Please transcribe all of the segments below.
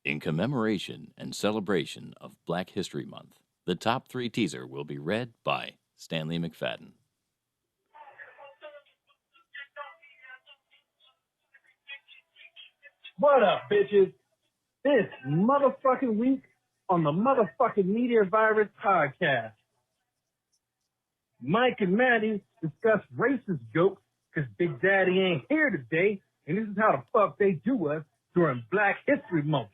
In commemoration and celebration of Black History Month, the top 3 teaser will be read by Stanley McFadden. What up, bitches? This motherfucking week on the motherfucking Media Virus Podcast, Mike and Maddie discuss racist jokes because Big Daddy ain't here today, and this is how the fuck they do us during Black History Month.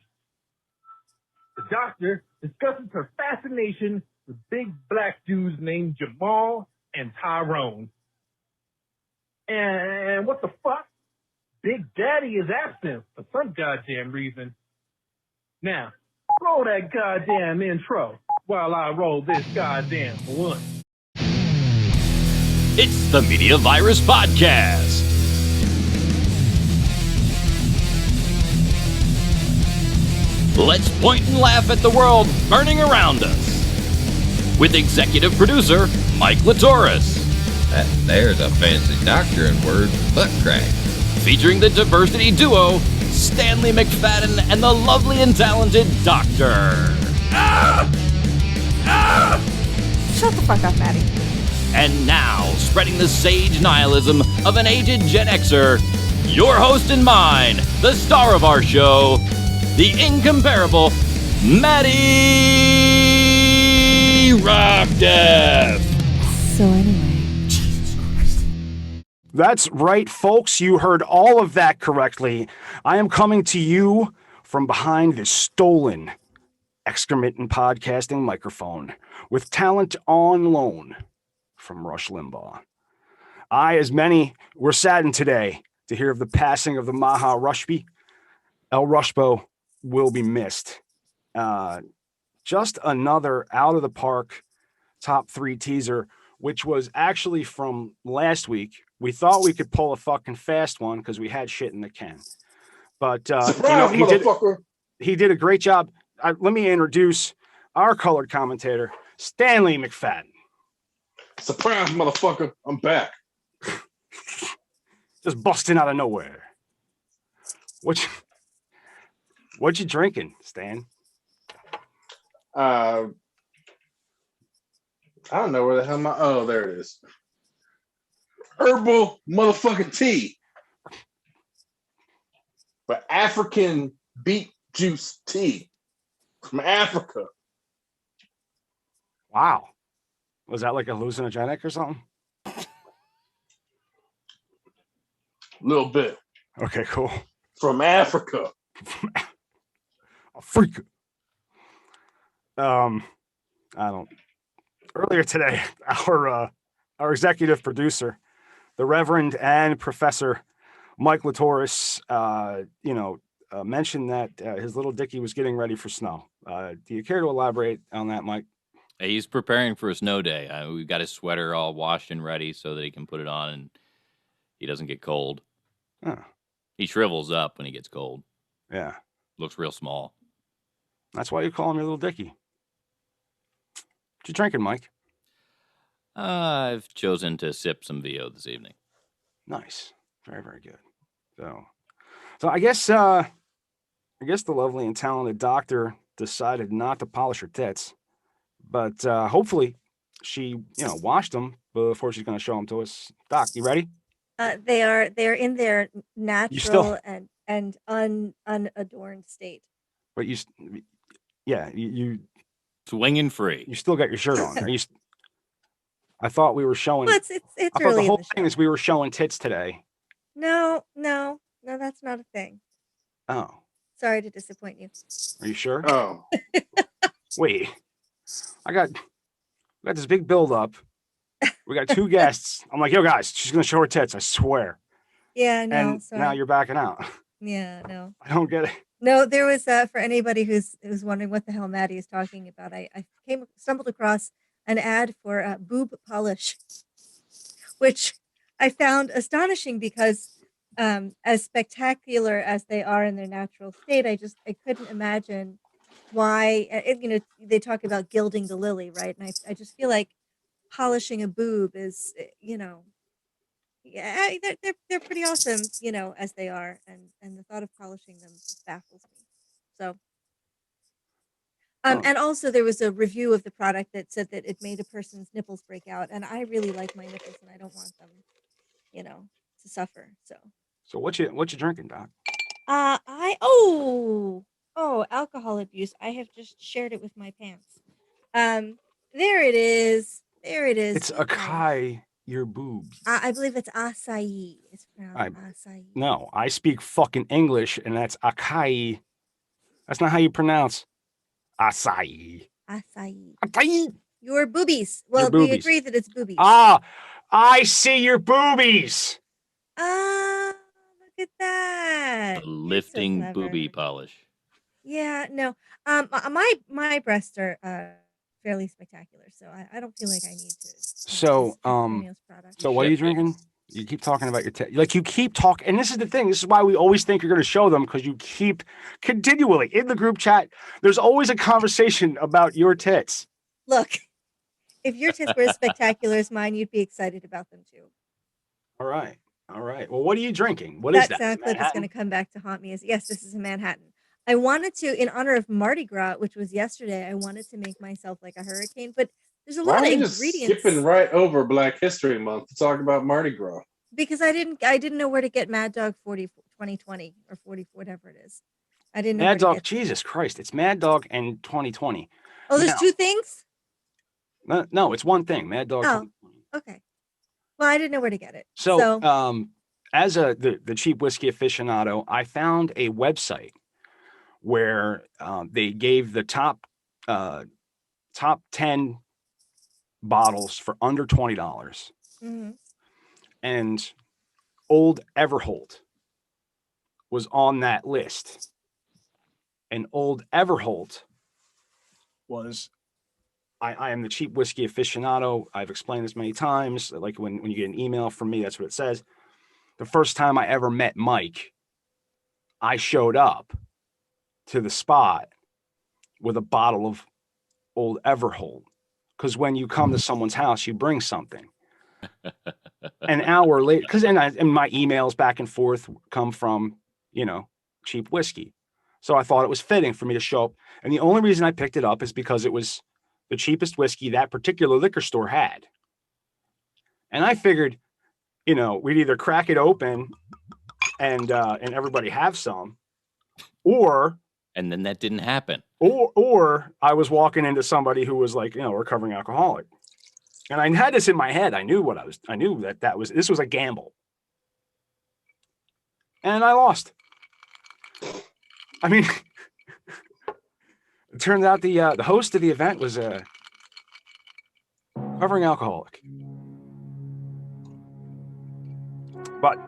The doctor discusses her fascination with big black dudes named Jamal and Tyrone. And what the fuck? Big Daddy is absent for some goddamn reason. Now, roll that goddamn intro while I roll this goddamn blunt. It's the Media Virus Podcast. Let's point and laugh at the world burning around us. With executive producer Mike LiToris. That there's a fancy doctoring word, butt crack. Featuring the diversity duo, Stanley McFadden and the lovely and talented Doctor. Shut the fuck up, Maddie. And now, spreading the sage nihilism of an aged Gen Xer, your host and mine, the star of our show, the incomparable Maddie Rockdeath. So anyway. That's right, folks. You heard all of that correctly. I am coming to you from behind this stolen excrement and podcasting microphone with talent on loan from Rush Limbaugh. I, as many, were saddened today to hear of the passing of the Maha Rushby. El Rushbo will be missed. Just another out of the park top 3 teaser, which was actually from last week. We thought we could pull a fucking fast one because we had shit in the can. But surprise, he did a great job. Let me introduce our colored commentator, Stanley McFadden. Surprise, motherfucker. I'm back. Just busting out of nowhere. What you drinking, Stan? I don't know where the hell oh, there it is. Herbal motherfucking tea. But African beet juice tea from Africa. Wow. Was that like a hallucinogenic or something? A little bit. Okay, cool. From Africa. Africa. I don't. Earlier today, our executive producer, the Reverend and Professor Mike LiToris, mentioned that his little Dickie was getting ready for snow. Do you care to elaborate on that, Mike? He's preparing for a snow day. We've got his sweater all washed and ready so that he can put it on and he doesn't get cold. Huh. He shrivels up when he gets cold. Yeah. Looks real small. That's why you call him your little Dickie. What you drinking, Mike? I've chosen to sip some VO this evening. Nice. Very, very good. So I guess the lovely and talented doctor decided not to polish her tits, but hopefully she, washed them before she's going to show them to us. Doc, you ready? They're in their natural and unadorned state. But you swinging free. You still got your shirt on. I thought we were showing. Well, it's I thought early. The whole thing is we were showing tits today. No, that's not a thing. Oh. Sorry to disappoint you. Are you sure? Oh. Wait. I got this big build up. We got 2 guests. I'm like, yo, guys, she's gonna show her tits. I swear. Yeah, no. And sorry. now you're backing out. Yeah, no. I don't get it. No, there was for anybody who's wondering what the hell Maddie is talking about. I stumbled across an ad for boob polish, which I found astonishing because as spectacular as they are in their natural state, I couldn't imagine why. They talk about gilding the lily, right? And I just feel like polishing a boob is, yeah, they're pretty awesome, as they are, and the thought of polishing them baffles me. So And also there was a review of the product that said that it made a person's nipples break out, and I really like my nipples, and I don't want them, to suffer. So what you drinking, Doc? Alcohol abuse. I have just shared it with my pants. There it is. It's acai your boobs. I believe it's acai. It's pronounced acai. No, I speak fucking English, and that's acai. That's not how you pronounce acai. Acai. Acai. Your boobies. Well, we agree that it's boobies. Ah, I see your boobies. Ah, look at that. The lifting booby polish. Yeah, no. My breasts are fairly spectacular, so I don't feel like I need to. So, so what are you drinking? You keep talking about your you keep talking, and this is the thing. This is why we always think you're going to show them, because you keep continually in the group chat. There's always a conversation about your tits. Look, if your tits were as spectacular as mine, you'd be excited about them too. All right. Well, what are you drinking? What is that? That sound clip is going to come back to haunt me. Yes, this is a Manhattan. I wanted to, in honor of Mardi Gras, which was yesterday, I wanted to make myself like a hurricane, but there's a lot of ingredients. Skipping right over Black History Month to talk about Mardi Gras. Because I didn't know where to get Mad Dog 2020 or 40, whatever it is. I didn't know. Mad Dog, Jesus Christ, it's Mad Dog and 2020. Oh, there's two things? No, it's one thing. Mad Dog. Oh, okay. Well, I didn't know where to get it. So as the cheap whiskey aficionado, I found a website where they gave the top 10 bottles for under $20. Mm-hmm. And Old Everholt was on that list. And Old Everholt was, I am the cheap whiskey aficionado. I've explained this many times. Like when you get an email from me, that's what it says. The first time I ever met Mike, I showed up to the spot with a bottle of Old Everholt. Because when you come to someone's house, you bring something. An hour later, because and my emails back and forth come from, cheap whiskey. So I thought it was fitting for me to show up. And the only reason I picked it up is because it was the cheapest whiskey that particular liquor store had. And I figured, we'd either crack it open and everybody have some, or. And then that didn't happen. Or I was walking into somebody who was like, a recovering alcoholic. And I had this in my head. I knew this was a gamble. And I lost. I mean, it turned out the host of the event was a recovering alcoholic. But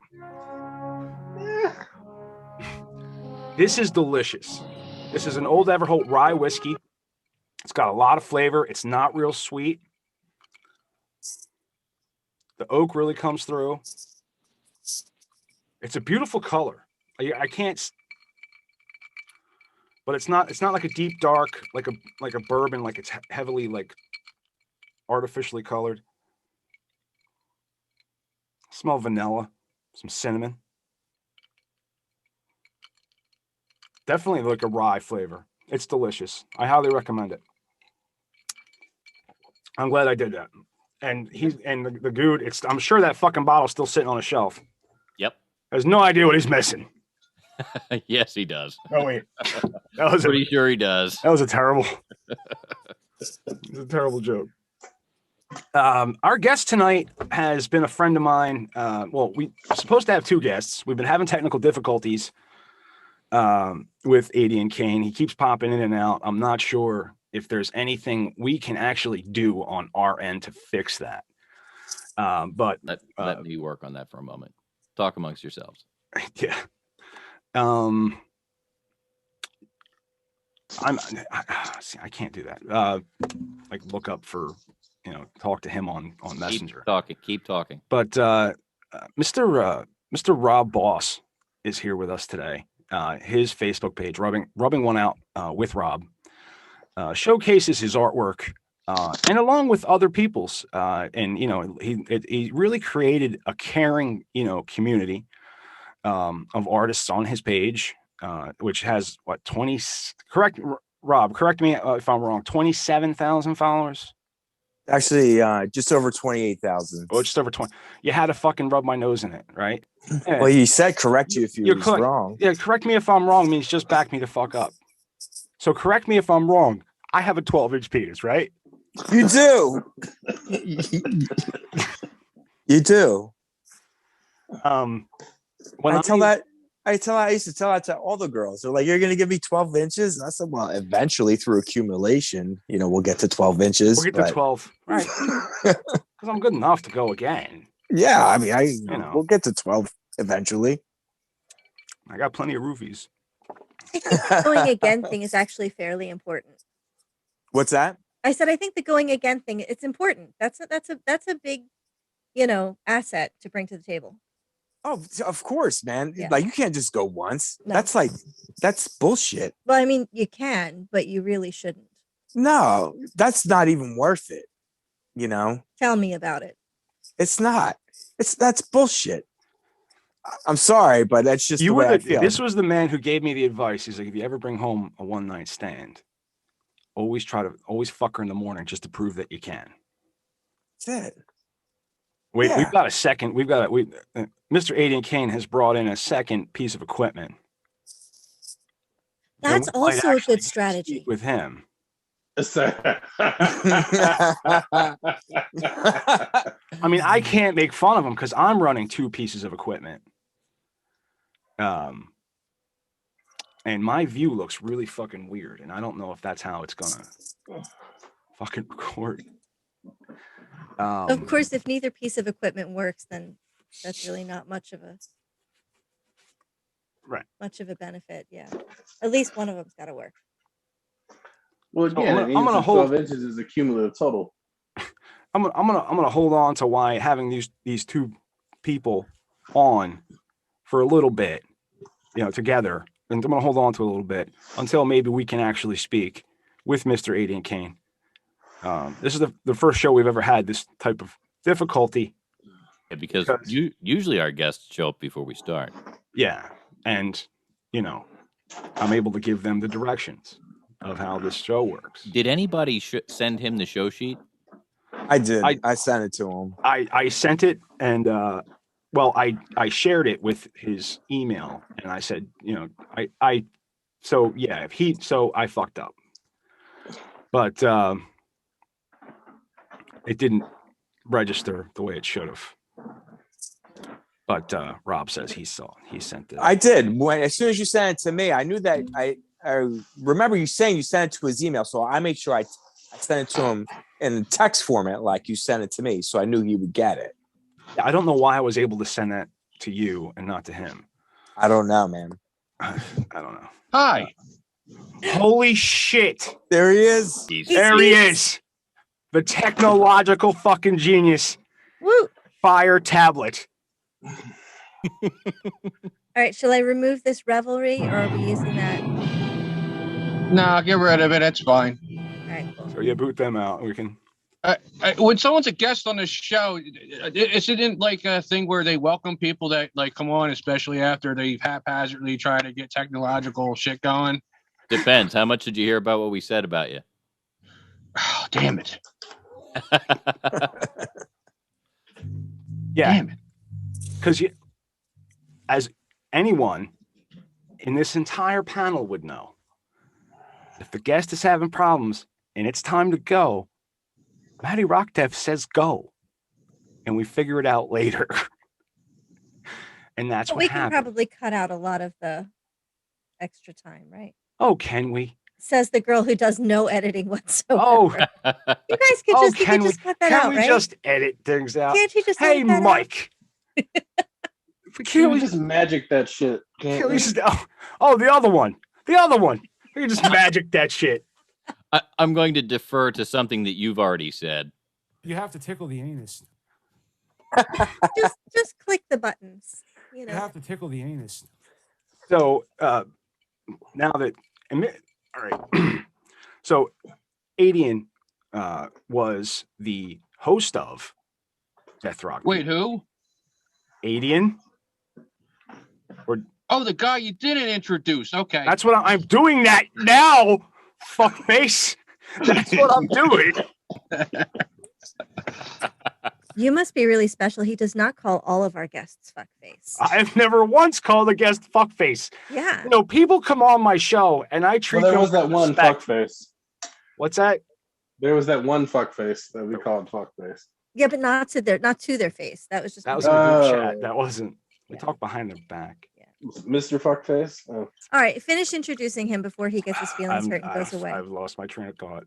this is delicious. This is an Old Everholt rye whiskey. It's got a lot of flavor. It's not real sweet. The oak really comes through. It's a beautiful color. I can't, but it's not like a deep dark, like a bourbon, like it's heavily like artificially colored. Smell vanilla, some cinnamon. Definitely like a rye flavor. It's delicious. I highly recommend it. I'm glad I did that. And the dude, I'm sure that fucking bottle's still sitting on a shelf. Yep. Has no idea what he's missing. Yes, he does. Oh wait, that was pretty sure he does. That was a terrible joke. Our guest tonight has been a friend of mine. Well, we were supposed to have two guests. We've been having technical difficulties with Adian Caine. He keeps popping in and out. I'm not sure if there's anything we can actually do on our end to fix that. But let me work on that for a moment. Talk amongst yourselves. Yeah. I can't do that. Like look up for, talk to him on Messenger. Keep talking. But Mr. Rob Boss is here with us today. His Facebook page, rubbing one out with Rob, showcases his artwork, and along with other people's. And he really created a caring community of artists on his page, which has 20. Correct, Rob, correct me if I'm wrong. 27,000 followers. Actually, just over 28,000. Oh, just over 20. You had to fucking rub my nose in it, right? Yeah. Well, you said correct you if you was correct. wrong. Yeah, correct me if I'm wrong means just back me the fuck up. So correct me if I'm wrong. I have a 12-inch penis, right? You do. You do. When I used to tell that to all the girls. They're like, "You're gonna give me 12 inches?" And I said, "Well, eventually through accumulation, we'll get to 12 inches." we'll get to 12, right? Because I'm good enough to go again. Yeah, I mean, we'll get to 12 eventually. I got plenty of roofies. I think the going again thing is actually fairly important. What's that? I said I think the going again thing, it's important. That's a big, asset to bring to the table. Oh, of course, man. Yeah. Like, you can't just go once. No. That's bullshit. Well, I mean, you can, but you really shouldn't. No, that's not even worth it. Tell me about it. It's not. That's bullshit. I'm sorry, but that's just the way I feel. This was the man who gave me the advice. He's like, if you ever bring home a one-night stand, always fuck her in the morning just to prove that you can. That's it. Wait, yeah. We've got a second. Mr. Adian Caine has brought in a second piece of equipment. That's also a good strategy with him. I mean, I can't make fun of him because I'm running two pieces of equipment. And my view looks really fucking weird, and I don't know if that's how it's gonna fucking record. Of course, if neither piece of equipment works, then that's really not much of a benefit. Yeah, at least one of them's got to work. Well, again, I'm gonna hold 12 inches is a cumulative total. I'm gonna hold on to why having these two people on for a little bit, together, and I'm gonna hold on to a little bit until maybe we can actually speak with Mr. Adian Caine. This is the first show we've ever had this type of difficulty. Yeah, because usually our guests show up before we start. Yeah, and I'm able to give them the directions of how this show works. Did anybody send him the show sheet? I did. I sent it to him. I sent it, and I shared it with his email, and I said, I fucked up, but it didn't register the way it should have. But Rob says he sent it. I did. As soon as you sent it to me, I knew that I remember you saying you sent it to his email, so I made sure I sent it to him in text format like you sent it to me, so I knew he would get it. I don't know why I was able to send that to you and not to him. I don't know, man. I don't know. Hi. Holy shit. There he is. There he is. The technological fucking genius. Woo. Fire tablet. All right, shall I remove this revelry, or are we using that? No, get rid of it. That's fine. All right, cool. So boot them out. We can. When someone's a guest on the show, isn't it like a thing where they welcome people that come on, especially after they've haphazardly tried to get technological shit going? Depends. How much did you hear about what we said about you? Oh, damn it. Yeah. Damn it. Because as anyone in this entire panel would know, if the guest is having problems and it's time to go, Matty Rockdev says go, and we figure it out later. And that's what happened. We can probably cut out a lot of the extra time, right? Oh, can we? Says the girl who does no editing whatsoever. Oh, you guys could just cut that out, right? Can we just edit things out? Can't you just hey, Mike. Can we just magic that shit? Can't we just, the other one. The other one. We can just magic that shit. I'm going to defer to something that you've already said. You have to tickle the anus. just click the buttons. You have to tickle the anus. So now that, all right. So Adian was the host of Death Rock. Wait, who? Adian. Oh, the guy you didn't introduce. Okay. That's what I'm doing that now. fuckface. That's what I'm doing. You must be really special. He does not call all of our guests fuckface. I've never once called a guest fuckface. Yeah. You know, people come on my show and I treat Well, there them was that with one respect. fuckface. What's that? There was that one fuckface that we called fuckface. Yeah, but not to their face. That was just That was in the group Oh. chat. That wasn't. We Yeah. talked behind their back. Mr. Fuckface. Oh. All right. Finish introducing him before he gets his feelings hurt and goes away. I've lost my train of thought.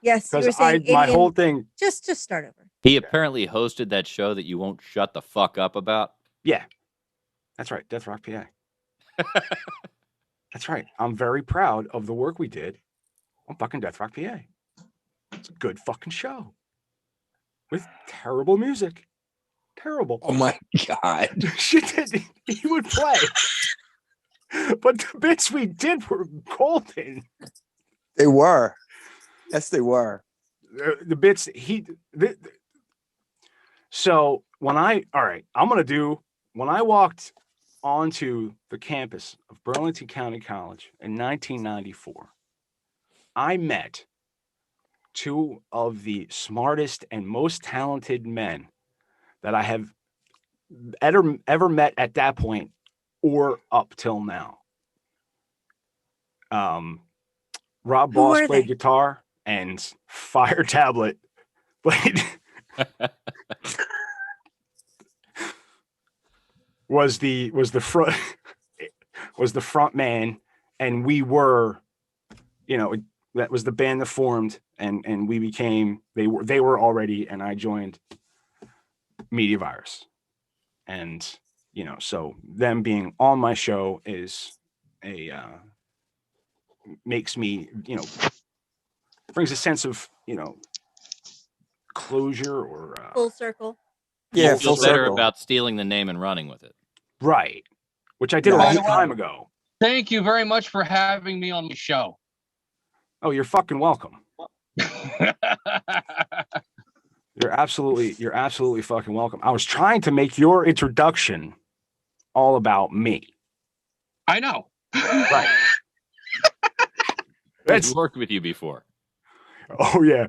Yes, you were Because saying my Adian- whole thing. Just start over. He apparently hosted that show that you won't shut the fuck up about. Yeah, that's right. Death Rock PA. That's right. I'm very proud of the work we did on fucking Death Rock PA. It's a good fucking show with terrible music. Terrible. Oh my God. Shit that he would play. But the bits we did were golden. They were. Yes, they were. The bits so when I walked onto the campus of Burlington County College in 1994, I met two of the smartest and most talented men that I have ever met at that point or up till now. Rob Who Boss were played they? guitar and Fire Tablet played was the front man, and we were, you know, that was the band that formed, and we became, they were already, and I joined Media Virus. And, you know, so them being on my show is makes me, you know, brings a sense of, you know, closure or Full circle. Yeah, You feel full better circle. about stealing the name and running with it. right, which I did a Yeah, long by the way- time ago. Thank you very much for having me on the show. Oh, you're fucking welcome. You're absolutely fucking welcome. I was trying to make your introduction all about me. I know. Right. He's worked with you before. Oh yeah.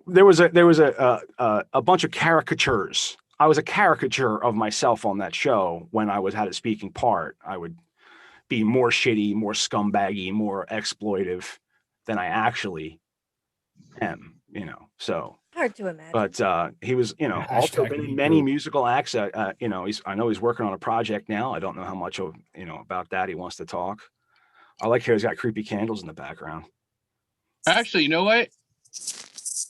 There was a bunch of caricatures. I was a caricature of myself on that show when I had a speaking part. I would be more shitty, more scumbaggy, more exploitive than I actually am, you know. So Hard to imagine. but he was, you know, Yeah, also hashtag been in me many too. musical acts. You know, I know he's working on a project now. I don't know how much of, you know, about that he wants to talk. I like how he's got creepy candles in the background. Actually, you know what?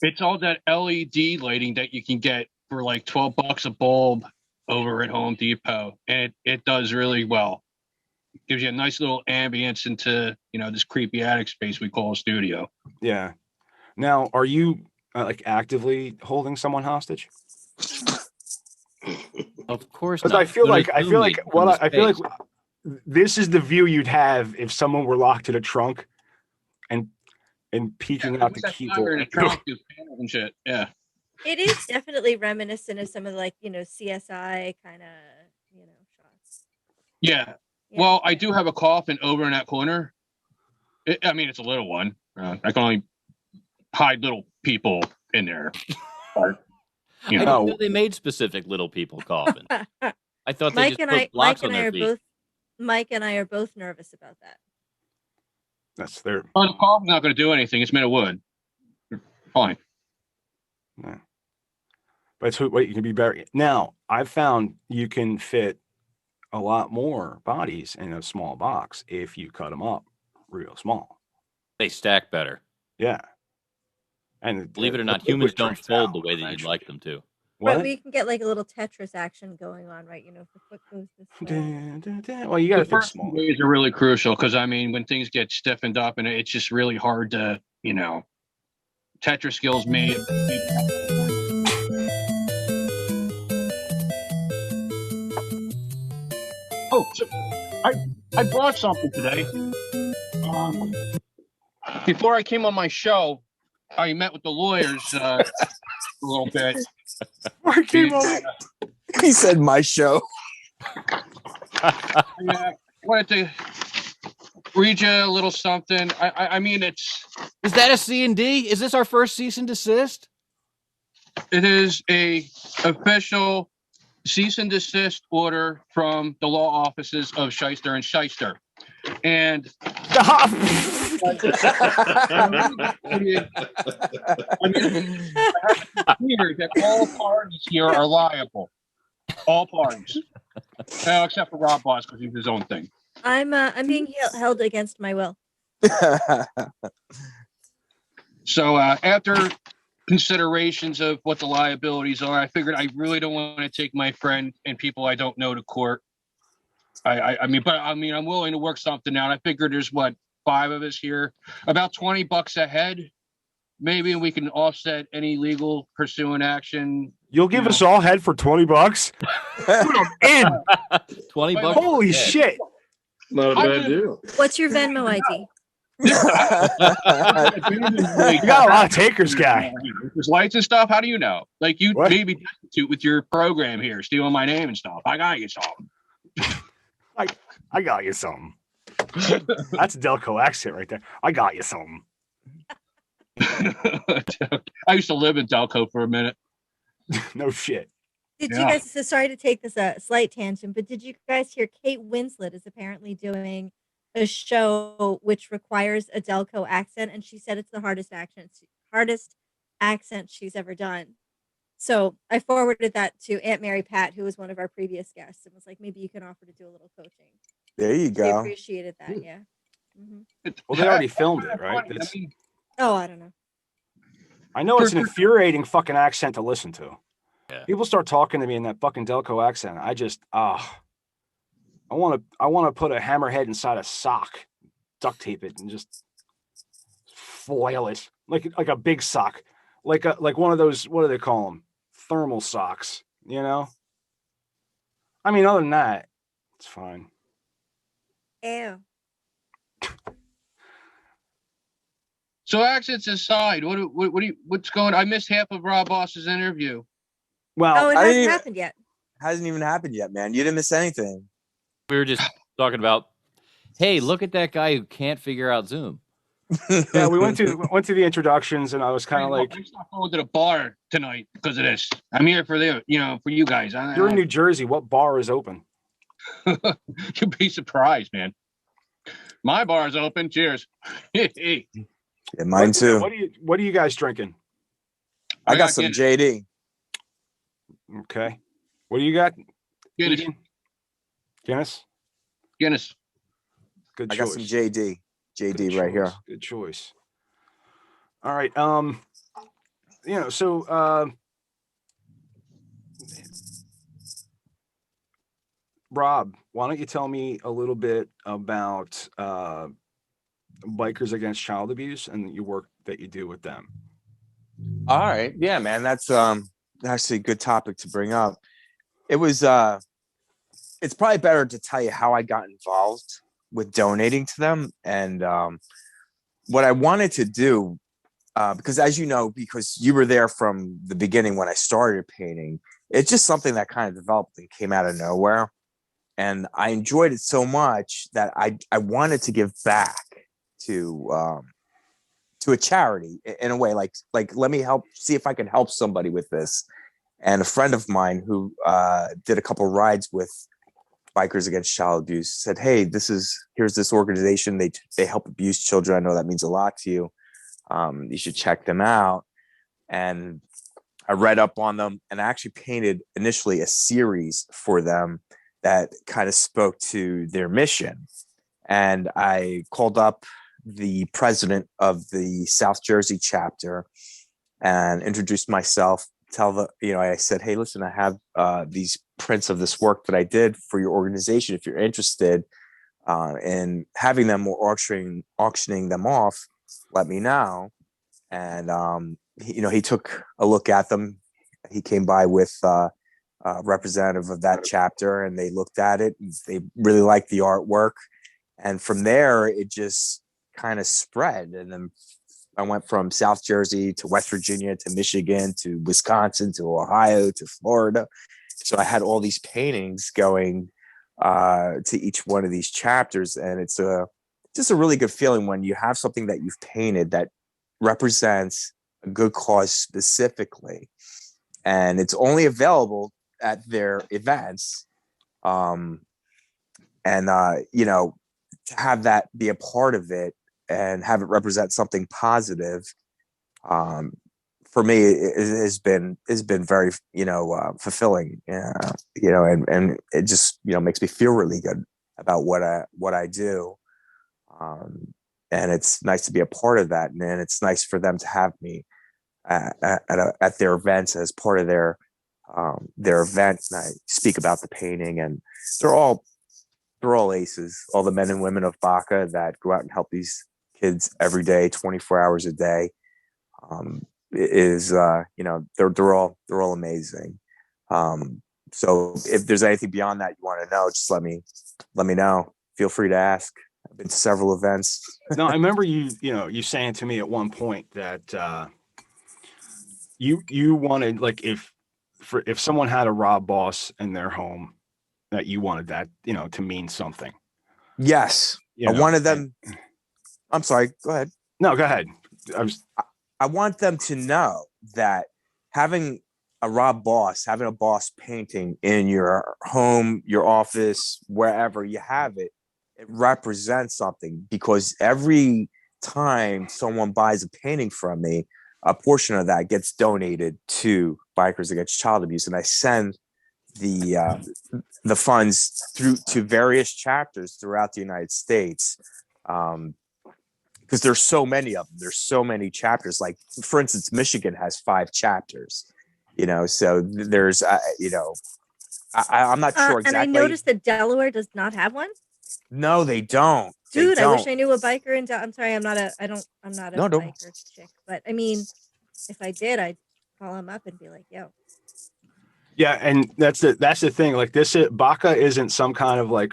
It's all that LED lighting that you can get for like $12 a bulb over at Home Depot, and it does really well. Gives you a nice little ambience into, you know, this creepy attic space we call a studio. Yeah. Now, are you like actively holding someone hostage? Of course Because not. I feel Gonna like zoom me from I feel like space. this is the view you'd have if someone were locked in a trunk and peeking out the What's that keyhole. fire in a trunk with panels and shit. Yeah. It is definitely reminiscent of some of the, like, you know, CSI kind of, you know, shots. Yeah. Yeah. Well, I do have a coffin over in that corner. I mean, it's a little one. I can only hide little people in there. But, you I know, didn't know they made specific little people coffins. I thought they Mike just and put I, blocks Mike on and I their are feet. both, Mike and I are both nervous about that. That's their well, the coffin's not going to do anything. It's made of wood. Fine. yeah. But it's what you can be buried. Now, I've found you can fit a lot more bodies in a small box if you cut them up real small. They stack better. Yeah. And Believe it or the not, humans liquid don't drains fold out the way that you'd eventually. like them to. What? But we can get like a little Tetris action going on, right? You know, if the foot goes this way. Well, you got to The think first small. ways are really crucial because, I mean, when things get stiffened up and it's just really hard to, you know, Tetris skills made. Oh, so I brought something today. Before I came on my show, I met with the lawyers a little bit. Where came over? He said my show. I wanted to read you a little something. I mean, Is that a C&D? Is this our first cease and desist? it is a official cease and desist order from the law offices of Shyster and Shyster. And Stop. I mean, clear that all parties here are liable. All parties. Except for Rob Boss, because he's his own thing. I'm being held against my will. So after considerations of what the liabilities are, I figured I really don't want to take my friend and people I don't know to court. I mean, I'm willing to work something out. I figured there's 5 of us here, about $20 a head. Maybe we can offset any legal pursuant action. You'll give us all head for $20? Dude, I'm in. $20. Holy shit. Not a bad deal. What's your Venmo ID? You got a lot of takers, guy. There's lights and stuff. How do you know? Like you What? may be destitute with your program here, stealing my name and stuff. I got you something. I got you something. That's a Delco accent right there. I got you something. I used to live in Delco for a minute. No shit. Did you guys? So sorry to take this a slight tangent, but did you guys hear Kate Winslet is apparently doing a show which requires a Delco accent, and she said it's the hardest accent she's ever done. So I forwarded that to Aunt Mary Pat, who was one of our previous guests, and was like, maybe you can offer to do a little coaching. There you She go. appreciated that, yeah. Mm-hmm. Well, they already filmed it, right? Oh, I don't know. I know it's an infuriating fucking accent to listen to. Yeah. People start talking to me in that fucking Delco accent. I just I want to put a hammerhead inside a sock, duct tape it, and just foil it like a big sock, like one of those, what do they call them? Thermal socks, you know? I mean, other than that, it's fine. Ew. So accents aside, what's going? I missed half of Rob Boss's interview. Well, It hasn't happened yet. Hasn't even happened yet, man. You didn't miss anything. We were just talking about, hey, look at that guy who can't figure out Zoom. Yeah, we went to the introductions, and I was kind of like, I'm not going to the bar tonight because of this. I'm here for for you guys. you're in New Jersey. What bar is open? You'd be surprised, man. My bar's open. Cheers. Yeah, mine too. What are you guys drinking? I got some JD. Okay. What do you got? Guinness. Guinness. Good I choice. got some JD. JD Good right here. choice. Good choice. All right. Rob, why don't you tell me a little bit about Bikers Against Child Abuse and your work that you do with them? All right. Yeah, man. That's actually a good topic to bring up. It was it's probably better to tell you how I got involved with donating to them and what I wanted to do, because as you know, because you were there from the beginning when I started painting, it's just something that kind of developed and came out of nowhere. And I enjoyed it so much that I wanted to give back to a charity in a way, like let me help, see if I can help somebody with this. And a friend of mine who did a couple rides with Bikers Against Child Abuse said, hey, here's this organization. They help abuse children. I know that means a lot to you. You should check them out. And I read up on them and I actually painted initially a series for them that kind of spoke to their mission. And I called up the president of the South Jersey chapter and introduced myself. I said, hey, listen, I have these prints of this work that I did for your organization. If you're interested in having them or auctioning them off, let me know. And, he took a look at them. He came by with a representative of that chapter and they looked at it. And they really liked the artwork. And from there, it just kind of spread. And then I went from South Jersey to West Virginia to Michigan to Wisconsin to Ohio to Florida. So I had all these paintings going to each one of these chapters, and it's a just a really good feeling when you have something that you've painted that represents a good cause specifically, and it's only available at their events. You know, to have that be a part of it and have it represent something positive, for me, it has been very, you know, fulfilling. You know, and it just, you know, makes me feel really good about what I do. And it's nice to be a part of that, and it's nice for them to have me at their events as part of their event. And I speak about the painting, and they're all aces. All the men and women of Baca that go out and help these kids every day, 24 hours a day, you know, they're all amazing. So if there's anything beyond that you want to know, just let me know. Feel free to ask. I've been to several events. No, I remember you saying to me at one point that you wanted, like, if someone had a Rob Boss in their home, that you wanted that, you know, to mean something. Yes. I wanted them. I'm sorry. Go ahead. No, go ahead. I want them to know that having a having a Boss painting in your home, your office, wherever you have it, it represents something, because every time someone buys a painting from me, a portion of that gets donated to Bikers Against Child Abuse, and I send the funds through to various chapters throughout the United States, because there's so many of them. There's so many chapters. Like, for instance, Michigan has 5 chapters. You know, so there's you know, I'm not sure exactly. And I noticed that Delaware does not have one. No, they don't. Dude, I wish I knew a biker in I'm sorry, I'm not a biker chick, but I mean, if I did, I'd call him up and be like, yo. Yeah, and that's the thing. Like, this Baca isn't some kind of like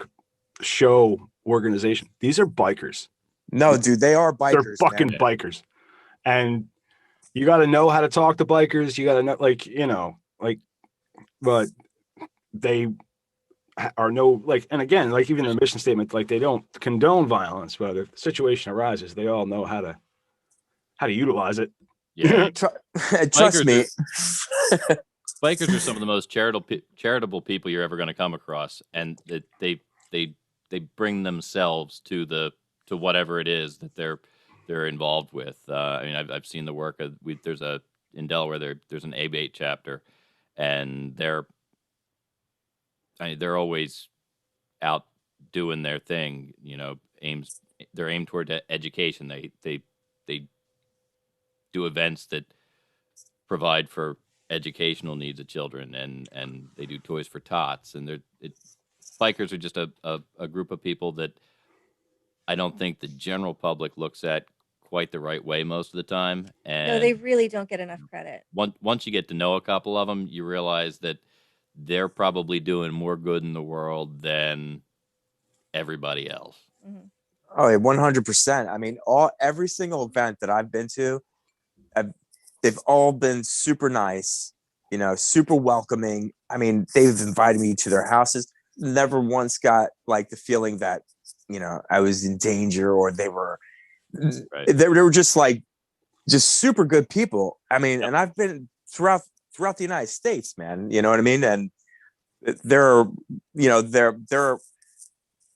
show organization. These are bikers. No, dude, they are bikers. They're fucking bikers. And you got to know how to talk to bikers. You got to know, like, you know, like, but they are and again, like, even their mission statement, like, they don't condone violence, but if the situation arises, they all know how to utilize it. Yeah. Trust me. Bikers are some of the most charitable people you're ever going to come across, and they bring themselves to whatever it is that they're involved with. I mean, I've seen the work of in Delaware there's an ABATE chapter, and they're always out doing their thing. You know, they're aimed toward education. They do events that provide for educational needs of children, and they do toys for tots, and bikers are just a group of people that I don't think the general public looks at quite the right way most of the time. And no, they really don't get enough credit. Once you get to know a couple of them, you realize that they're probably doing more good in the world than everybody else. Mm-hmm. Oh, 100%. I mean, every single event that I've been to, they've all been super nice, you know, super welcoming. I mean, they've invited me to their houses. Never once got like the feeling that, you know, I was in danger, or they were just super good people. I mean, and I've been throughout the United States, man, you know what I mean? And they're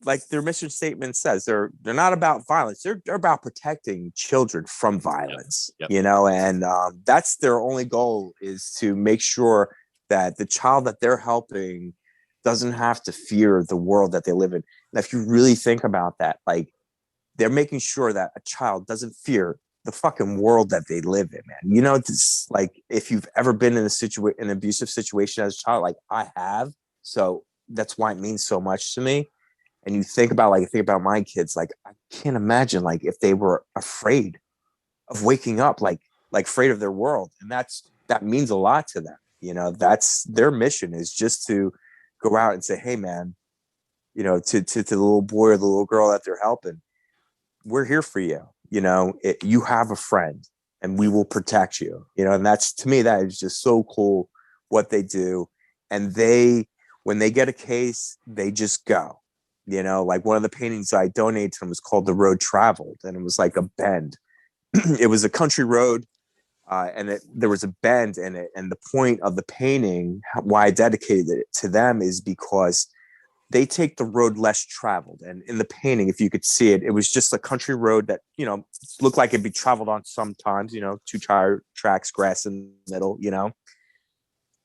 like their mission statement says, they're not about violence. They're about protecting children from violence, you know, and that's their only goal, is to make sure that the child that they're helping doesn't have to fear the world that they live in. And if you really think about that, like, they're making sure that a child doesn't fear the fucking world that they live in, man. You know, it's like, if you've ever been in an abusive situation as a child, like I have, so that's why it means so much to me. And you think about my kids, like, I can't imagine, like, if they were afraid of waking up, like afraid of their world. And that means a lot to them. You know, that's their mission, is just to go out and say, hey man, you know, to the little boy or the little girl that they're helping, we're here for you. You know, you have a friend, and we will protect you. You know, and that's, to me, that is just so cool what they do. And when they get a case, they just go. You know, like one of the paintings I donated to him was called The Road Traveled, and it was like a bend. It was a country road, and there was a bend in it. And the point of the painting, why I dedicated it to them, is because they take the road less traveled. And in the painting, if you could see it, it was just a country road that, you know, looked like it'd be traveled on sometimes, you know, two tire tracks, grass in the middle, you know.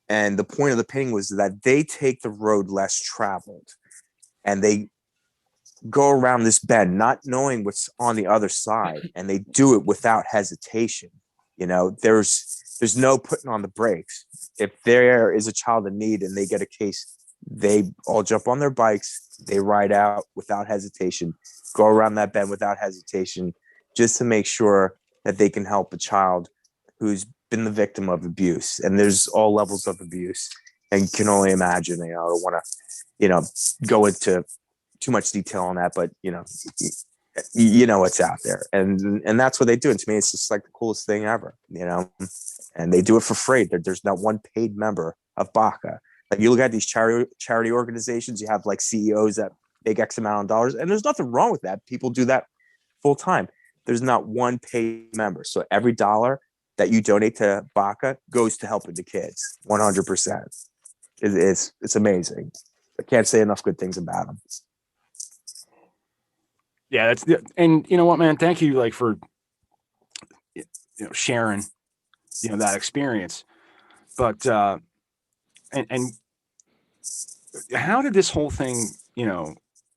And the point of the painting was that they take the road less traveled and they go around this bend, not knowing what's on the other side. And they do it without hesitation. You know, there's no putting on the brakes. If there is a child in need and they get a case, they all jump on their bikes, they ride out without hesitation, go around that bend without hesitation, just to make sure that they can help a child who's been the victim of abuse. And there's all levels of abuse, and you can only imagine. You know, I don't want to, you know, go into too much detail on that, but you know what's out there, and that's what they do. And to me, it's just like the coolest thing ever, you know. And they do it for free. There's not one paid member of BACA. Like, you look at these charity organizations, you have like CEOs that make X amount of dollars, and there's nothing wrong with that. People do that full time. There's not one paid member. So every dollar that you donate to BACA goes to helping the kids. 100%. It's amazing. I can't say enough good things about them. Yeah, and you know what, man? Thank you, like, for, you know, sharing, you know, that experience. But and how did this whole thing, you know,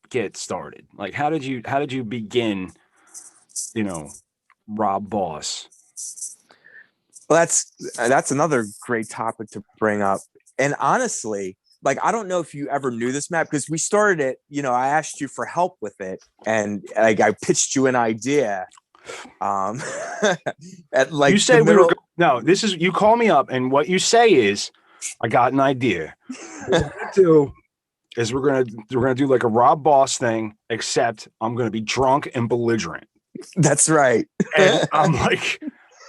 get started? Like, how did you begin, you know, Rob Boss? Well, that's another great topic to bring up. And honestly, like, I don't know if you ever knew this, Matt, because we started it, you know, I asked you for help with it, and like I pitched you an idea. At like You said we were no, this is, you call me up and what you say is, I got an idea. What we're gonna do is we're gonna do like a Rob Boss thing, except I'm gonna be drunk and belligerent. That's right. And I'm like,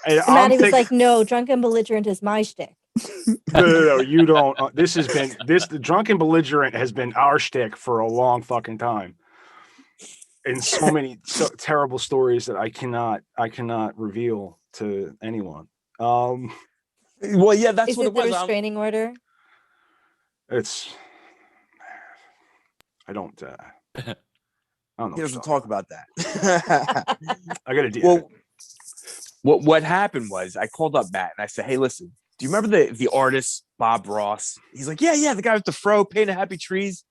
and Maddie was like, no, drunk and belligerent is my shtick. No, you don't. The drunken belligerent has been our shtick for a long fucking time, and so many terrible stories that I cannot reveal to anyone. Well, yeah, that's is what it it was. The restraining order? I don't know. He doesn't talk about that. I got to deal. Well, what happened was I called up Matt and I said, hey, listen, do you remember the artist Bob Ross? He's like, yeah, the guy with the fro painting happy trees.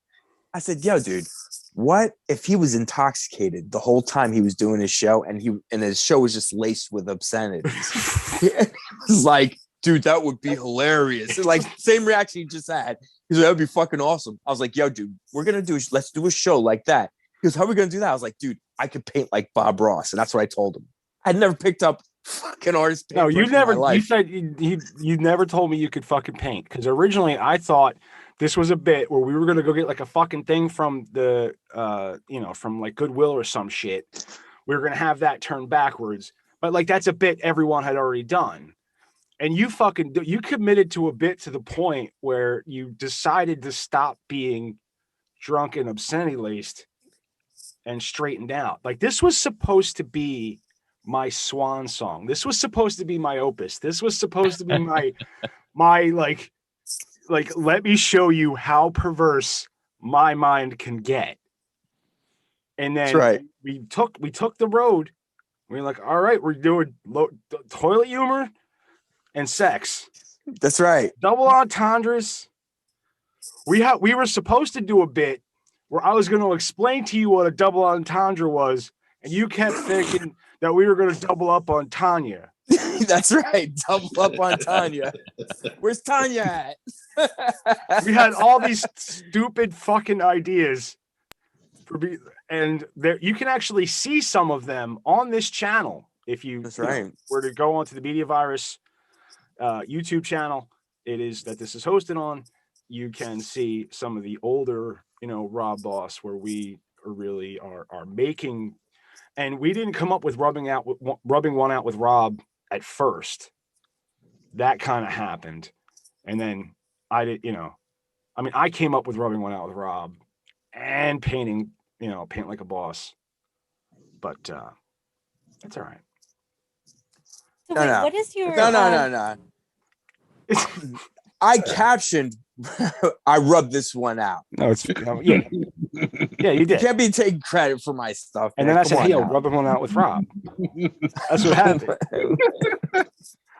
I said, yo, dude, what if he was intoxicated the whole time he was doing his show, and his show was just laced with obscenities? It was like, dude, that would be hilarious. Like, same reaction he just had. He's like, that would be fucking awesome. I was like, yo, dude, let's do a show like that. He goes, how are we gonna do that? I was like, dude, I could paint like Bob Ross. And that's what I told him. I'd never picked up fucking artist paint. No, you never. You said you never told me you could fucking paint, because originally I thought this was a bit where we were gonna go get like a fucking thing from the you know, from like Goodwill or some shit. We were gonna have that turned backwards, but like that's a bit everyone had already done, and you committed to a bit to the point where you decided to stop being drunk and obscenity laced and straightened out. Like, this was supposed to be my swan song. This was supposed to be my opus. This was supposed to be my like let me show you how perverse my mind can get. And then we took the road. We were like, all right, we're doing toilet humor and sex. That's right. Double entendres. We were supposed to do a bit where I was going to explain to you what a double entendre was, and you kept thinking that we were going to double up on Tanya. That's right. Double up on Tanya. Where's Tanya at? We had all these stupid fucking ideas and there you can actually see some of them on this channel if you, were to go onto the Media Virus YouTube channel. It is that this is hosted on. You can see some of the older, you know, Rob Boss, where we really are making. And we didn't come up with rubbing one out with Rob at first. That kind of happened. And then I did, you know, I mean, I came up with rubbing one out with Rob, and painting, paint like a boss. But that's all right. So No, wait, no. what is your No. I captioned. I rubbed this one out. No, it's yeah, yeah, you You did. can't be taking credit for my stuff. And man. then I Come said, on "Hey, yo, now. rub one out with Rob." That's what happened.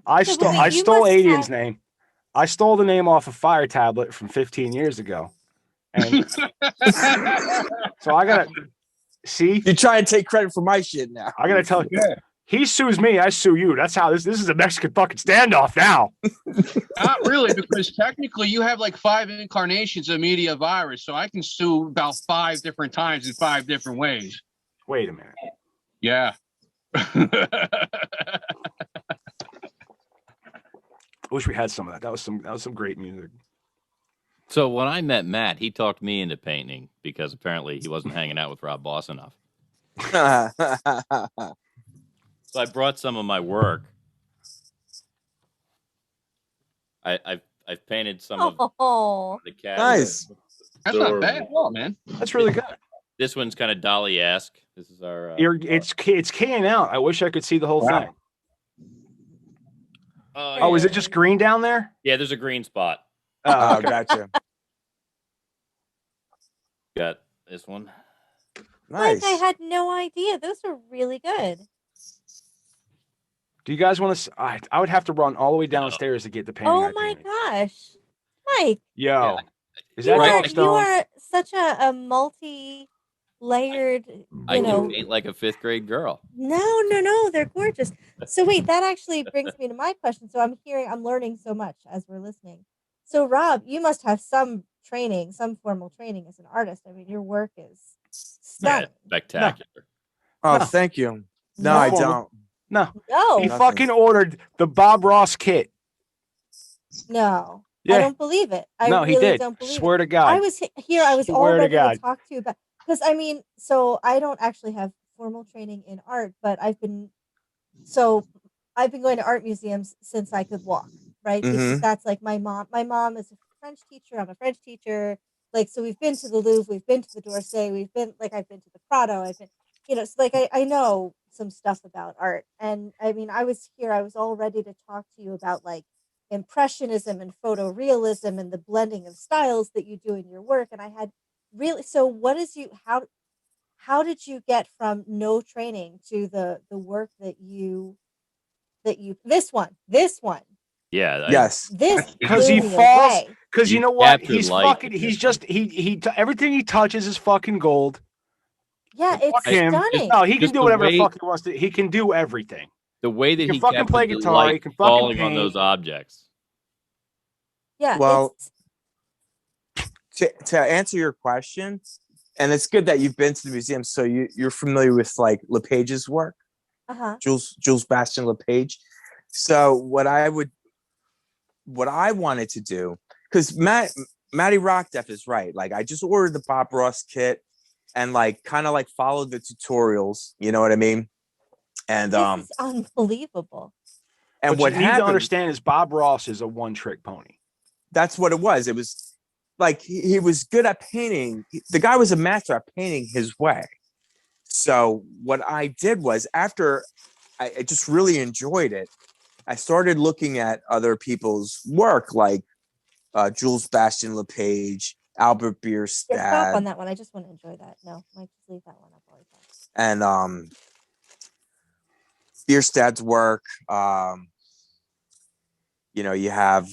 I So, stole wait, I you stole must Adian's have- name. I stole the name off a fire tablet from 15 years ago, and so I gotta see. You try and take credit for my shit now. I gotta tell you, Yeah. he sues me, I sue you. That's how this is a Mexican fucking standoff now. Not really, because technically you have like 5 incarnations of media virus, so I can sue about 5 different times in 5 different ways. Wait a minute. Yeah. I wish we had some of that. That was some great music. So when I met Matt, he talked me into painting because apparently he wasn't hanging out with Rob Boss enough. So I brought some of my work. I've painted some of Oh, the cat. Nice. That's not bad at all, man. That's really good. This one's kind of Dolly-esque. This is our. It's keying out. I wish I could see the whole Wow. thing. Oh, Is it just green down there? yeah, there's a green spot. Oh, gotcha. Got this one. Nice. like I had no idea. Those are really good. Do you guys want to? I would have to run all the way downstairs to get the painting. Oh I my painted. gosh, Mike, Yo, Yeah. is you that are Dog you Stone? are such a multi-layered. I can paint like a 5th grade girl. No, they're gorgeous. So wait, that actually brings me to my question. So I'm learning so much as we're listening. So Rob, you must have some training, some formal training as an artist. I mean, your work is stunning. Spectacular. Oh, No. thank you. No, I don't. No, No, he Nothing. fucking ordered the Bob Ross kit. no, Yeah. I don't believe it. I No, really he did. don't believe Swear it. to God. I was here. I was Swear all to ready to God. talk to you about because I mean, so I don't actually have formal training in art, but I've been going to art museums since I could walk. Right, because Mhm. that's like my mom. My mom is a French teacher. I'm a French teacher. Like, so we've been to the Louvre, we've been to the d'Orsay, I've been to the Prado. I've been, so like I know some stuff about art, and I mean, I was all ready to talk to you about like impressionism and photorealism and the blending of styles that you do in your work, and I had really. So what is you how did you get from no training to the work that you this one Yeah. Yes. this Because he blew me falls. away. Because you You know what? captured He's light fucking. with He's this just everything he touches is fucking gold. Yeah, it's Fuck him. stunning. No, he can Just do the whatever the way- fuck he wants to. He can do everything. The way that He can he fucking captured play the guitar, light he can fucking falling on paint. those objects. Yeah, Well, it's to answer your question, and it's good that you've been to the museum, so you're familiar with like LePage's work, Jules Bastien LePage. So what I wanted to do, because Matty Rockdeff is right. Like I just ordered the Bob Ross kit and like kind of like followed the tutorials. You know what I mean? And this is unbelievable. and What what you need to happened? understand is Bob Ross is a one-trick pony. That's what it was. It was like he was good at painting. The guy was a master at painting his way. So what I did was after I just really enjoyed it, I started looking at other people's work like Jules Bastien LePage, Albert Yeah, stop on Bierstadt, that one. I just want to enjoy that. No, Mike, just leave that one up. All the time. and Bierstadt's work. You have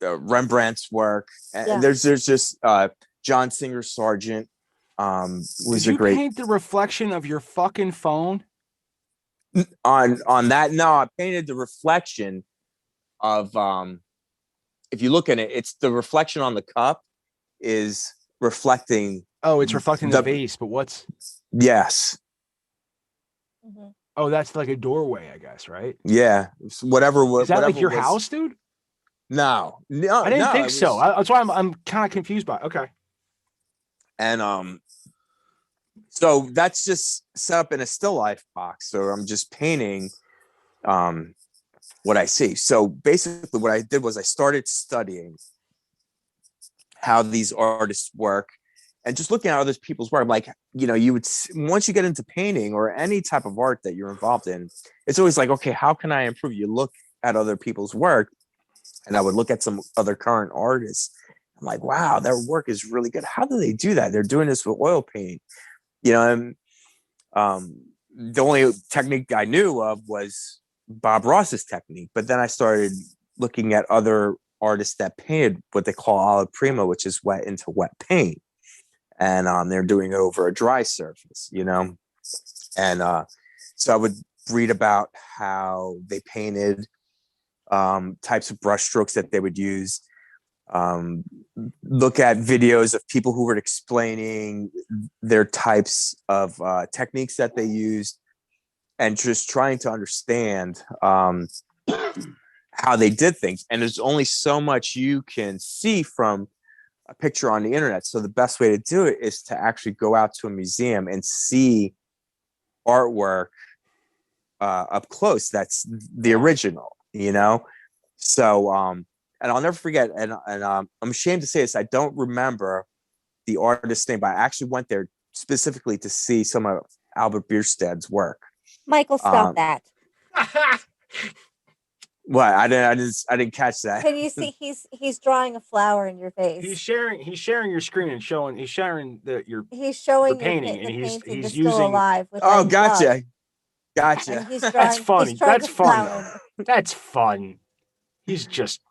Rembrandt's work, and Yeah. there's just John Singer Sargent. Was Did a you great paint the reflection of your fucking phone? on that. No, I painted the reflection of if you look at it, it's the reflection on the cup is reflecting. Oh, it's reflecting the The- vase, but what's? Yes, Mhm. Oh, that's like a doorway, I guess, right? yeah, whatever. Is that like whatever your was- house, dude? No, I didn't no, think it so. was- That's why I'm kind of confused by it. Okay. And so that's just set up in a still life box. So I'm just painting what I see. So basically what I did was I started studying how these artists work and just looking at other people's work, like, you know, you would, once you get into painting or any type of art that you're involved in, it's always like, okay, how can I improve? You look at other people's work, and I would look at some other current artists. I'm like, wow, their work is really good. How do they do that? They're doing this with oil paint, you know. And the only technique I knew of was Bob Ross's technique. But then I started looking at other artists that painted what they call alla prima, which is wet into wet paint. And they're doing it over a dry surface, you know. And so I would read about how they painted, types of brush strokes that they would use, look at videos of people who were explaining their types of techniques that they used, and just trying to understand how they did things. And there's only so much you can see from a picture on the internet. So the best way to do it is to actually go out to a museum and see artwork up close. That's the original, you know? So, and I'll never forget, and I'm ashamed to say this, I don't remember the artist's name, but I actually went there specifically to see some of Albert Bierstadt's work. Michael, stop that. What? I didn't catch that. Can you see he's drawing a flower in your face? He's sharing your screen and showing he's showing he's showing the painting, the and painting he's still using alive. With oh, gotcha. And he's drawing, that's funny. That's fun. Though. That's fun. He's just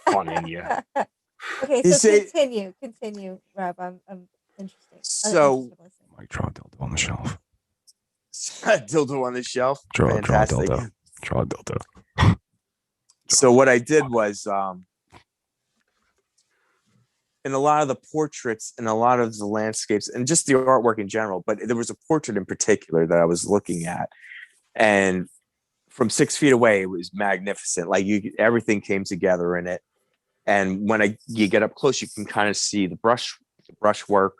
fun in you. Okay, so continue, Rob. I'm interested. So, Mike, draw a dildo on the shelf. Dildo on the shelf. Draw Fantastic. a dildo. Draw a dildo. So what I did was, in a lot of the portraits and a lot of the landscapes and just the artwork in general, but there was a portrait in particular that I was looking at, and from 6 feet away, it was magnificent. Like everything came together in it. And when you get up close, you can kind of see the brush work,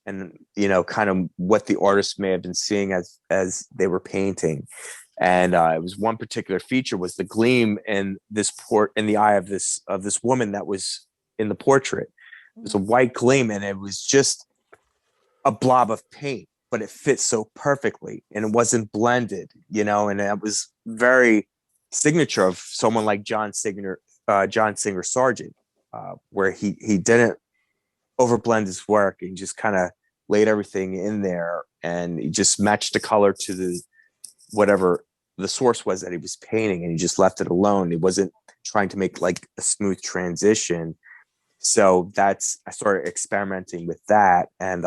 and, you know, kind of what the artist may have been seeing as they were painting. And it was one particular feature was the gleam in in the eye of this woman that was in the portrait. It was a white gleam, and it was just a blob of paint, but it fit so perfectly, and it wasn't blended, you know. And it was very signature of someone like John Singer Sargent, where he didn't overblend his work, and just kind of laid everything in there, and he just matched the color to the whatever the source was that he was painting, and he just left it alone. He wasn't trying to make like a smooth transition. So I started experimenting with that, and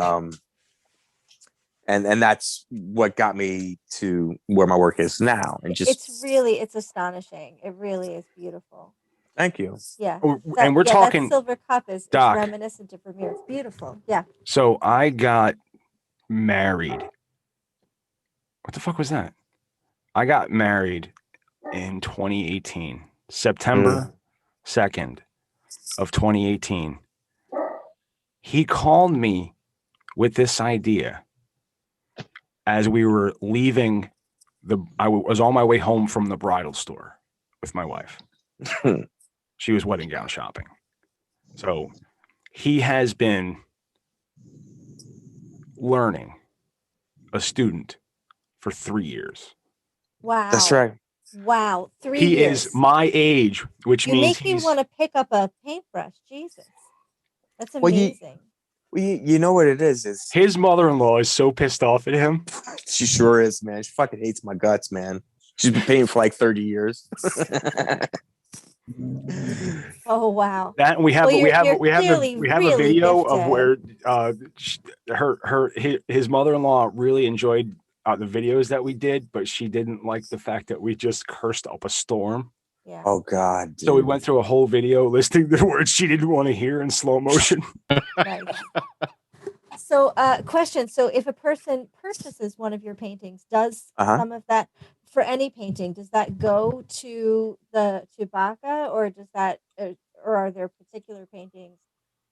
that's what got me to where my work is now. And just it's astonishing. It really is beautiful. Thank you. Yeah. And we're talking that silver cup is reminiscent of Vermeer. It's beautiful. Yeah. So I got married. What the fuck was that? I got married in 2018, September 2nd of 2018. He called me with this idea as we were leaving I was on my way home from the bridal store with my wife. She was wedding gown shopping. So he has been learning, a student, for 3 years. Wow. That's right. Wow. 3 He years. is my age, which means you make me want to pick up a paintbrush. Jesus. That's Well, amazing. you know what it is his mother-in-law is so pissed off at him. She sure is, man. She fucking hates my guts, man. She's been painting for like 30 years. Oh wow! That we have we have a video of where his mother-in-law really enjoyed the videos that we did, but she didn't like the fact that we just cursed up a storm. Yeah. Oh God. Dude. So we went through a whole video listing the words she didn't want to hear in slow motion. Right. So, question. So if a person purchases one of your paintings, does some of that, for any painting, does that go to Baca, or does that, or are there particular paintings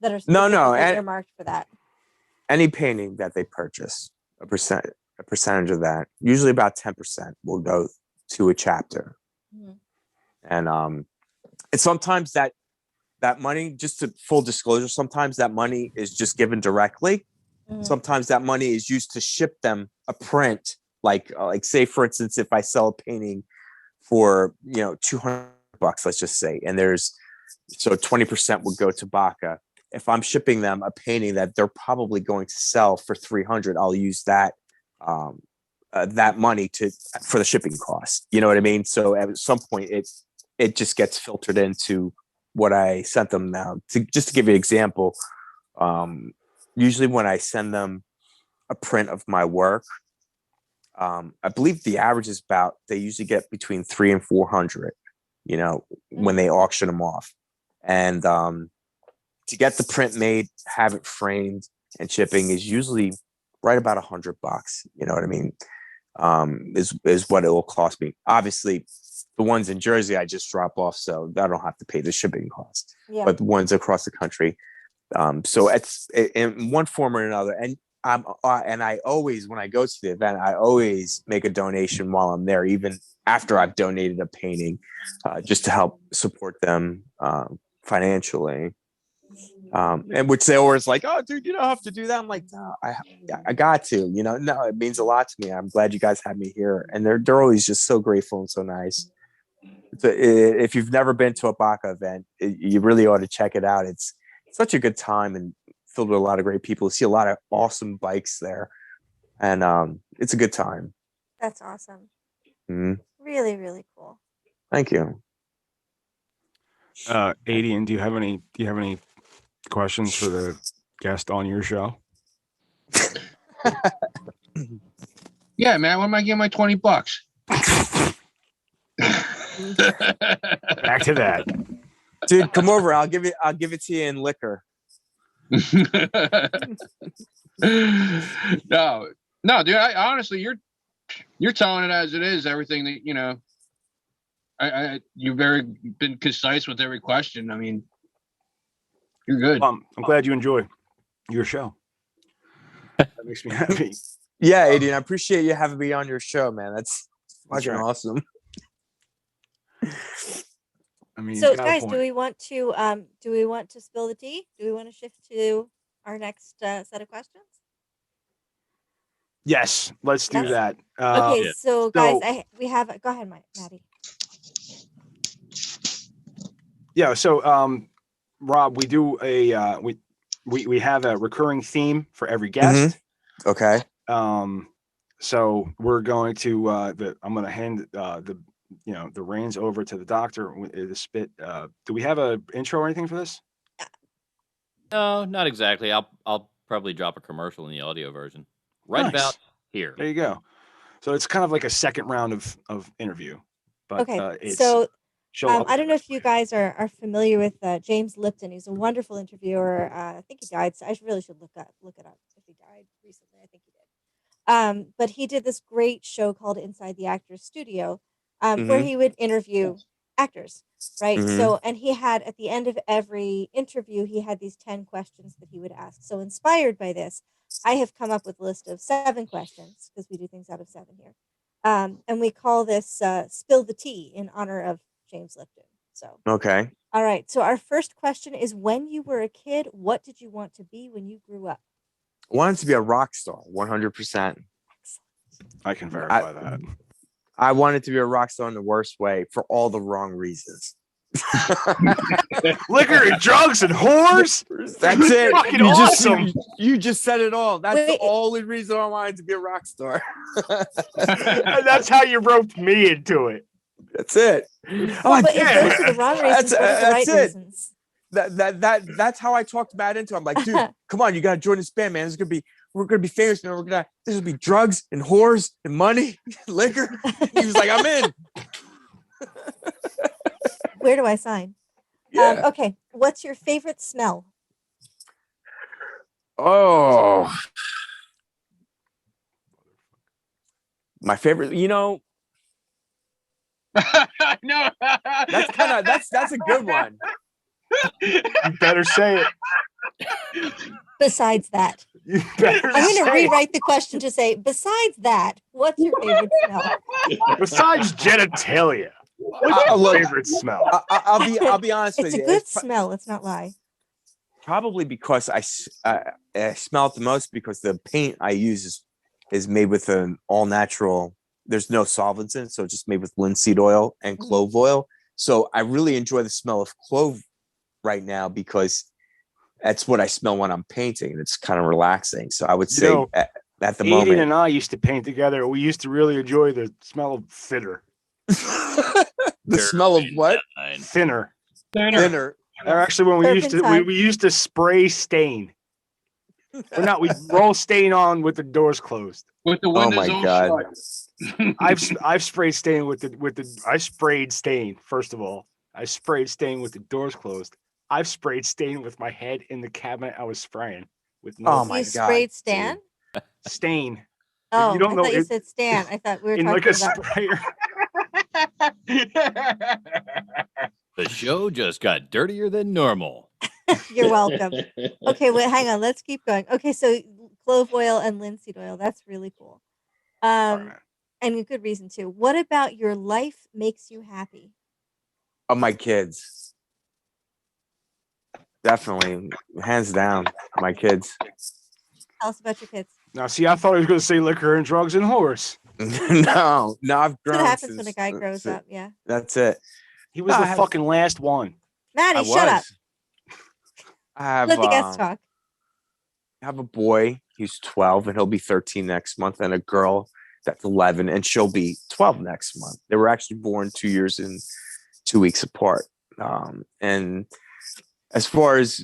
that are earmarked for that? Any painting that they purchase, a percentage of that, usually about 10%, will go to a chapter. Mm-hmm. And sometimes that that money, just to full disclosure, sometimes that money is just given directly. Sometimes that money is used to ship them a print, like say for instance, if I sell a painting for $200, let's just say, and so 20% would go to Baca. If I'm shipping them a painting that they're probably going to sell for $300, I'll use that that money for the shipping cost. You know what I mean? So at some point, it just gets filtered into what I sent them. Now, just to give you an example, usually when I send them a print of my work, I believe the average is they usually get between 300 and 400, when they auction them off. And to get the print made, have it framed, and shipping is usually right about $100. You know what I mean? Is what it will cost me. Obviously, the ones in Jersey I just drop off, so I don't have to pay the shipping cost. Yeah. But the ones across the country, so it's in one form or another. And I always, when I go to the event, I always make a donation while I'm there, even after I've donated a painting, just to help support them financially. And which they always like, oh, dude, you don't have to do that. I'm like, no, I got to, no, it means a lot to me. I'm glad you guys had me here. And they're always just so grateful and so nice. If you've never been to a Baca event, you really ought to check it out. It's such a good time and filled with a lot of great people. You see a lot of awesome bikes there, and it's a good time. That's awesome. Mm-hmm. Really, really cool. Thank you. Adian, do you have any questions for the guest on your show? Yeah, man. When am I getting my $20? Back to that, dude. Come over. I'll give it to you in liquor. No, dude. I honestly, you're telling it as it is. Everything that you've been concise with every question. I mean, you're good. I'm glad you enjoy your show. That makes me happy. Yeah, Adian, I appreciate you having me on your show, man. That's fucking awesome. I mean, so guys, do we want to spill the tea? Do we want to shift to our next set of questions? Yes, let's do that. Okay, so guys, we have. Go ahead, Maddie. Yeah. So, Rob, we do we have a recurring theme for every guest. Mm-hmm. Okay. So we're going to I'm going to hand the reins over to the doctor. The spit. Do we have an intro or anything for this? No, not exactly. I'll probably drop a commercial in the audio version. Right about here. There you go. So it's kind of like a second round of interview. But okay. I don't know if you guys are familiar with James Lipton. He's a wonderful interviewer. I think he died. So I really should look it up if he died recently. I think he did. But he did this great show called Inside the Actors Studio, where he would interview actors, right? Mm-hmm. So, and he had at the end of every interview, he had these 10 questions that he would ask. So inspired by this, I have come up with a list of 7 questions because we do things out of 7 here. And we call this Spill the Tea in honor of James Lipton. So, okay. All right. So our first question is, when you were a kid, what did you want to be when you grew up? I wanted to be a rock star, 100%. I can verify that. I wanted to be a rock star in the worst way for all the wrong reasons. Liquor and drugs and whores. That's it. Fucking awesome. You just said it all. That's the only reason I wanted to be a rock star. And that's how you roped me into it. That's it. Well, but if those are the wrong reasons, what are the right reasons? That's how I talked Matt into it. I'm like, dude, come on, you gotta join this band, man. We're gonna be famous, man. This will be drugs and whores and money, and liquor. He was like, I'm in. Where do I sign? Yeah. Okay. What's your favorite smell? Oh, my favorite. No. That's a good one. You better say it. Besides that, I'm going to rewrite the question to say, besides that, what's your favorite smell? Besides genitalia. What's your favorite smell? I'll be honest It's with a you. good smell. Let's not lie. Probably because I smell it the most because the paint I use is made with an all natural. There's no solvents in it, so it's just made with linseed oil and clove oil. So I really enjoy the smell of clove right now because that's what I smell when I'm painting, and it's kind of relaxing. So I would say at the Adian moment, and I used to paint together. We used to really enjoy the smell of thinner. the smell of what? Thinner. Thinner. Or actually, when we used to spray stain. Or not, we roll stain on with the doors closed. With the windows all shut. I've sprayed stain with the I sprayed stain, first of all. I sprayed stain with the doors closed. I've sprayed stain with my head in the cabinet I was spraying with no. Oh my You God! sprayed Stan? Stain. Oh, you don't I know thought you it, said Stan. I thought we were in talking like a about sprayer. The show just got dirtier than normal. You're welcome. Okay, wait, hang on. Let's keep going. Okay, so clove oil and linseed oil. That's really cool. And a good reason too. What about your life makes you happy? Oh, my kids. Definitely, hands down, my kids. Tell us about your kids. Now, see, I thought he was going to say liquor and drugs and horse. no, I've grown. That's what happens when a guy grows up. Yeah, that's it. He was the fucking last one. Maddie, shut up. I have. Let the guests talk. I have a boy. He's 12, and he'll be 13 next month, and a girl that's 11, and she'll be 12 next month. They were actually born 2 years and 2 weeks apart. And as far as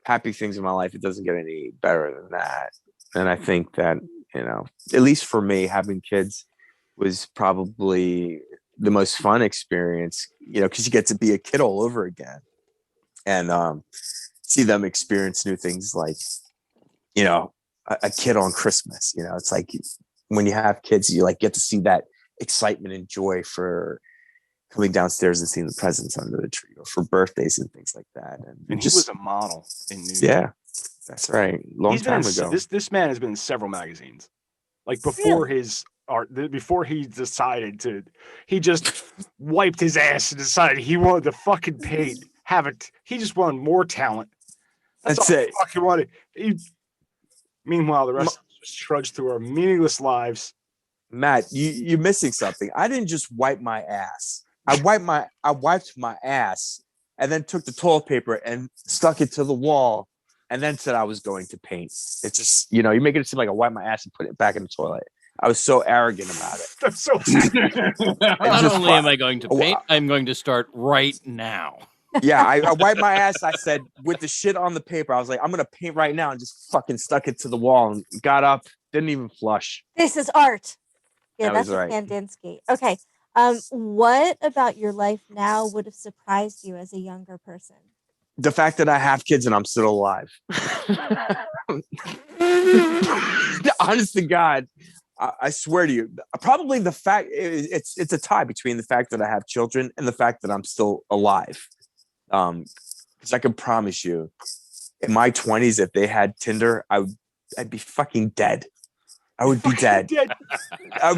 happy things in my life, it doesn't get any better than that. And I think that at least for me, having kids was probably the most fun experience. Because you get to be a kid all over again, and see them experience new things like a kid on Christmas. It's like when you have kids, you like get to see that excitement and joy for coming downstairs and seeing the presents under the tree, or for birthdays and things like that. And he was a model in New York. Yeah, that's right. Long time ago. This man has been in several magazines. Like before his art, before he decided to, he just wiped his ass and decided he wanted to fucking paint. He just wanted more talent. That's all it. He fucking wanted. Meanwhile, the rest of us just trudged through our meaningless lives. Matt, you're missing something. I didn't just wipe my ass. I wiped my ass and then took the toilet paper and stuck it to the wall and then said I was going to paint. It's just, you're making it seem like I wiped my ass and put it back in the toilet. I was so arrogant about it. That's so Not only am I going to paint, I'm going to start right now. Yeah, I wiped my ass. I said, with the shit on the paper, I was like, I'm going to paint right now, and just fucking stuck it to the wall and got up, didn't even flush. This is art. Yeah, That that's was right. Kandinsky. Okay. What about your life now would have surprised you as a younger person? The fact that I have kids and I'm still alive. Honest to God, I swear to you, probably the fact it's a tie between the fact that I have children and the fact that I'm still alive. Because I can promise you, in my 20s, if they had Tinder, I'd be fucking dead. I would be dead.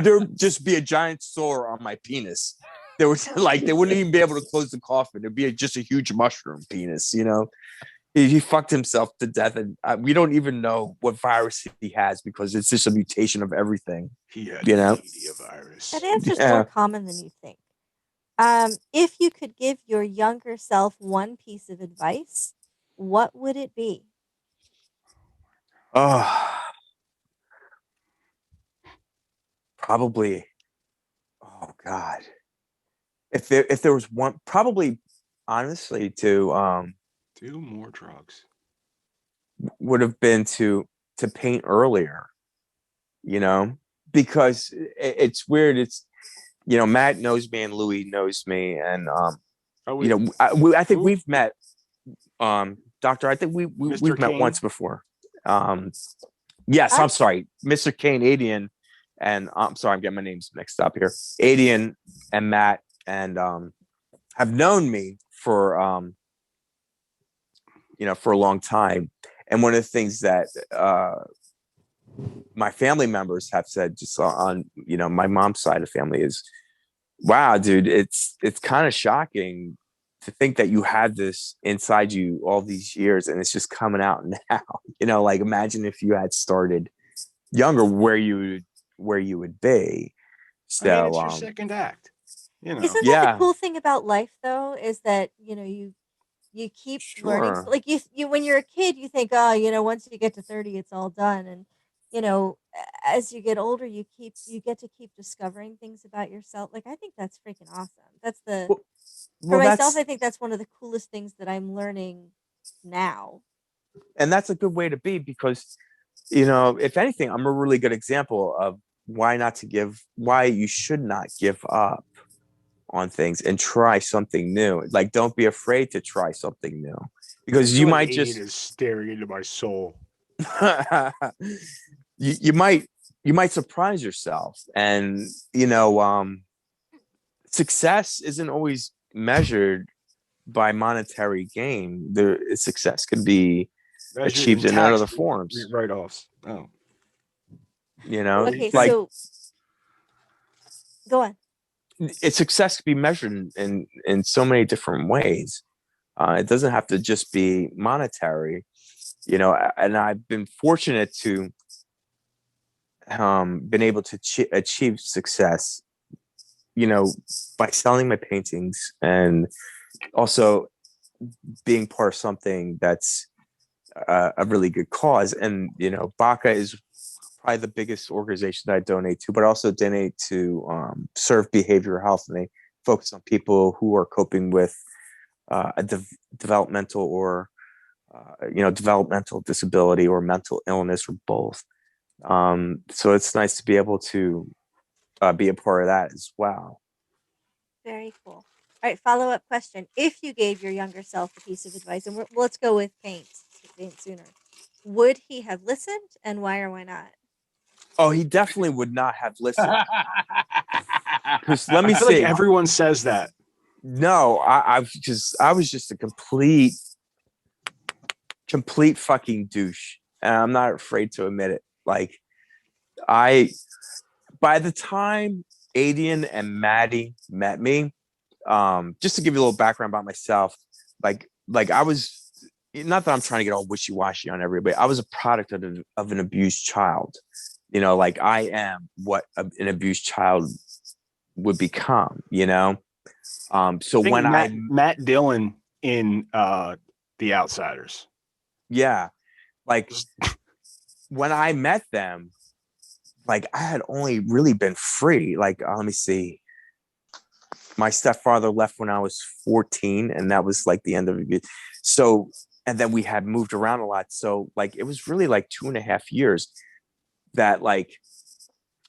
There would just be a giant sore on my penis. They wouldn't even be able to close the coffin. It'd be just a huge mushroom penis, He fucked himself to death, and we don't even know what virus he has because it's just a mutation of everything. He had media virus. That answer's more common than you think. If you could give your younger self one piece of advice, what would it be? Probably. Oh God. If there was one, probably, honestly, to do more drugs. Would have been to paint earlier, because it's weird. It's Matt knows me and Louis knows me, and I think we've met. Doctor, I think we've met once before. Yes, I'm sorry, Mr. Caine, Adian, and I'm sorry, I'm getting my names mixed up here. Adian and Matt, and have known me for for a long time. And one of the things that my family members have said, just on my mom's side of the family, is Wow, dude, it's kind of shocking to think that you had this inside you all these years and it's just coming out now. Like imagine if you had started younger, where you would be. I mean, So it's your second act. Isn't that the Yeah, cool thing about life, though? Is that you keep learning. sure. Like you when you're a kid, you think, oh, once you get to 30, it's all done. And as you get older, you get to keep discovering things about yourself. Like I think that's freaking awesome. That's the Well, For well, myself, that's I think that's one of the coolest things that I'm learning now. and that's a good way to be because if anything, I'm a really good example of why you should not give up on things and try something new. Like, don't be afraid to try something new I because feel you like might Aiden just is staring into my soul. you might surprise yourself. And success isn't always measured by monetary gain. Success can be Measured achieved in in tax other forms. write-offs. Oh, Okay, like so go on. success can be measured in so many different ways. It doesn't have to just be monetary, and I've been fortunate to been able to achieve success, by selling my paintings and also being part of something that's a really good cause. And BACA is probably the biggest organization that I donate to, but I also donate to Serve Behavioral Health, and they focus on people who are coping with a developmental or developmental disability or mental illness or both. So it's nice to be able to be a part of that as well. Very cool. All right, follow-up question. If you gave your younger self a piece of advice, and let's go with paint sooner, would he have listened, and why or why not? Oh, he definitely would not have listened. Because let I me feel like see. everyone says that. No, I was just a complete fucking douche, and I'm not afraid to admit it. Like by the time Adian and Maddie met me, just to give you a little background about myself, like I was, not that I'm trying to get all wishy-washy on everybody. I was a product of an abused child. Like I am what an abused child would become. So I think when Matt Dillon in The Outsiders. yeah, like when I met them, like I had only really been free. Like, let me see. My stepfather left when I was 14, and that was like the end of it. So, and then we had moved around a lot. So, like, it was really like 2.5 years that, like,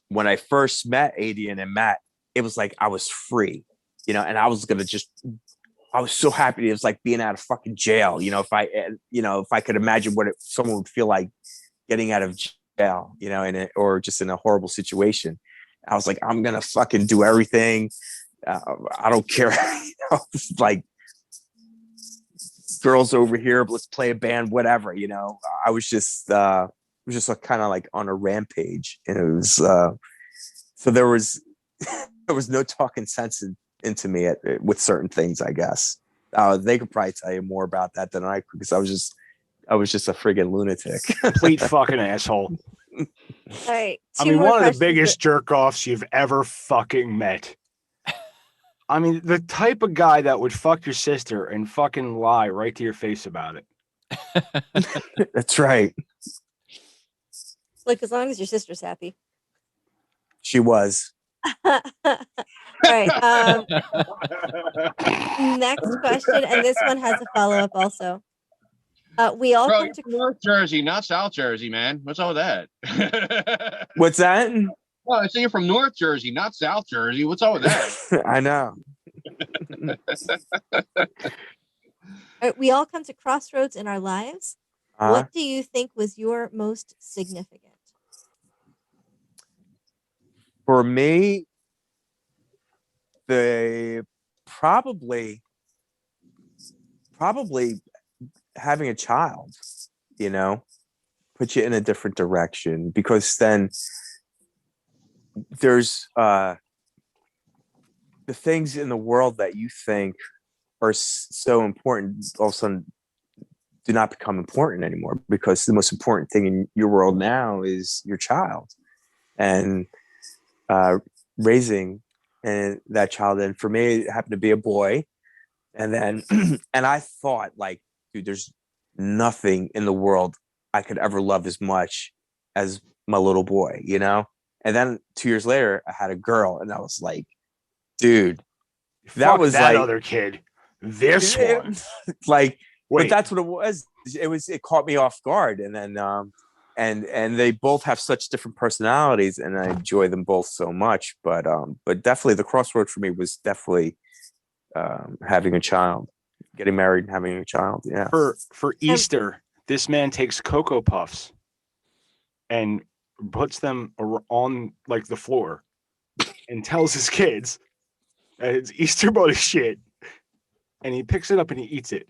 when I first met Adian and Matt, it was like I was free, and I was so happy. It was like being out of fucking jail. If I could imagine what someone would feel like getting out of jail, or just in a horrible situation. I was like, I'm gonna fucking do everything. I don't care. Like girls over here, let's play a band, whatever. I was just kind of like on a rampage, and it was so there was there was no talking sense into me with certain things, I guess. They could probably tell you more about that than I could, because I was just a friggin' lunatic. Complete fucking asshole. All right. I mean, one of the biggest jerk offs you've ever fucking met. I mean, the type of guy that would fuck your sister and fucking lie right to your face about it. That's right. Like, as long as your sister's happy. She was. All right. Next question, and this one has a follow-up also. We all Bro, come you're to from North Jersey, not South Jersey, man. What's all that? What's that? Well, I say you're from North Jersey, not South Jersey. What's all with that? I know. We all come to crossroads in our lives. What do you think was your most significant? For me, they probably having a child, put you in a different direction, because then there's the things in the world that you think are so important all of a sudden do not become important anymore, because the most important thing in your world now is your child and raising that child. And for me, it happened to be a boy. And then, and I thought, like, dude, there's nothing in the world I could ever love as much as my little boy, you know? And then 2 years later, I had a girl, and I was like, dude, that Fuck was that like, other kid. This one. like, Wait. but that's what it was. It caught me off guard. And then, and they both have such different personalities, and I enjoy them both so much. But definitely the crossroad for me was definitely having a child, getting married and having a child. Yeah. For Easter, this man takes Cocoa Puffs and puts them on like the floor and tells his kids that it's Easter Bunny shit, and he picks it up and he eats it.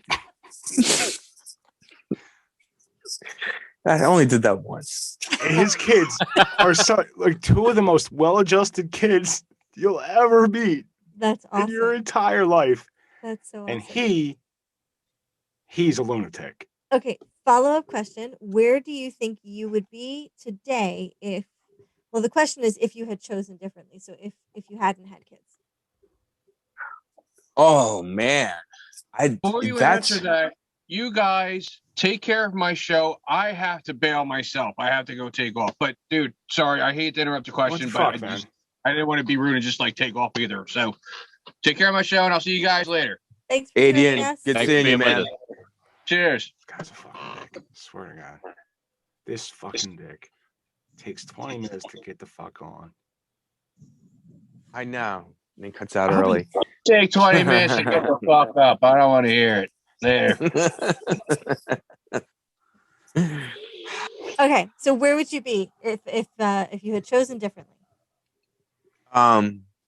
I only did that once. And his kids are like two of the most well-adjusted kids you'll ever meet. That's awesome. In your entire life. That's so awesome. And he's a lunatic. Okay, follow-up question. Where do you think you would be today if, well, the question is if you had chosen differently. So if you hadn't had kids. Oh, man. Before you answer that, you guys take care of my show. I have to bail myself. I have to go take off. But, dude, sorry, I hate to interrupt the question, but I didn't want to be rude and just like take off either. So take care of my show, and I'll see you guys later. Thanks for Adian, us. good seeing you, man. Cheers. This guy's a fucking dick. I swear to God. This fucking dick takes 20 minutes to get the fuck on. I know. And he cuts out early. Take 20 minutes to get the fuck up. I don't want to hear it. There. Okay, so where would you be if you had chosen differently?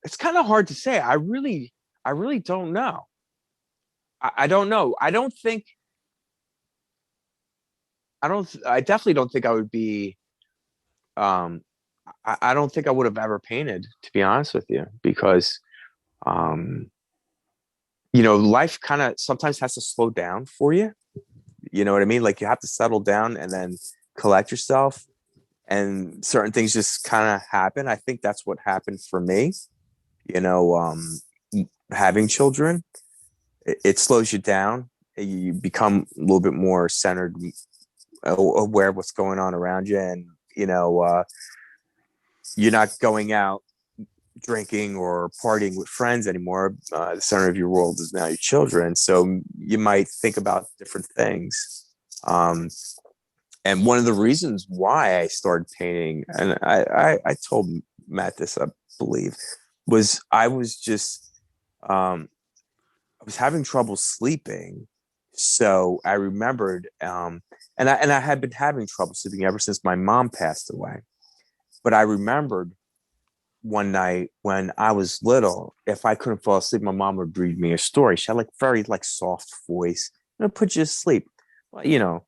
It's kind of hard to say. I really don't know. I don't know. I definitely don't think I would be. I don't think I would have ever painted, to be honest with you, because, life kind of sometimes has to slow down for you. You know what I mean? Like you have to settle down and then collect yourself, and certain things just kind of happen. I think that's what happened for me. Having children, it slows you down. You become a little bit more centered, aware of what's going on around you, and you're not going out drinking or partying with friends anymore. The center of your world is now your children, so you might think about different things. And one of the reasons why I started painting, and I told Matt this, I believe, was I was just I was having trouble sleeping. So I remembered, and I had been having trouble sleeping ever since my mom passed away. But I remembered one night when I was little, if I couldn't fall asleep, my mom would read me a story. She had like very soft voice, and it put you to sleep. Well,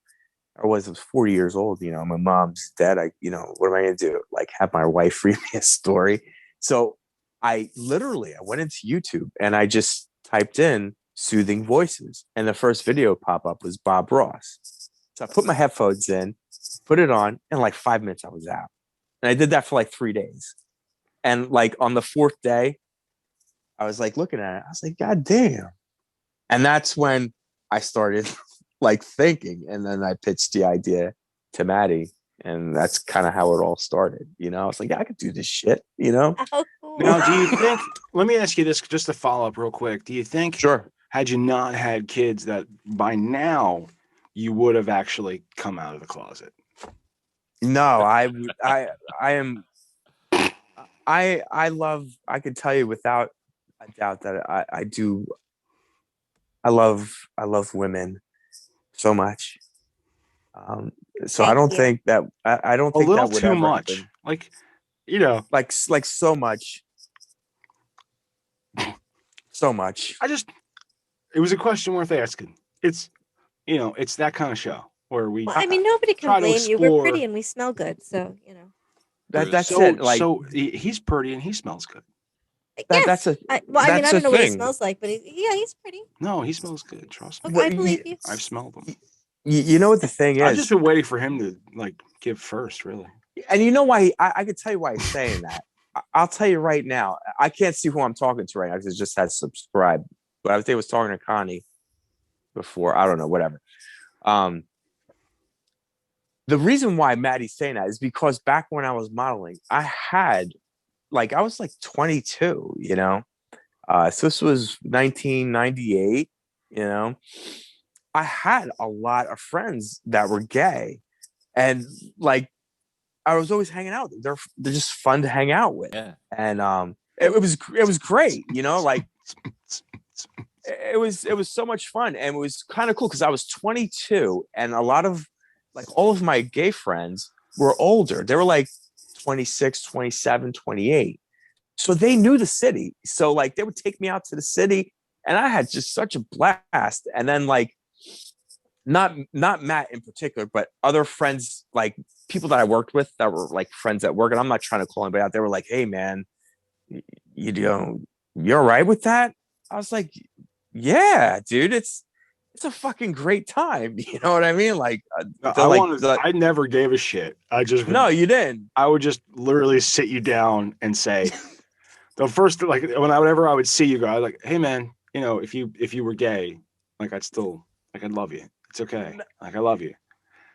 I was 40 years old. My mom's dead. What am I gonna do? Like have my wife read me a story? So I went into YouTube and I just typed in soothing voices, and the first video pop up was Bob Ross. So I put my headphones in, put it on, and like 5 minutes I was out. And I did that for like 3 days. And like on the fourth day, I was like looking at it. I was like, God damn. And that's when I started like thinking. And then I pitched the idea to Maddie. And that's kind of how it all started. I was like, yeah, I could do this shit, Oh, cool. Now, do you think, let me ask you this just to follow up real quick. Do you think, sure, had you not had kids, that by now you would have actually come out of the closet? No, I am. I could tell you without a doubt that I do. I love women so much. So I don't think that I don't think a little that would too ever much. Happen. Like so much. So much. It was a question worth asking. It's it's that kind of show where we. Well, I mean, nobody can blame you. We're pretty and we smell good, so That's it. Like, so he's pretty and he smells good. That's a I that's a don't know what he thing. smells like, but he's pretty. No, he smells good. Trust me. Okay, I believe you. I've smelled him. You know what the thing I've just is, been waiting for him to like give first, really. and you know why I could tell you why he's saying that. I'll tell you right now. I can't see who I'm talking to right now because it just has subscribed. But I think I was talking to Connie before. I don't know, whatever. The reason why Maddie's saying that is because back when I was modeling, I was like 22, you know. So this was 1998, you know. I had a lot of friends that were gay, and like I was always hanging out. They're just fun to hang out with, Yeah. and it was great, you know. Like it was so much fun, and it was kind of cool because I was 22, and a lot of like all of my gay friends were older. They were like 26, 27, 28. So they knew the city. So like they would take me out to the city, and I had just such a blast. And then like not Matt in particular, but other friends, like people that I worked with that were like friends at work. And I'm not trying to call anybody out. They were like, "Hey man, you're all right with that?" I was like, "Yeah, dude, it's a fucking great time." You know what I mean? Like, I never gave a shit. No, you didn't. I would just literally sit you down and say, the first, like, whenever I would see you go, I was like, "Hey man, you know, if you were gay, like I'd love you. It's okay. Like I love you."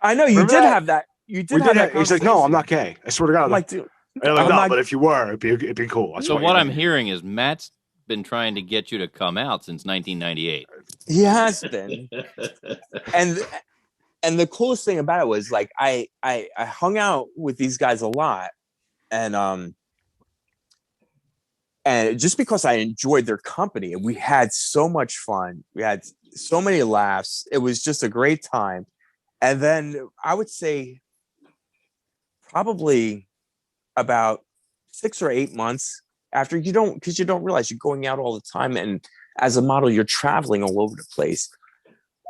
I know you Remember did that? have that. You did We have did that that. He's like, "No, I'm conversation. not gay. I swear to God." I'm like, dude, I'm like, I'm "No, not- but if you were, it'd be cool." That's So why what you're I'm gay. hearing is Matt's been trying to get you to come out since 1998. He has been. And the coolest thing about it was like I hung out with these guys a lot, and just because I enjoyed their company, and we had so much fun, we had so many laughs, it was just a great time. And then I would say probably about 6 or 8 months after, because you don't realize you're going out all the time, and as a model you're traveling all over the place.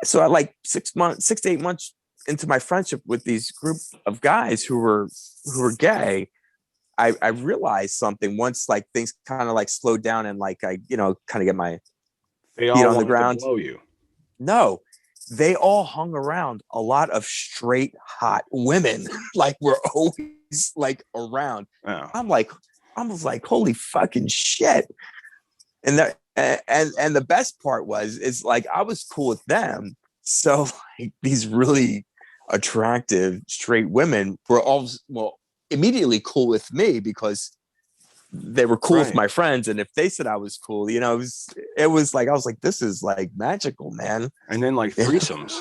So at like 6 to 8 months into my friendship with these group of guys who were gay, I realized something once like things kind of like slowed down, and like I kind of get my They feet all on the wanted ground. to blow you. No, they all hung around a lot of straight hot women. Like we're always like around. Oh. I was like, holy fucking shit. And the best part is like I was cool with them. So like these really attractive straight women were all immediately cool with me because they were cool with my friends, and if they said I was cool, it was like I was like, this is like magical, man. And then like threesomes.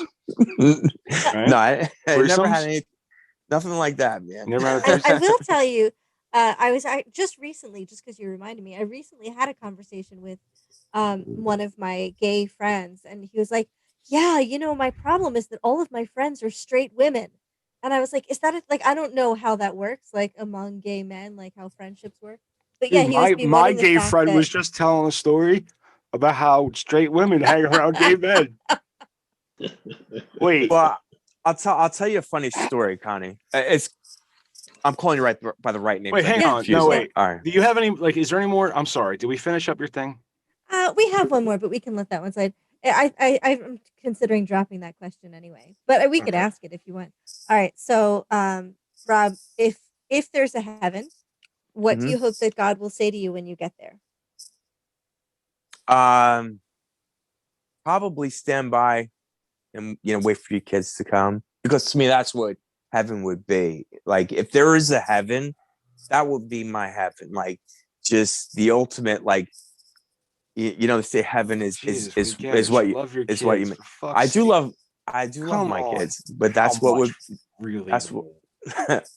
Right? No, I never had nothing like that, man. Never had a threesome? I will tell you, I just recently, just because you reminded me, I recently had a conversation with one of my gay friends, and he was like, "Yeah, my problem is that all of my friends are straight women." And I was like, "Is that like I don't know how that works, like among gay men, like how friendships work." But yeah, Dude, he was my gay friend was just telling a story about how straight women hang around gay men. Wait. Well, I'll tell you a funny story, Connie. I'm calling you right by the right name. Wait, hang on. No, wait. All right. Do you have any is there any more? I'm sorry. Did we finish up your thing? We have one more, but we can let that one slide. I'm considering dropping that question anyway, but we could ask it if you want. All right. So, Rob, if there's a heaven, what do you hope that God will say to you when you get there? Probably stand by and wait for your kids to come, because to me that's what heaven would be. Like if there is a heaven, that would be my heaven. Like just the ultimate, like they say heaven is what you is what you mean. I do love my kids, but that's what would really that's what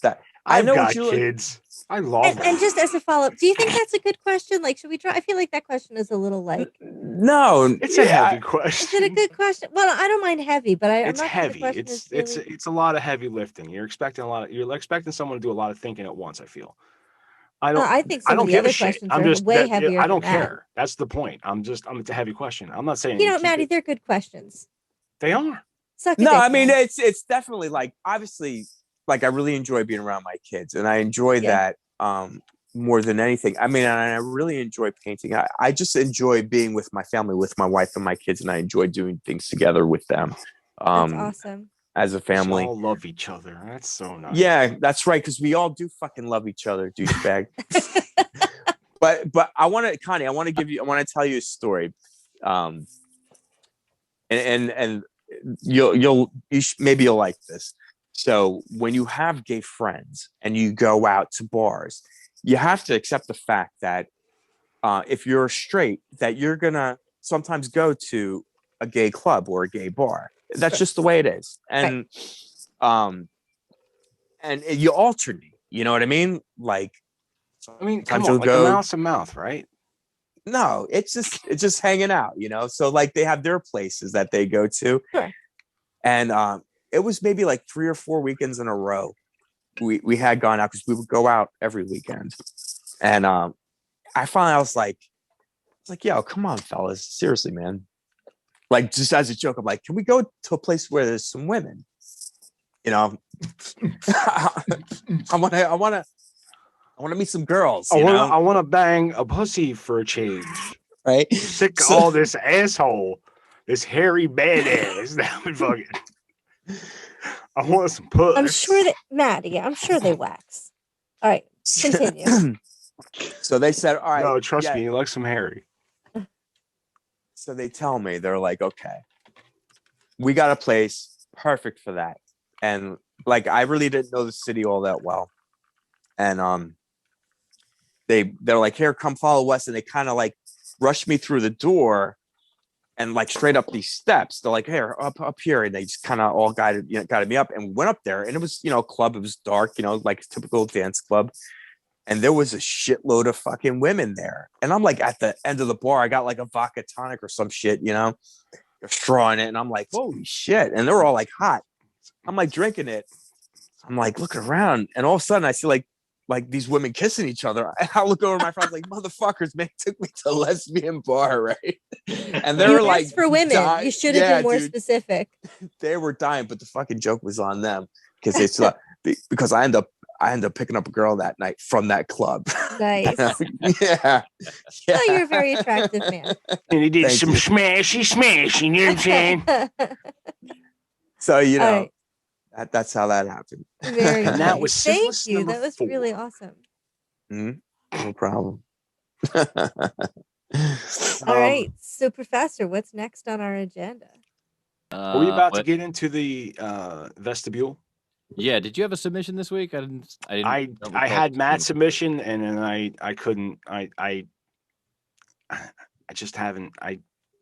that I know got what kids. I love and just as a follow-up, do you think that's a good question? Like, should we try? I feel like that question is a little like no, it's a heavy question. Is it a good question? Well, I don't mind heavy, but I'm not heavy. Sure It's a lot of heavy lifting. You're expecting someone to do a lot of thinking at once. I feel. I think some of the other questions are way heavier. I don't care. That's the point. It's a heavy question. I'm not saying Maddie, they're good questions. They are. I mean it's definitely like obviously like I really enjoy being around my kids, and I enjoy that. more than anything. I mean, and I really enjoy painting. I just enjoy being with my family, with my wife and my kids, and I enjoy doing things together with them. That's awesome. As a family. We all love each other. That's so nice. Yeah, that's right, because we all do fucking love each other, douchebag. but I want to, Connie, I want to tell you a story. And maybe you'll like this. So when you have gay friends and you go out to bars, you have to accept the fact that if you're straight, that you're gonna sometimes go to a gay club or a gay bar. That's just the way it is. And and you alternate. You know what I mean? Like, I mean, come sometimes on, you'll like go. a mouth to mouth, right? No, it's just hanging out, you know. So like they have their places that they go to, Sure. And it was maybe like 3 or 4 weekends in a row we had gone out, because we would go out every weekend. And I was like, yo, come on, fellas, seriously, man. Like, just as a joke, I'm like, can we go to a place where there's some women? You know, I want to meet some girls. I want to bang a pussy for a change. Right? I'm sick of all this asshole, this hairy badass. That would fucking. I want some puss. I'm sure that Maddie. I'm sure they wax. All right, continue. So they said, all right. No, trust me, you like some hairy. So they tell me, they're like, okay, we got a place perfect for that. And like, I really didn't know the city all that well. And they're like, here, come follow us. And they kind of like rushed me through the door and like straight up these steps. They're like, here, up here. And they just kind of all guided me up, and we went up there, and it was, a club. It was dark, like a typical dance club. And there was a shitload of fucking women there. And I'm like, at the end of the bar, I got like a vodka tonic or some shit, a straw in it. And I'm like, holy shit. And they were all like hot. I'm like drinking it. I'm like looking around, and all of a sudden I see like these women kissing each other. And I look over at my friends like, motherfuckers, man, took me to a lesbian bar, right? And they were like, for women. You should have been more specific. They were dying, but the fucking joke was on them, because it's because I end up picking up a girl that night from that club. Nice. Yeah. Oh, you're a very attractive man. And he did some smashy, you know what I'm saying? So, right. That's how that happened. Very And that was Thank syphilis you. number That was 4. really awesome. Mm-hmm. No problem. All right. So, Professor, what's next on our agenda? Are we about to get into the vestibule? Yeah. Did you have a submission this week? I had Matt's submission, and then I couldn't. I just haven't.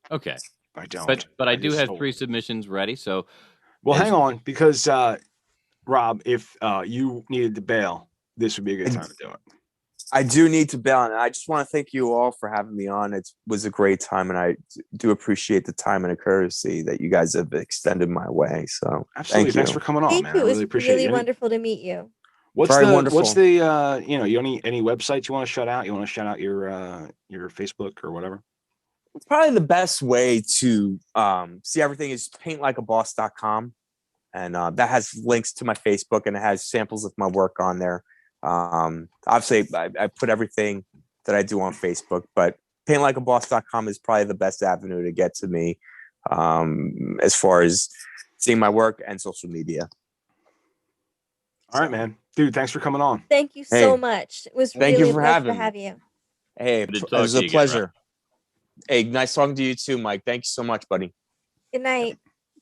Okay. I don't. But I do have 3 submissions ready. So, well, hang on, because Rob, if you needed to bail, this would be a good time to do it. I do need to bail, and I just want to thank you all for having me on. It was a great time, and I do appreciate the time and the courtesy that you guys have extended my way. So, absolutely, thanks for coming on, man. I really appreciate it. Really wonderful to meet you. What's the you any websites you want to shout out? You want to shout out your Facebook or whatever? Probably the best way to see everything is paintlikeaboss.com, and that has links to my Facebook, and it has samples of my work on there. Obviously I put everything that I do on Facebook, but paintlikeaboss.com is probably the best avenue to get to me as far as seeing my work and social media. All right, man. Dude, thanks for coming on. Thank you so much. It was really a pleasure to have you. Hey, it was a pleasure. Hey, nice talking to you too, Mike. Thank you so much, buddy. Good night.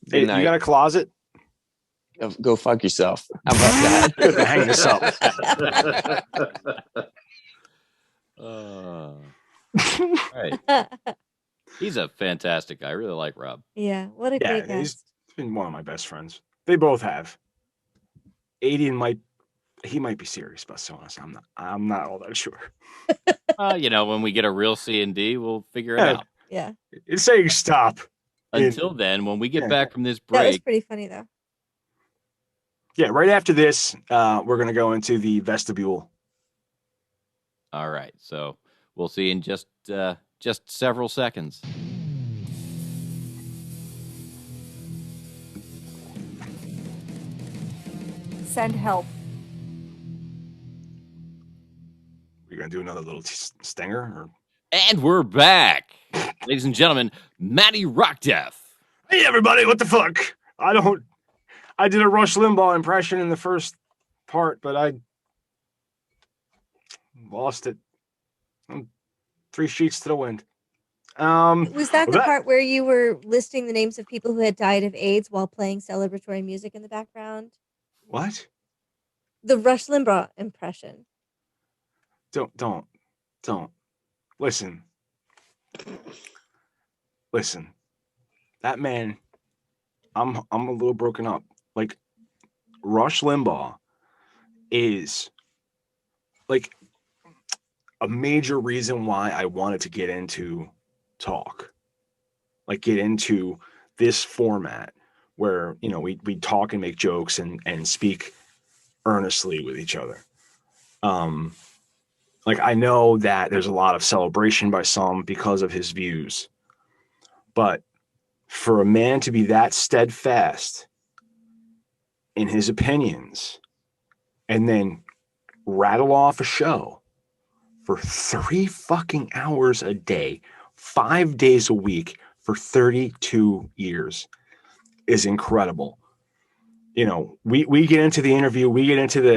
Good night. You got a closet? Go fuck yourself. How about that? Hang this up. Right. He's a fantastic guy. I really like Rob. Yeah, what a great guy. He's been one of my best friends. They both have. Adian might be serious about selling us. I'm not all that sure. When we get a real C&D, we'll figure it out. Yeah. It's saying stop. Until then, when we get back from this break. That was pretty funny, though. Yeah, right after this, we're going to go into the vestibule. All right. So we'll see in just several seconds. Send help. We gonna do another little stinger? Or... And we're back, ladies and gentlemen. Matty Rockdeath. Hey, everybody! What the fuck? I did a Rush Limbaugh impression in the first part, but I lost it. 3 sheets to the wind. Was that the part where you were listing the names of people who had died of AIDS while playing celebratory music in the background? What? The Rush Limbaugh impression. Don't. Listen. That man, I'm a little broken up. Like, Rush Limbaugh is like a major reason why I wanted to get into talk. Like, get into this format where, you know, we talk and make jokes and speak earnestly with each other. Like, I know that there's a lot of celebration by some because of his views, but for a man to be that steadfast in his opinions and then rattle off a show for 3 fucking hours a day, 5 days a week for 32 years is incredible. You know, we get into the interview,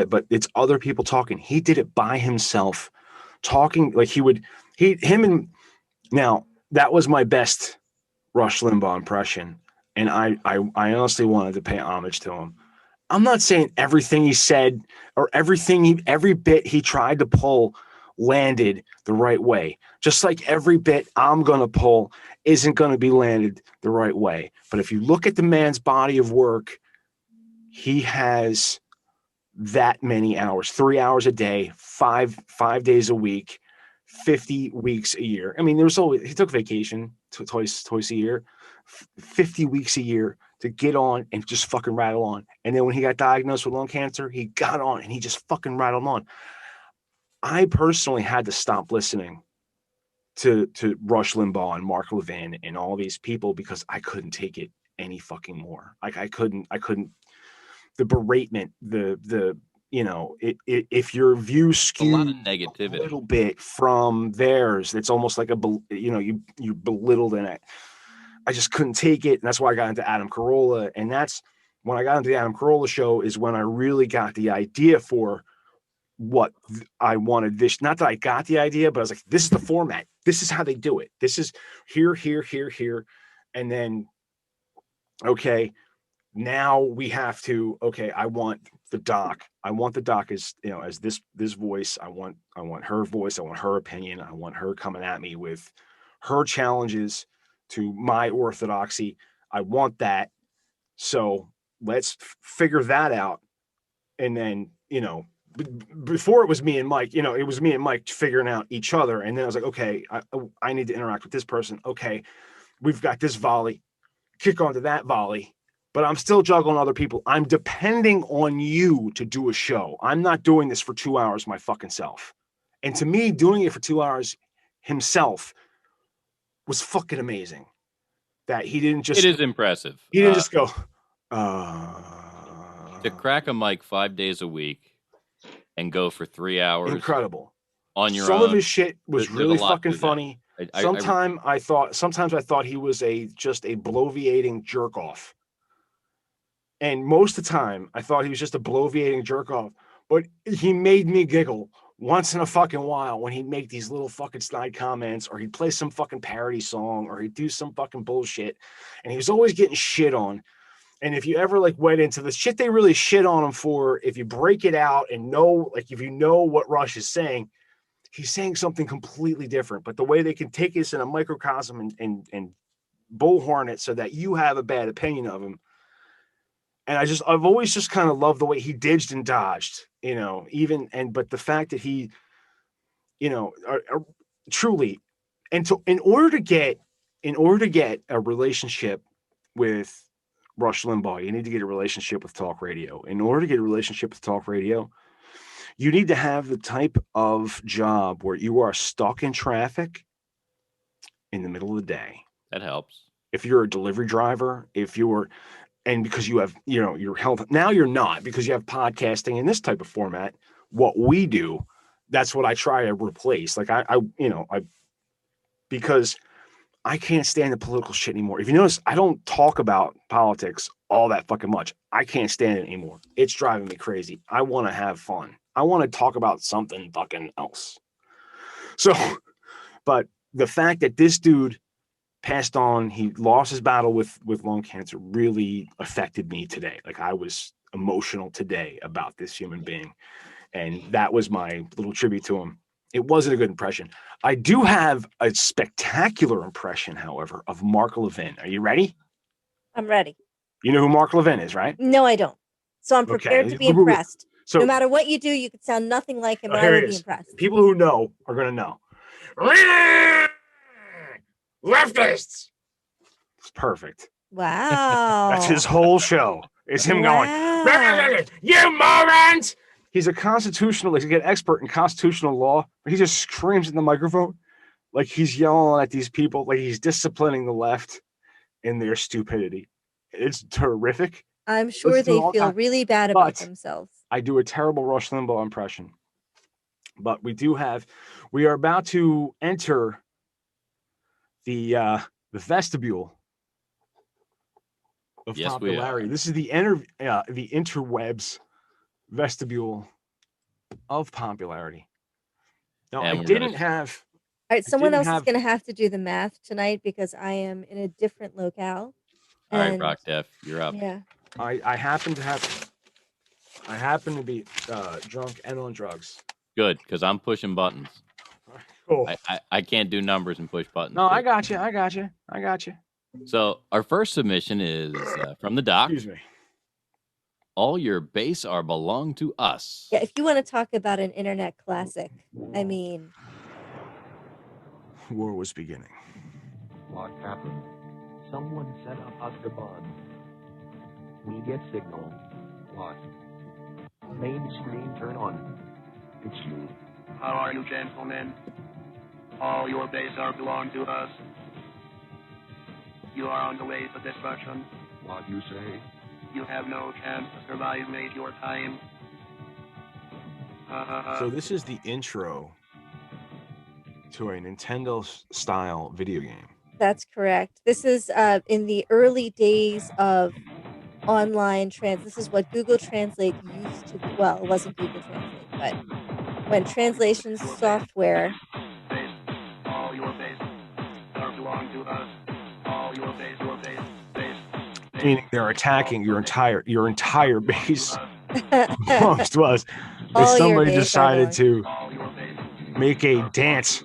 but it's other people talking. He did it by himself, talking like now that was my best Rush Limbaugh impression. And I honestly wanted to pay homage to him. I'm not saying everything he said or every bit he tried to pull landed the right way. Just like every bit I'm going to pull isn't going to be landed the right way. But if you look at the man's body of work, he has that many hours, 3 hours a day, five days a week, 50 weeks a year. I mean, he took vacation twice a year, 50 weeks a year to get on and just fucking rattle on. And then when he got diagnosed with lung cancer, he got on and he just fucking rattled on. I personally had to stop listening to Rush Limbaugh and Mark Levin and all these people because I couldn't take it any fucking more. Like I couldn't, the beratement, you know, if your view skews a lot of negativity, a little bit from theirs, it's almost like you belittled in it. I just couldn't take it, and that's why I got into Adam Carolla. And that's when I got into the Adam Carolla show is when I really got the idea for what I wanted. This, not that I got the idea, but I was like, this is the format. This is how they do it. This is here, and then okay. Now we have to, okay, I want the doc as, you know, as this voice. I want her voice. I want her opinion. I want her coming at me with her challenges to my orthodoxy. I want that. So let's figure that out. And then, you know, before it was me and Mike, you know, it was me and Mike figuring out each other. And then I was like, okay, I need to interact with this person. Okay, we've got this volley, kick onto that volley. But I'm still juggling other people. I'm depending on you to do a show. I'm not doing this for 2 hours my fucking self. And to me, doing it for 2 hours himself was fucking amazing. That he didn't just... It is impressive. He didn't just go... to crack a mic 5 days a week and go for 3 hours. Incredible. On your own. Some of his shit was There's really fucking funny. Sometimes I thought he was just a bloviating jerk off. And most of the time, I thought he was just a bloviating jerk off. But he made me giggle once in a fucking while when he'd make these little fucking snide comments, or he'd play some fucking parody song, or he'd do some fucking bullshit. And he was always getting shit on. And if you ever like went into the shit they really shit on him for, if you break it out and know, like if you know what Rush is saying, he's saying something completely different. But the way they can take this in a microcosm and bullhorn it so that you have a bad opinion of him. And I've always just kind of loved the way he dodged and dodged, you know, but the fact that he, you know, truly, and so in order to get a relationship with Rush Limbaugh, you need to get a relationship with talk radio. In order to get a relationship with talk radio, you need to have the type of job where you are stuck in traffic in the middle of the day. That helps. If you're a delivery driver, and because you have, you know, your health, now you're not, because you have podcasting in this type of format. What we do that's what I try to replace. Like I because I can't stand the political shit anymore. If you notice, I don't talk about politics all that fucking much. I can't stand it anymore. It's driving me crazy. I want to have fun. I want to talk about something fucking else. So, but the fact that this dude passed on, he lost his battle with lung cancer, really affected me today. Like I was emotional today about this human being. And that was my little tribute to him. It wasn't a good impression. I do have a spectacular impression, however, of Mark Levin. Are you ready? I'm ready. You know who Mark Levin is, right? No, I don't. So I'm prepared to be impressed. So no matter what you do, you could sound nothing like him, and I will be impressed. People who know are going to know. Leftists. It's perfect. Wow. That's his whole show. It's him going, you morons! He's a constitutionalist. He's an expert in constitutional law. He just screams in the microphone like he's yelling at these people, like he's disciplining the left in their stupidity. It's terrific. I'm sure they feel really bad about themselves. I do a terrible Rush Limbaugh impression. But we are about to enter the vestibule of popularity. This is the Interwebs Vestibule of Popularity. Now, I didn't have... All right, someone else is going to have to do the math tonight because I am in a different locale. All right, Rock Def, you're up. Yeah. I happen to be drunk and on drugs. Good, because I'm pushing buttons. Cool. I can't do numbers and push buttons. No, I got you. So our first submission is from the doc. Excuse me. All your base are belong to us. Yeah, if you want to talk about an internet classic, I mean... War was beginning. What happened? Someone set up us the bomb. We get signal. What? Main screen turn on. It's you. How are you, gentlemen? All your base are belong to us. You are on the way to destruction. What you say? You have no chance to survive, mate, your time. So this is the intro to a Nintendo-style video game. That's correct. This is in the early days of online this is what Google Translate used to... Well, it wasn't Google Translate, but when translation software... All your base are belong to us. All your base, meaning they're attacking your entire base. Most was. Somebody decided to make a dance.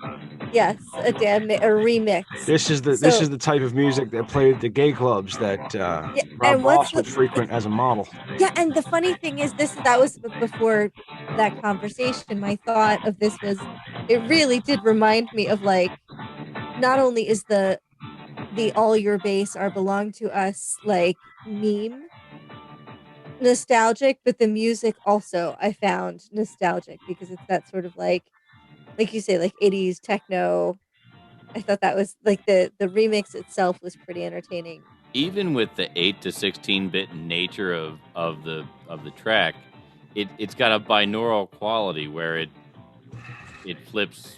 Yes, a remix. This is the type of music that played at the gay clubs that Rob Ross would frequent as a model. Yeah, and the funny thing is that was before that conversation. My thought of this was, it really did remind me of, like, not only is the all your base are belong to us, like, meme nostalgic, but the music also I found nostalgic because it's that sort of like you say, like 80s techno. I thought that was like the remix itself was pretty entertaining. Even with the 8 to 16-bit nature of the track, it's got a binaural quality where it flips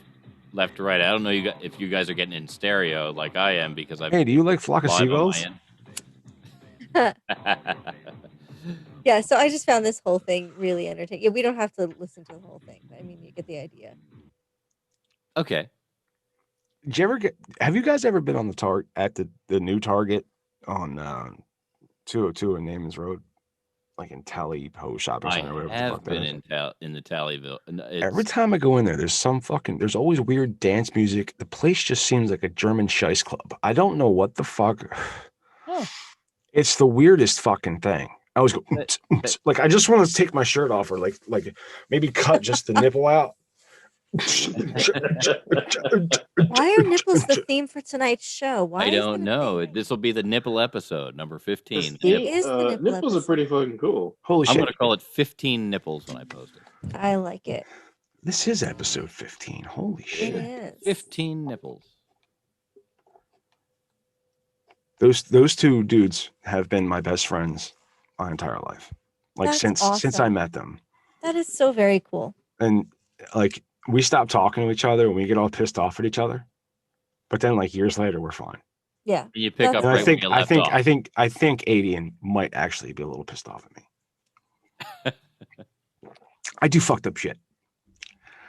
left to right. I don't know if you guys are getting in stereo like I am because I've... Hey, do you like Flock of Seagulls? Yeah, so I just found this whole thing really entertaining. Yeah, we don't have to listen to the whole thing. I mean, you get the idea. Okay. Have you guys ever been on at the new Target on 202 in Naaman's Road? Like in Tally Ho Shopping Center? I have been in the Tallyville. Every time I go in there, there's always weird dance music. The place just seems like a German Scheisse club. I don't know what the fuck. Oh. It's the weirdest fucking thing. I always go, like, I just want to take my shirt off or like maybe cut just the nipple out. Why are nipples the theme for tonight's show? I don't know. This will be the nipple episode, number 15. Nipples are pretty fucking cool. Holy shit. I'm going to call it 15 nipples when I post it. I like it. This is episode 15. Holy shit. It is. 15 nipples. Those two dudes have been my best friends my entire life. Like, That's since awesome. I met them. That is so very cool. And like we stop talking to each other and we get all pissed off at each other. But then, like years later, we're fine. Yeah. You pick up And right when you left off. I think Adian might actually be a little pissed off at me. I do fucked up shit.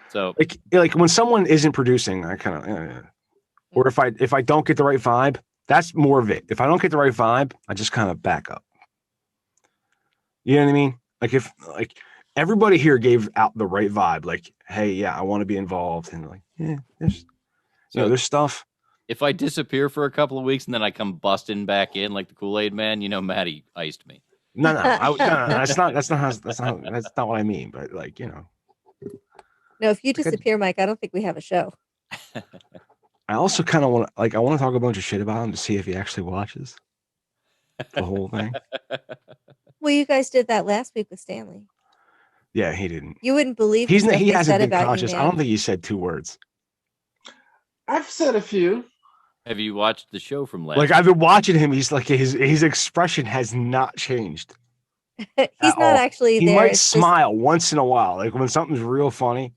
So like when someone isn't producing, I kind of, or if I don't get the right vibe, that's more of it. If I don't get the right vibe, I just kind of back up. You know what I mean? Like if like everybody here gave out the right vibe, like, hey, yeah, I want to be involved, and like, yeah, there's there's stuff. If I disappear for a couple of weeks and then I come busting back in like the Kool-Aid man, Maddie iced me. No, that's not what I mean. But like, No, if you disappear, Mike, I don't think we have a show. I also kind of want to talk a bunch of shit about him to see if he actually watches the whole thing. Well, you guys did that last week with Stanley. Yeah, he didn't. You wouldn't believe he hasn't been conscious. I don't think he said 2 words. I've said a few. Have you watched the show from last? Like I've been watching him. He's like his expression has not changed. He's not actually he there. He might smile once in a while, like when something's real funny.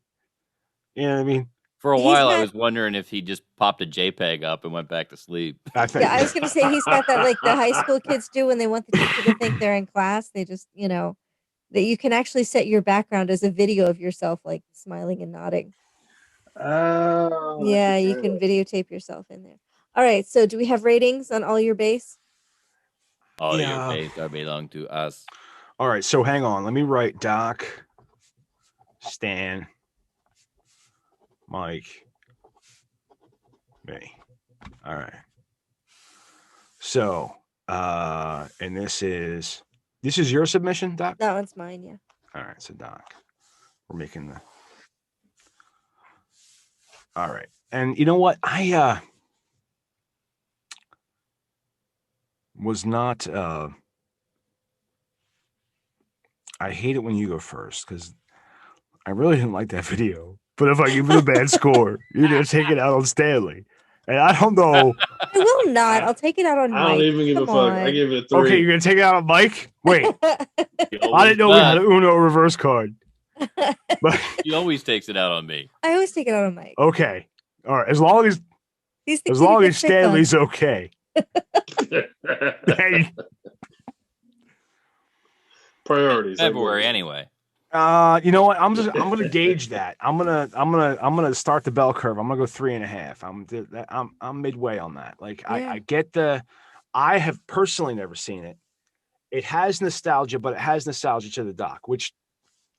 You know what I mean? For a while, I was wondering if he just popped a JPEG up and went back to sleep. I was going to say he's got that like the high school kids do when they want the teacher to think they're in class. They just, that you can actually set your background as a video of yourself, like smiling and nodding. Oh. Yeah, you can videotape yourself in there. All right. So do we have ratings on All Your Base? All Your Base belong to us. All right. So hang on. Let me write Doc, Stan, Mike, me. All right. So, and this is your submission, Doc? That one's mine, yeah. All right. So, Doc, we're making the. All right. And you know what? I was not. I hate it when you go first because I really didn't like that video. But if I give it a bad score, you're going to take it out on Stanley. And I don't know. I will not. I'll take it out on Mike. I don't even give a fuck. I give it a 3. Okay, you're going to take it out on Mike? Wait. I didn't know we had an Uno reverse card. But he always takes it out on me. I always take it out on Mike. Okay. All right. As long as Stanley's okay. Hey. Priorities. February anyway. You know what? I'm gonna gauge that. I'm gonna start the bell curve. I'm gonna go 3.5. I'm midway on that. Like yeah. I get I have personally never seen it. It has nostalgia, but it has nostalgia to the doc, which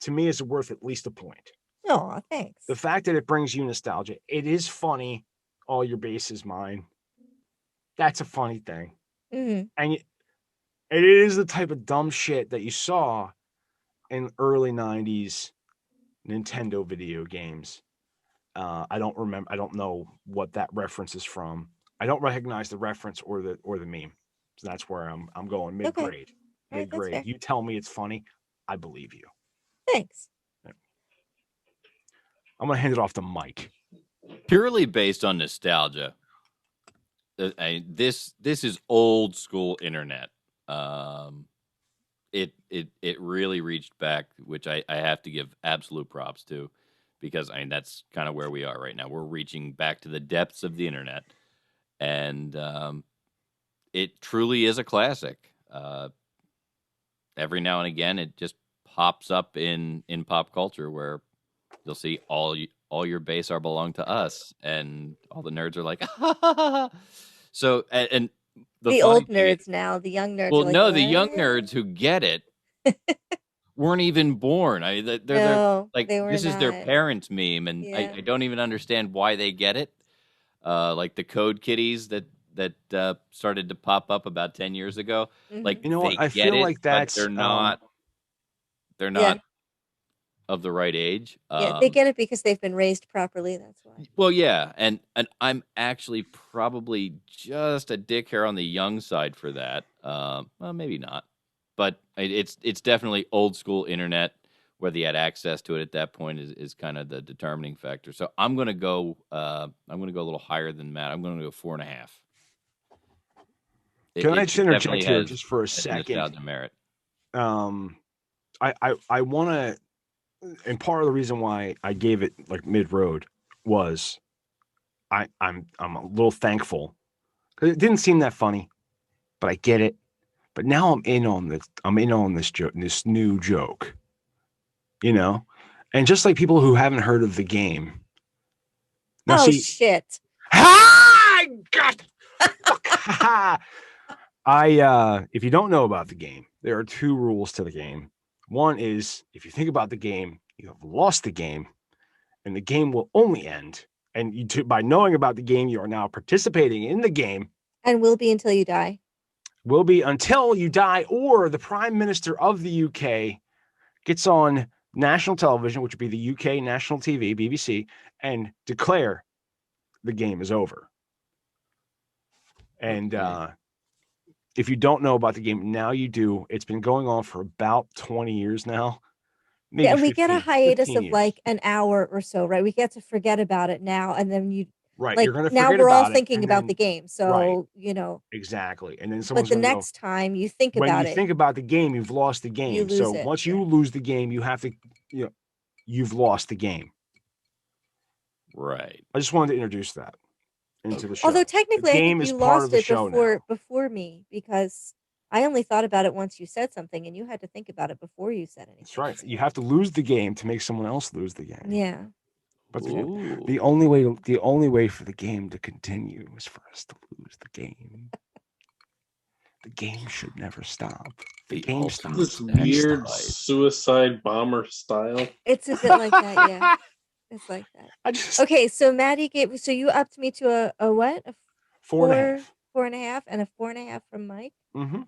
to me is worth at least a point. Oh, thanks. The fact that it brings you nostalgia, it is funny. All Your Base is mine. That's a funny thing. Mm-hmm. And it is the type of dumb shit that you saw in early 90s Nintendo video games. I don't know what that reference is from. I don't recognize the reference or the meme. So that's where I'm going mid-grade. Okay. Mid-grade. Right, you tell me it's funny, I believe you. Thanks. I'm going to hand it off to Mike. Purely based on nostalgia. This is old school internet. It really reached back, which I have to give absolute props to, because that's kind of where we are right now. We're reaching back to the depths of the internet, and it truly is a classic. Every now and again, it just pops up in pop culture where you'll see all your base are belong to us, and all the nerds are like, so and. The old nerds now, the young nerds. Well, are like, no, the young nerds who get it weren't even born. They're like, this is their parents' meme, and yeah. I don't even understand why they get it. Like the Code Kitties that started to pop up about 10 years ago. Mm-hmm. Like, you know what? I feel like that's they're not yeah. of the right age. Yeah, they get it because they've been raised properly. That's why. Well, yeah, and I'm actually probably just a dick hair on the young side for that. Well, maybe not, but it's definitely old school internet. Whether you had access to it at that point is kind of the determining factor. So I'm gonna go a little higher than Matt. I'm gonna go 4.5. Can I just interject here just for a second? Merit. I want to. and part of the reason why I gave it like mid-road was I'm a little thankful because it didn't seem that funny, but I get it. But now I'm in on this. I'm in on this joke, this new joke. You know, and just like people who haven't heard of the game. Now, oh see, shit! I got. If you don't know about the game, there are 2 rules to the game. One is if you think about the game, you have lost the game, and the game will only end. And by knowing about the game, you are now participating in the game. And will be until you die. Will be until you die, or the Prime Minister of the UK gets on national television, which would be the UK national TV, BBC, and declare the game is over. And if you don't know about the game, now you do. It's been going on for about 20 years now. Maybe and we 15, get a hiatus of years. like an hour or so, right? We get to forget about it now, and then you right. Like You're gonna now forget we're all about it, thinking and about then- the game, so right. you know. Exactly, and then But someone's the gonna next time you think when about you it, think about the game, you've lost the game. lose So it, once you lose the game, you have to, you've lost the game. Right. I just wanted to introduce that into the show. although technically the I game think is you part lost of the it show now. before me, because I only thought about it once you said something, and you had to think about it before you said anything. That's right. You have to lose the game to make someone else lose the game. Yeah. But the only way for the game to continue is for us to lose the game. The game should never stop. The game stops. This weird suicide bomber style. It's a bit like that, yeah. It's like that. Okay, so Maddie so you upped me to a what? A 4.5. 4.5, and a 4.5 from Mike. Mm-hmm.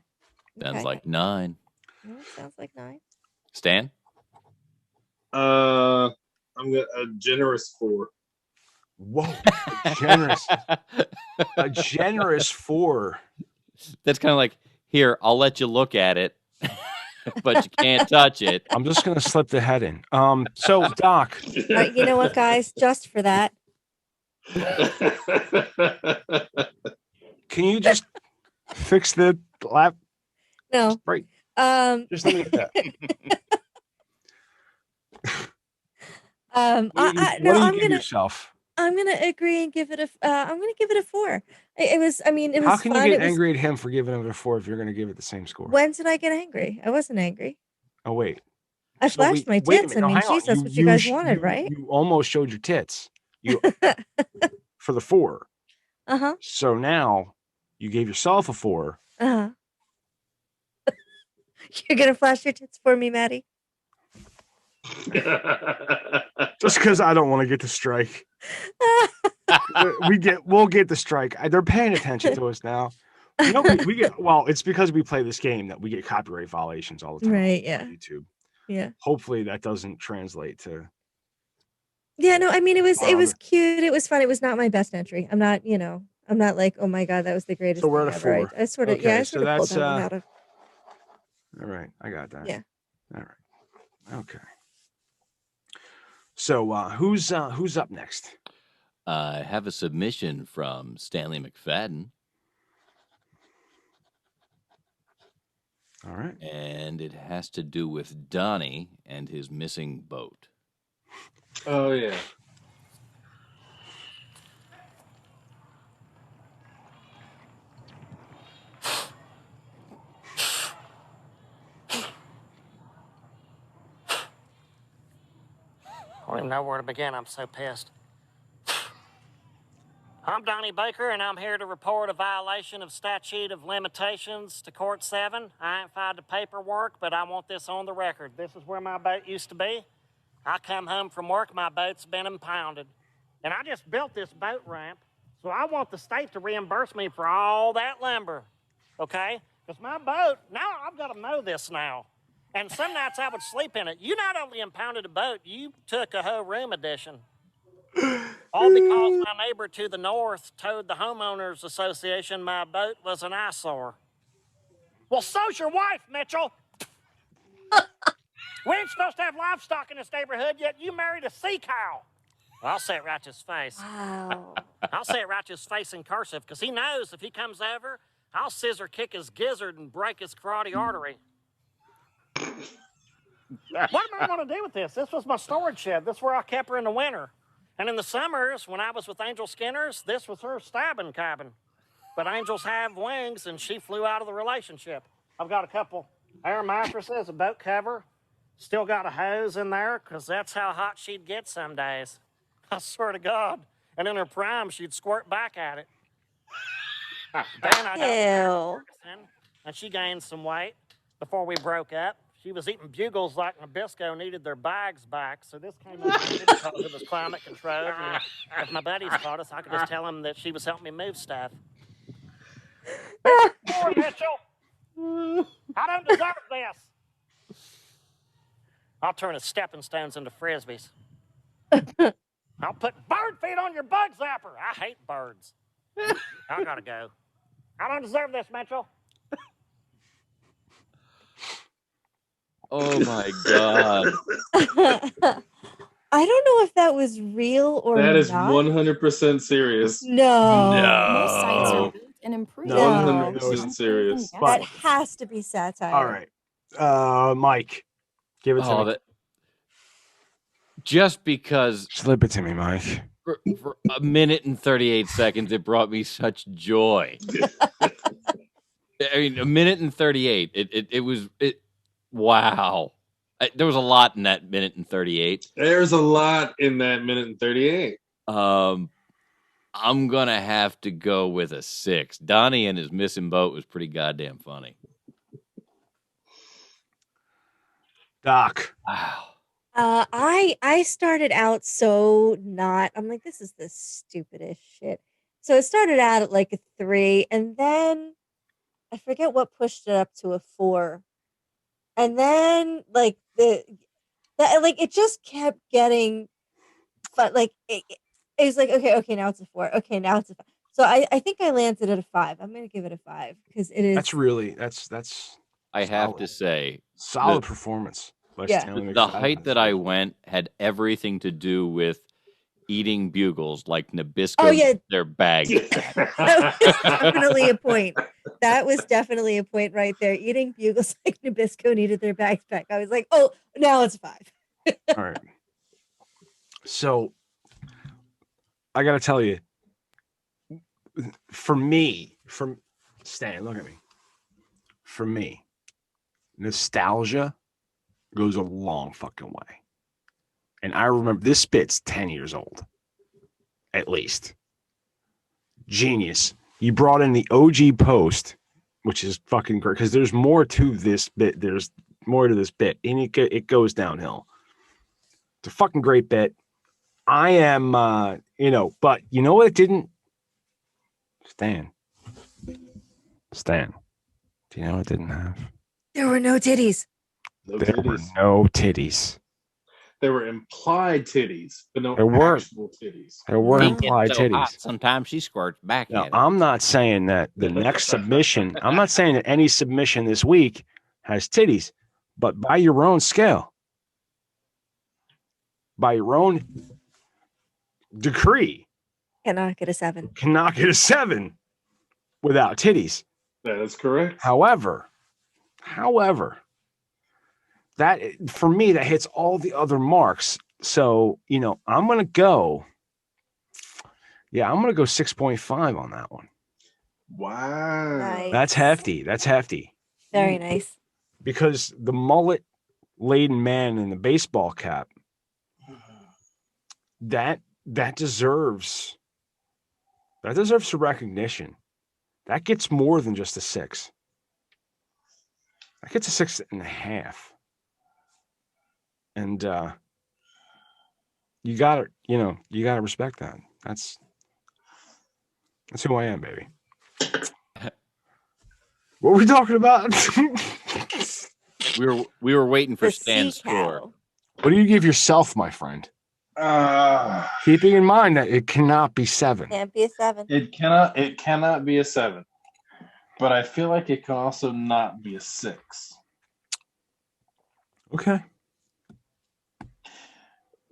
Sounds like 9. Well, sounds like 9. Stan? I'm gonna a generous 4. Whoa, a generous 4. That's kind of like, here, I'll let you look at it, but you can't touch it. I'm just gonna slip the head in. So Doc. All right, you know what, guys? Just for that. Can you just fix the lap? No. Right. Just let me get that. I'm gonna agree and give it a. I'm gonna give it a 4. It was. I mean, it was. How can fun. you get angry at him for giving it a 4 if you're gonna give it the same score? When did I get angry? I wasn't angry. Oh wait. I flashed my tits. I mean, geez, that's what you guys wanted, right? You almost showed your tits. You for the 4. Uh-huh. So now you gave yourself a 4. Uh-huh. You're gonna flash your tits for me, Maddie? Just because I don't want to get the strike. We'll get the strike. They're paying attention to us now. You know, we get it's because we play this game that we get copyright violations all the time. Right, yeah. On YouTube. Yeah. Hopefully that doesn't translate to. Yeah, no, I mean, it was cute. It was fun. It was not my best entry. I'm not like, oh my God, that was the greatest. So we're at a 4. I sort of, I sort of pulled that one out of. All right, I got that. Yeah. All right. Okay. So who's up next? I have a submission from Stanley McFadden. All right. And it has to do with Donnie and his missing boat. Oh, yeah. I don't even know where to begin. I'm so pissed. I'm Donnie Baker, and I'm here to report a violation of statute of limitations to Court 7. I ain't filed the paperwork, but I want this on the record. This is where my boat used to be. I come home from work, my boat's been impounded. And I just built this boat ramp, so I want the state to reimburse me for all that lumber, okay? Because my boat, now I've got to mow this now. And some nights I would sleep in it. You not only impounded a boat, you took a whole room addition. All because my neighbor to the north told the homeowners association my boat was an eyesore. Well, so's your wife, Mitchell. We ain't supposed to have livestock in this neighborhood, yet you married a sea cow. I'll say it right to his face. Wow. I'll say it right to his face in cursive, because he knows if he comes over, I'll scissor kick his gizzard and break his carotid artery. What am I going to do with this? This was my storage shed. This is where I kept her in the winter. And in the summers, when I was with Angel Skinner's, this was her stabbing cabin. But angels have wings, and she flew out of the relationship. I've got a couple air mattresses, a boat cover. Still got a hose in there, because that's how hot she'd get some days. I swear to God. And in her prime, she'd squirt back at it. Then I got Ferguson, and she gained some weight before we broke up. She was eating bugles like Nabisco needed their bags back, so this came up because it was climate controlled. And if my buddies caught us, I could just tell them that she was helping me move stuff. Poor Mitchell. I don't deserve this. I'll turn his stepping stones into frisbees. I'll put bird feed on your bug zapper. I hate birds. I gotta go. I don't deserve this, Mitchell. Oh my God. I don't know if that was real or That is not. 100% serious. No. Most sites are and improved. 100% serious. That has to be satire. All right. Mike, give it to me. Just because. Slip it to me, Mike. For a minute and 38 seconds, it brought me such joy. I mean, a minute and 38. It was. Wow. There was a lot in that minute and 38. There's a lot in that minute and 38. I'm going to have to go with a 6. Donnie and his missing boat was pretty goddamn funny. Doc. Wow. I started out so not. I'm like, this is the stupidest shit. So it started out at like a 3, and then I forget what pushed it up to a 4. And then like it just kept getting, but like it was like okay, now it's a 4. Okay, now it's a 5. So I think I landed at a 5. I'm gonna give it a 5 because it is. That's really that's. I have to say, solid performance. The height that I went had everything to do with eating bugles like Nabisco their bag. That was definitely a point. That was definitely a point right there. Eating bugles like Nabisco needed their bags back. I was like, oh, now it's 5. All right. So I got to tell you, for me, from Stan, look at me. For me, nostalgia goes a long fucking way. And I remember this bit's 10 years old, at least. Genius. You brought in the OG post, which is fucking great because there's more to this bit. There's more to this bit, and it goes downhill. It's a fucking great bit. I am, but you know what it didn't? Stan. Do you know what it didn't have? There were no titties. There were no titties. There were implied titties, but no actual titties. There were implied titties. Hot, sometimes she squirts back Now, at it. I'm not saying that the next submission, I'm not saying that any submission this week has titties, but by your own scale, by your own decree, cannot get a 7. Cannot get a 7 without titties. That is correct. However, that for me, that hits all the other marks. So, I'm going to go 6.5 on that one. Wow. Nice. That's hefty. Very nice. Because the mullet laden man in the baseball cap, that deserves some recognition. That gets more than just a 6. That gets a 6.5. And you gotta respect that. That's who I am, baby. What were we talking about? we were waiting for Stan's score. What do you give yourself, my friend? Keeping in mind that it cannot be 7. Can't be a 7. It cannot be a 7. But I feel like it can also not be a 6. Okay.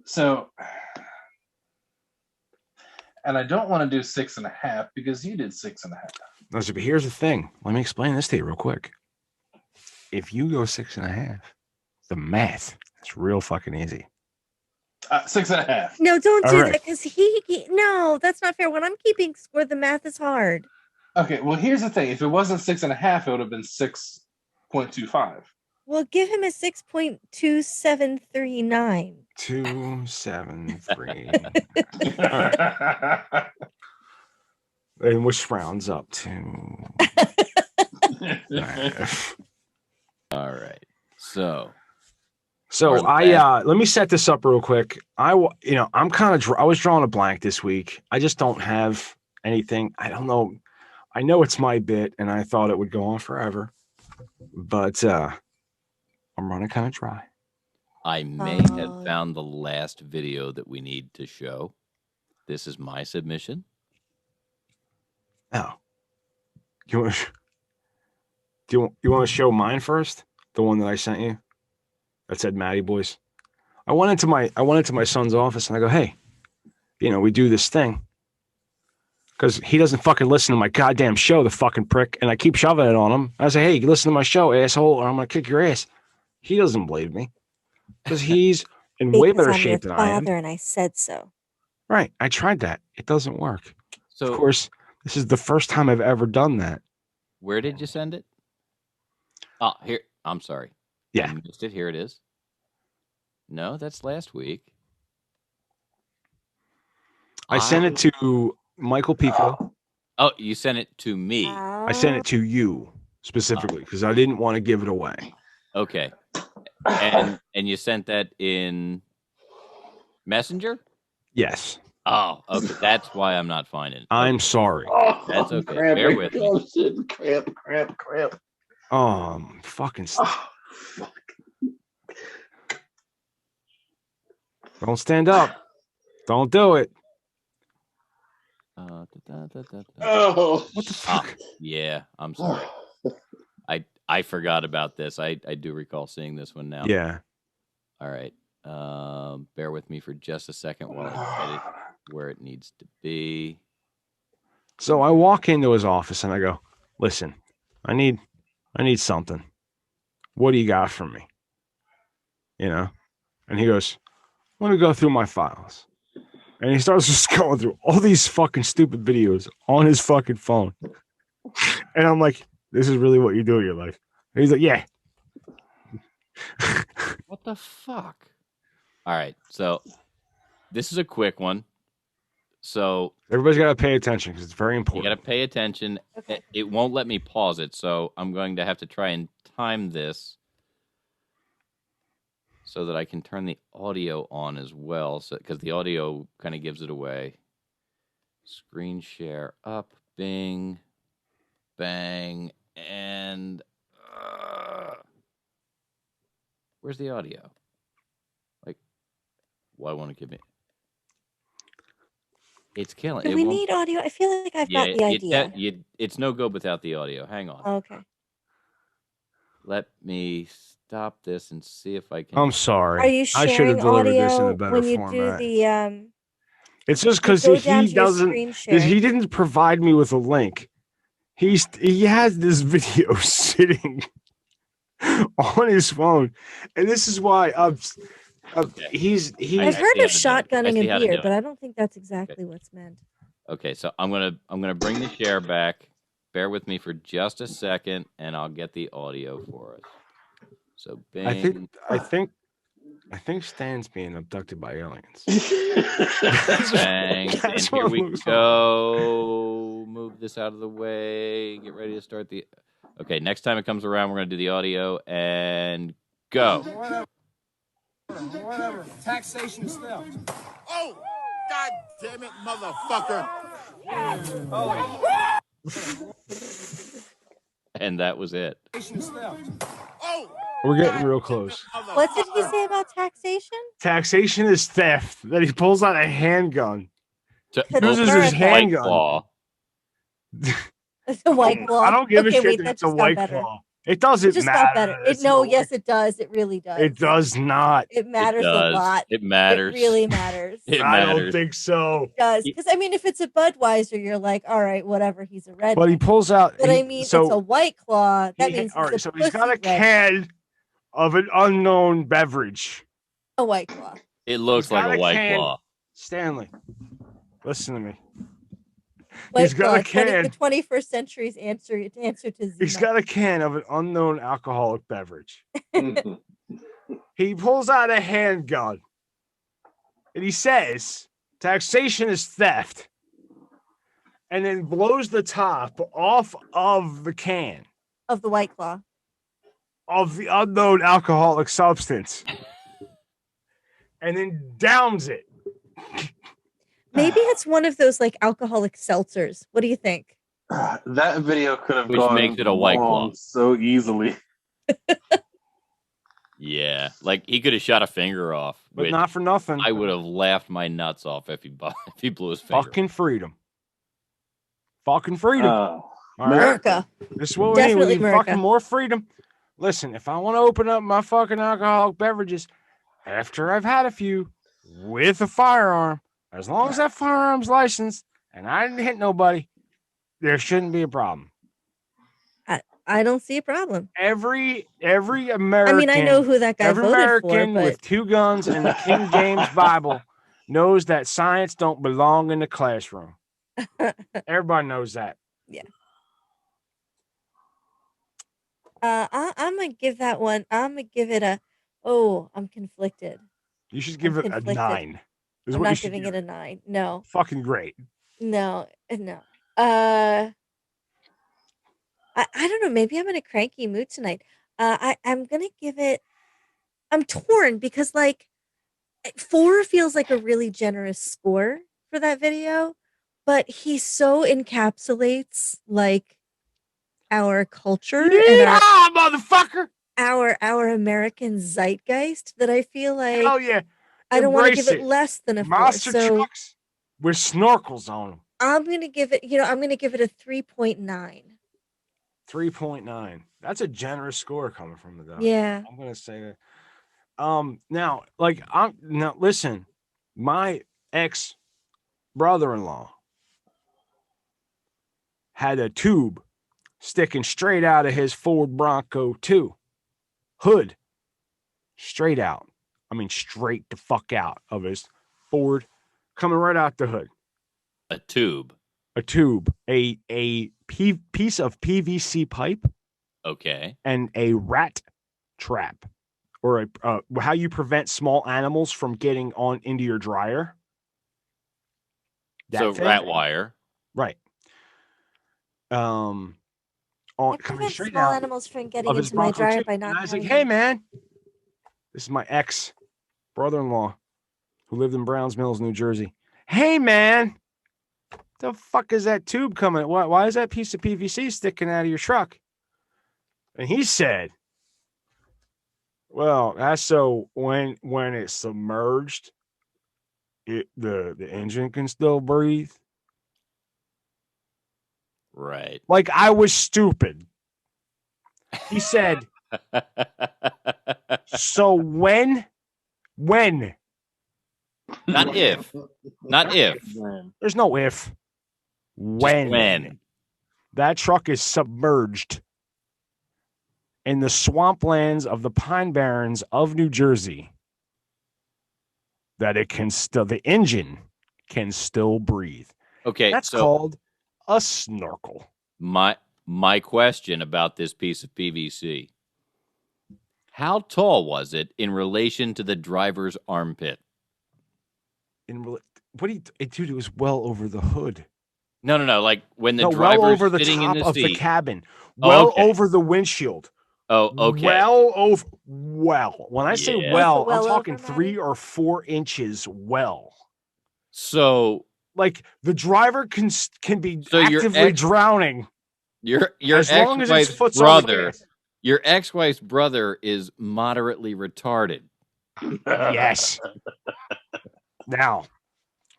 So, and I don't want to do 6.5 because you did 6.5. But here's the thing. Let me explain this to you real quick. If you go 6.5, The math. It's real fucking easy. 6.5. No, don't All do right. that because no, that's not fair. When I'm keeping score, the math is hard. Okay, well, here's the thing. If it wasn't 6.5, it would have been 6.25. Well, give him a 6.2739. 273. Right. And which rounds up to. All right. So let me set this up real quick. I'm kind of I was drawing a blank this week. I just don't have anything. I don't know. I know it's my bit, and I thought it would go on forever, but I'm running kind of dry. I may have found the last video that we need to show. This is my submission. Oh, you want to show mine first? The one that I sent you that said Matty Boys. I went into my son's office and I go, hey, we do this thing because he doesn't fucking listen to my goddamn show, the fucking prick, and I keep shoving it on him. I say, hey, you listen to my show, asshole, or I'm gonna kick your ass. He doesn't believe me because he's in way better shape than I am. And I said so. Right, I tried that. It doesn't work. So, of course, this is the first time I've ever done that. Where did you send it? Oh, here. I'm sorry. Yeah. I missed it. Here it is. No, that's last week. I sent it to Michael Pico. Oh, you sent it to me. I sent it to you specifically because I didn't want to give it away. Okay. And you sent that in Messenger? Yes. Oh, okay. That's why I'm not finding it. I'm sorry. That's okay. Bear with me. Cramp. Fucking. Oh, fuck. Don't stand up. Don't do it. Oh, what the fuck? Yeah, I'm sorry. I forgot about this. I do recall seeing this one now. Yeah. All right. Bear with me for just a second while I get it where it needs to be. So I walk into his office and I go, listen, I need something. What do you got for me? And he goes, let me go through my files. And he starts just going through all these fucking stupid videos on his fucking phone. And I'm like, this is really what you do in your life. And he's like, yeah. What the fuck? All right. So this is a quick one. So everybody's got to pay attention because it's very important. You got to pay attention. Okay. It won't let me pause it. So I'm going to have to try and time this so that I can turn the audio on as well. So, because the audio kind of gives it away. Screen share up, bing, bang, and where's the audio? Like, why won't it give me? It's killing. Do we need audio? I feel like I've got the idea. It's no go without the audio. Hang on. Okay. Let me stop this and see if I can. I'm sorry. Are you sharing I should have delivered this in a better when you format. do the It's just because he didn't provide me with a link. He has this video sitting on his phone, and this is why he's. I've heard of shotgunning a beer, but I don't think that's exactly what's meant. Okay, so I'm gonna bring the share back. Bear with me for just a second, and I'll get the audio for us. So, bing. I think Stan's being abducted by aliens. Bang. And here we go. Move this out of the way. Get ready to start the. Okay, next time it comes around, we're gonna do the audio and go. Whatever. Taxation is theft. Oh, God damn it, motherfucker. And that was it. Oh, we're getting real close. What did he say about taxation? Taxation is theft. That he pulls out a handgun. Uses his handgun. It's a white claw. I don't give a shit that it's a white claw. It doesn't matter. Yes, it does. It really does. It does not. It matters a lot. It matters. It really matters. I don't think so. It does. Because, I mean, if it's a Budweiser, you're like, all right, whatever, he's a red. But he pulls out. But I mean, it's a white claw. That means all right, so he's got a can of an unknown beverage. A White Claw. It looks like a White Claw. Stanley, listen to me. White got Claw, a can. the 21st century's answer to Zima. He's got a can of an unknown alcoholic beverage. He pulls out a handgun and he says, taxation is theft. And then blows the top off of the can. Of the White Claw. Of the unknown alcoholic substance. And then downs it. Maybe it's one of those like alcoholic seltzers. What do you think? That video could have Which gone makes it a White wrong Claw. so easily. Yeah, like he could have shot a finger off, but not for nothing. I would have laughed my nuts off if he blew his finger. Fucking freedom. Fucking freedom. All America. Right? This is what we Definitely need. We need America. fucking more freedom. Listen, if I want to open up my fucking alcoholic beverages after I've had a few with a firearm, as long as that firearm's licensed and I didn't hit nobody, there shouldn't be a problem. I don't see a problem. Every American. I mean, I know who that guy every voted American for, but with 2 guns and the King James Bible knows that science don't belong in the classroom. Everybody knows that. Yeah. I'm gonna give that one. I'm gonna give it a. Oh, I'm conflicted. You should give it a 9. I'm not giving it a 9. No. Fucking great. No. I don't know. Maybe I'm in a cranky mood tonight. I'm gonna give it. I'm torn because like 4 feels like a really generous score for that video, but he so encapsulates like our culture and our motherfucker, our American zeitgeist that I feel like. Hell yeah. I don't want to give Embrace it less than a 4. Monster So trucks with snorkels on them. I'm gonna give it. I'm gonna give it a 3.9. 3.9. That's a generous score coming from the guy. Yeah. I'm gonna say that. Now, listen, my ex brother-in-law had a tube sticking straight out of his Ford Bronco 2 hood, straight out. I mean, straight the fuck out of his Ford, coming right out the hood. A tube, a piece of PVC pipe. Okay. And a rat trap, or how you prevent small animals from getting on into your dryer. So rat wire. Right. Coming straight small out animals from getting of his into my Bronco dryer 2. by not. And I was like, having hey man, this is my ex brother-in-law who lived in Browns Mills, New Jersey. Hey man, the fuck is that tube coming? Why is that piece of PVC sticking out of your truck? And he said, well, that's so when it's submerged, the engine can still breathe. Right. Like I was stupid. He said, so when? Not if. There's no if. When that truck is submerged in the swamplands of the Pine Barrens of New Jersey, that the engine can still breathe. Okay, that's called a snorkel. My question about this piece of PVC: how tall was it in relation to the driver's armpit? Dude, it was well over the hood. No. Like when the driver's well over the sitting top in the of seat. the cabin, Okay. over the windshield. Oh, okay. When I say Yeah. I'm talking 3 or 4 inches well. So, like the driver can be actively drowning. Your as long as his foot's on the gas. Your ex-wife's brother is moderately retarded. Yes. Now,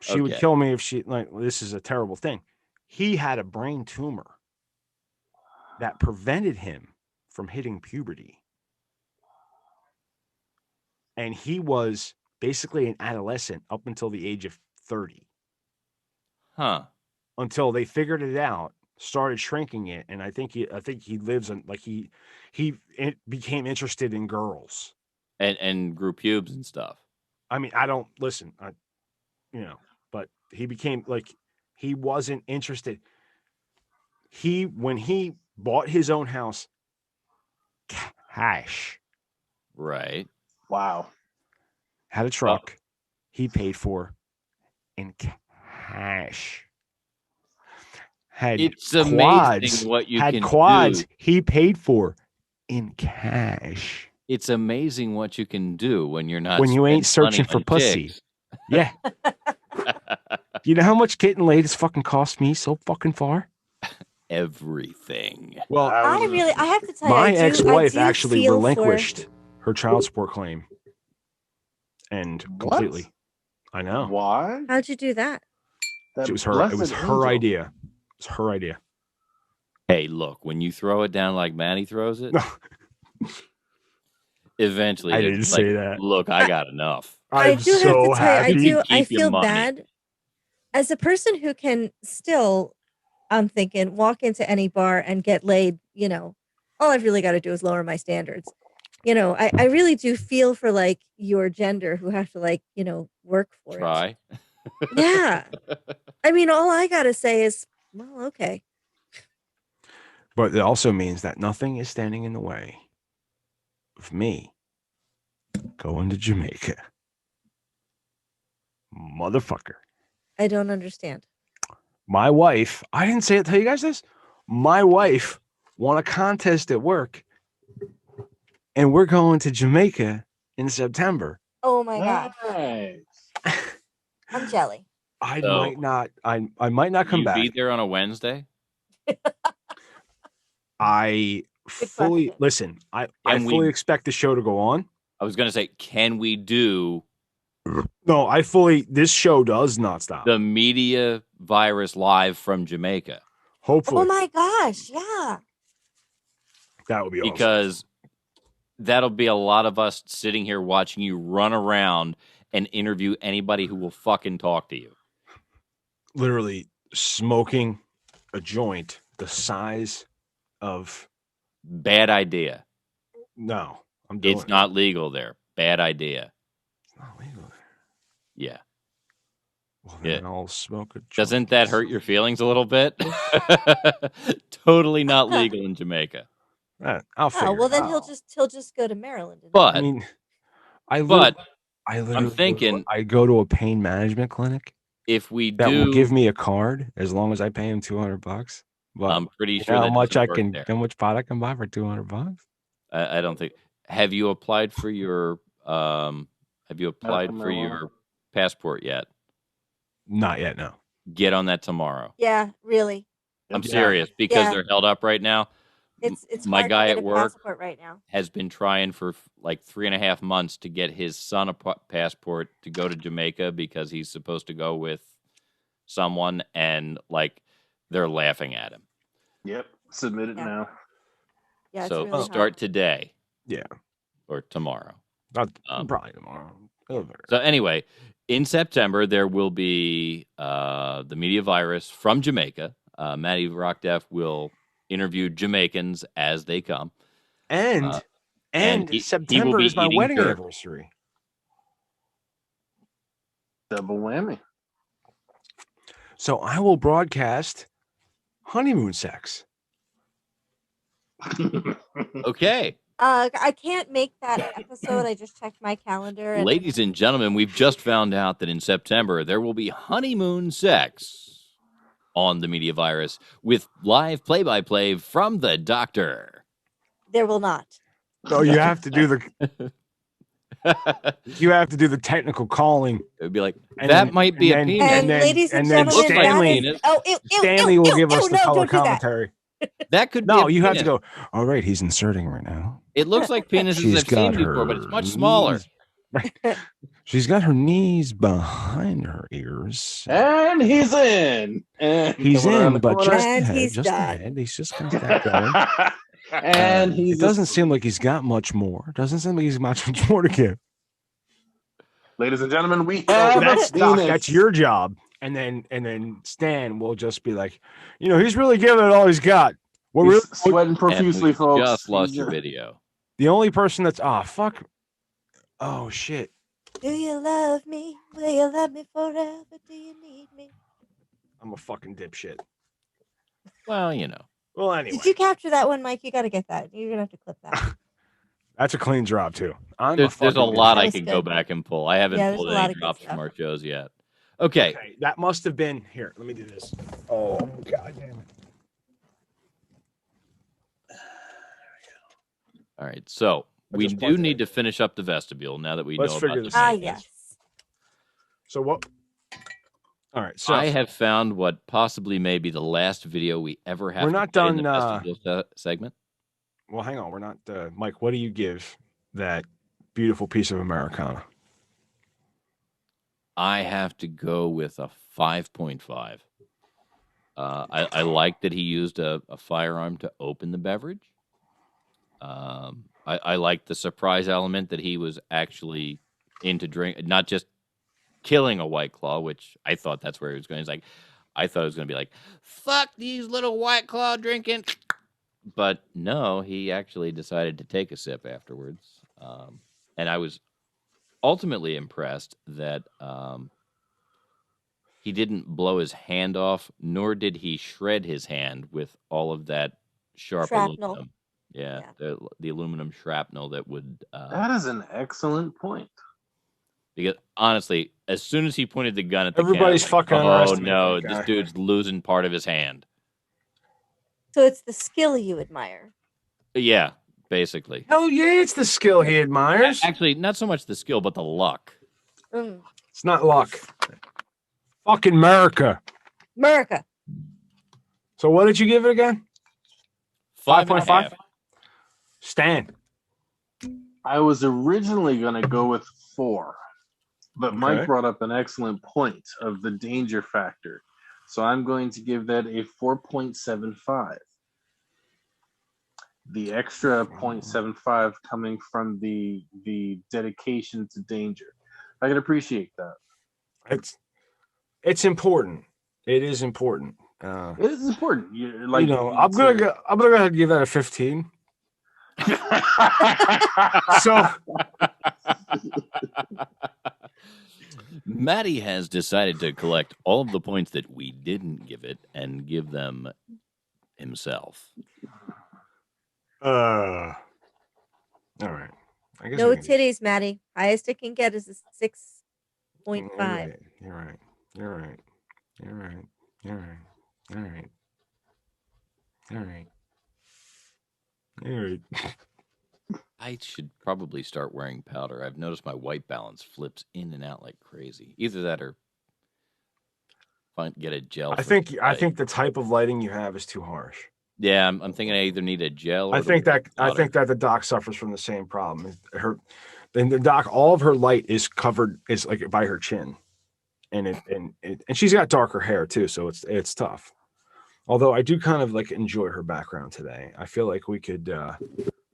she would kill me if this is a terrible thing. He had a brain tumor that prevented him from hitting puberty. And he was basically an adolescent up until the age of 30. Huh. Until they figured it out started shrinking it, and I think he lives in like he became interested in girls and grew pubes and stuff. I mean, I don't listen, but he became like he wasn't interested. When he bought his own house, cash, right? Wow. Had a truck, he paid for in cash. It's amazing what you can do. He paid for in cash. It's amazing what you can do when you're not when you ain't spending searching money for on pussy. chicks. Yeah. You know how much getting laid has fucking cost me so fucking far? Everything. Well, I have to tell you, my ex-wife I do actually feel relinquished her child support claim, and completely. I know. Why? How'd you do that? It was her. It was her idea. It was her idea. Hey, look, when you throw it down like Maddie throws it, eventually I it's didn't like, say that. Look, I got enough. I do have to tell you, I Keep your feel money. bad as a person who can still, I'm thinking, walk into any bar and get laid. All I've really got to do is lower my standards. I really do feel for like your gender who have to work for it. Try. Yeah. I mean, all I got to say is, well, okay. But it also means that nothing is standing in the way of me going to Jamaica. Motherfucker. I don't understand. My wife, I didn't tell you guys this. My wife won a contest at work, and we're going to Jamaica in September. Oh my God. I'm jelly. I might not come back. Be there on a Wednesday? I fully listen. I fully expect the show to go on. I was going to say, can we do? No, this show does not stop. The media virus live from Jamaica. Hopefully. Oh my gosh. Yeah. That would be awesome. Because that'll be a lot of us sitting here watching you run around and interview anybody who will fucking talk to you. Literally smoking a joint the size of. Bad idea. No, I'm doing It's not legal there. Bad idea. It's not legal there. Yeah. Well, then I'll smoke a joint. Doesn't that hurt your feelings a little bit? Totally not legal in Jamaica. I'll figure well, it then out. he'll just go to Maryland. But I mean, I'm thinking I go to a pain management clinic. If we that will give me a card as long as I pay him $200. But I'm pretty sure how much pot I can buy for $200. I don't think. Have you applied for your passport yet? Not yet. No. Get on that tomorrow. Yeah, really. I'm serious because they're held up right now. It's my hard guy to get at a work passport right now. has been trying for like 3.5 months to get his son a passport to go to Jamaica because he's supposed to go with someone, and they're laughing at him. Yep, submit it now. Yeah, so really start hard. today. Yeah, or tomorrow. Probably tomorrow. So anyway, in September there will be the media virus from Jamaica. Maddie Rockdeff will interview Jamaicans as they come, and September is my wedding anniversary. Double whammy. So I will broadcast honeymoon sex. Okay. I can't make that episode. I just checked my calendar. Ladies and gentlemen, we've just found out that in September there will be honeymoon sex on the media virus with live play-by-play from the doctor. There will not. No, you have to do the technical calling. It would be like that might be a penis. And ladies and gentlemen, Stanley will give us the color commentary. That could be no. a You penis. have to go. All right, he's inserting right now. It looks like penises I've seen before, but it's much smaller. She's got her knees behind her ears, and he's in. And he's in, but just and ahead, he's just done. ahead. He's just got that going. And it doesn't seem like he's got much more. Doesn't seem like he's got much more to give. Ladies and gentlemen, we have that's your job. And then Stan will just be like, he's really giving it all he's got. We're He's really sweating profusely, and we folks. just lost He's your just- video. The only person that's fuck. Oh shit. Do you love me? Will you love me forever? Do you need me? I'm a fucking dipshit. Well, Well, anyway. Did you capture that one, Mike? You got to get that. You're gonna have to clip that. That's a clean drop too. There's a lot That I was can good. go back and pull. I haven't Yeah, there's pulled a lot any of good drops stuff. from our shows yet. Okay. That must have been here. Let me do this. Oh god damn it. All right. So we just do plugged it need in. to finish up the vestibule now that we Let's know figure about this the out. Yes. So what? All right. So I have found what possibly may be the last video we ever have We're to not play in done, the vestibule segment. Well, hang on. We're not Mike, what do you give that beautiful piece of Americana? I have to go with a 5.5. I like that he used a firearm to open the beverage. I like the surprise element that he was actually into drink, not just killing a White Claw, which I thought that's where he was going. He's like, I thought it was going to be like, fuck these little White Claw drinking. But no, he actually decided to take a sip afterwards. And I was ultimately impressed that he didn't blow his hand off, nor did he shred his hand with all of that sharp Shrapnel. aluminum. Yeah. The aluminum shrapnel that would. That is an excellent point. Because honestly, as soon as he pointed the gun at the Everybody's can, I was fucking like, oh underestimating no, that this guy. dude's losing part of his hand. So it's the skill you admire. Yeah, basically. Hell yeah, it's the skill he admires. Actually, not so much the skill, but the luck. Mm. It's not luck. Fucking America. America. So what did you give it again? 5.5? 5.5. Stan. I was originally going to go with 4, but Mike Okay. brought up an excellent point of the danger factor. So I'm going to give that a 4.75. The extra 0.75 coming from the dedication to danger. I can appreciate that. It's important. It is important. It is important. I'm gonna go ahead and give that a 15. So Maddie has decided to collect all of the points that we didn't give it and give them himself. all right. I guess No we can- titties, Maddie. Highest it can get is a 6.5. You're right. You're right. You're right. You're right. All right. All right. All right. I should probably start wearing powder. I've noticed my white balance flips in and out like crazy. Either that or get a gel. I think the type of lighting you have is too harsh. Yeah, I'm thinking I either need a gel. Or I think that the doc suffers from the same problem. The doc, all of her light is covered is like by her chin, and she's got darker hair too, so it's tough. Although I do kind of like enjoy her background today. I feel like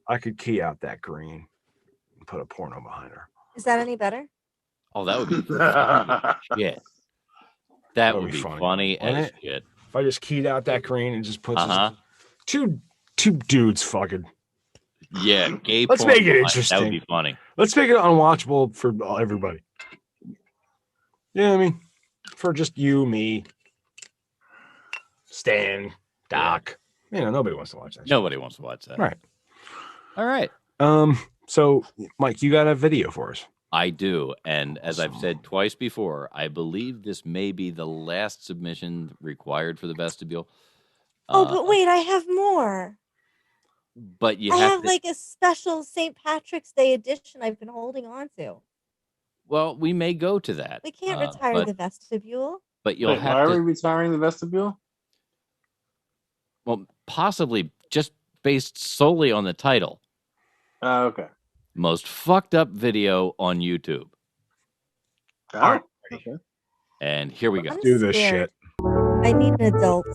I could key out that green and put a porno behind her. Is that any better? Oh, that would be funny. Shit. That would be funny as shit. If I just keyed out that green and just puts two dudes fucking. Yeah, gay. Let's porn make it behind interesting. That would be funny. Let's make it unwatchable for everybody. Yeah, I mean, for just you, me, Stan, Doc. Nobody wants to watch that. Nobody wants to watch that. Right. All right. So, Mike, you got a video for us. I do. And as I've said twice before, I believe this may be the last submission required for the vestibule. Oh, but wait, I have more. But you I have have to, like a special St. Patrick's Day edition I've been holding on to. well, we may go to that. We can't retire the vestibule. But you'll have why to. are we retiring the vestibule? Well, possibly just based solely on the title. Okay. Most fucked up video on YouTube. All right. Okay. And here we go. I'm Do this scared. shit. I need an adult.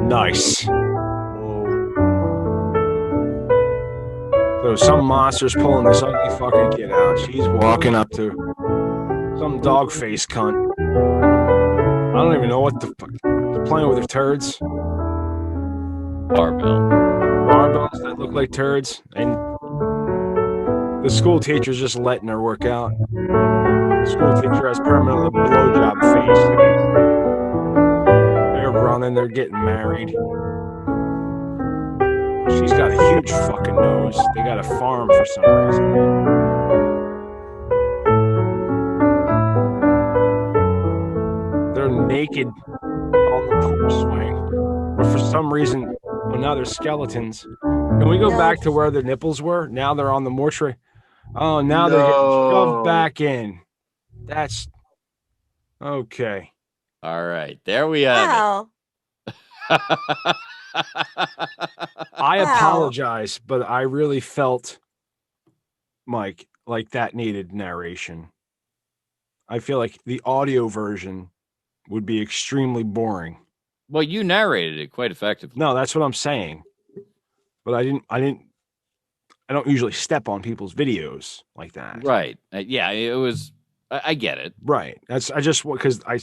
Nice. So some monster's pulling this ugly fucking kid out. She's walking up to Some dog face cunt. I don't even know what the fuck. He's playing with her turds. Barbells that look like turds. And the school teacher's just letting her work out. The school teacher has permanent blowjob face. They're running, they're getting married. She's got a huge fucking nose. They got a farm for some reason. They're naked on the porch swing. But for some reason, well, now they're skeletons. Can we go back to where the nipples were? Now they're on the mortuary. Oh, now they're getting shoved back in. That's okay. All right. There we have it. I apologize, but I really felt, Mike, like that needed narration. I feel like the audio version would be extremely boring. Well, you narrated it quite effectively. No, that's what I'm saying. But I don't usually step on people's videos like that. Right. Yeah, it was. I get it. Right. Because I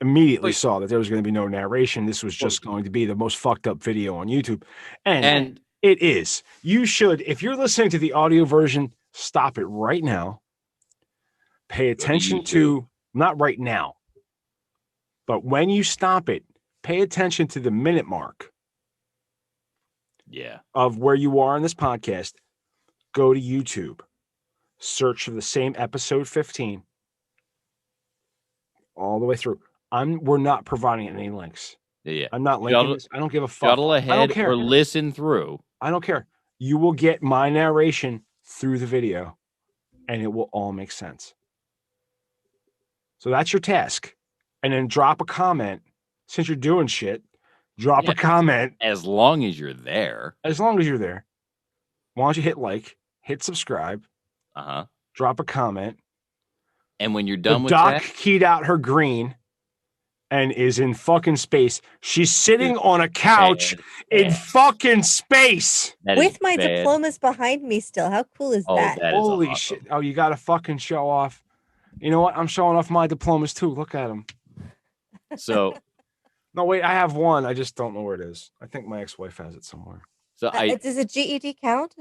immediately saw that there was going to be no narration. This was just going to be the most fucked up video on YouTube. And it is. You should, if you're listening to the audio version, stop it right now. Pay attention to, not right now, but when you stop it, pay attention to the minute mark. Yeah. Of where you are in this podcast. Go to YouTube. Search for the same episode 15. All the way through. We're not providing any links. Yeah. I'm not linking this. I don't give a fuck. Shuttle ahead I don't care. or listen through. I don't care. You will get my narration through the video, and it will all make sense. So that's your task. And then drop a comment. Since you're doing shit, drop a comment. As long as you're there. As long as you're there. Why don't you hit like, hit subscribe. Drop a comment. And when you're done with Doc that, keyed out her green and is in fucking space. She's sitting on a couch in fucking space. With my diplomas behind me still. How cool is that? Holy shit. Oh, you got to fucking show off. You know what? I'm showing off my diplomas too. Look at them. So. No, wait, I have one. I just don't know where it is. I think my ex-wife has it somewhere. So does a GED count?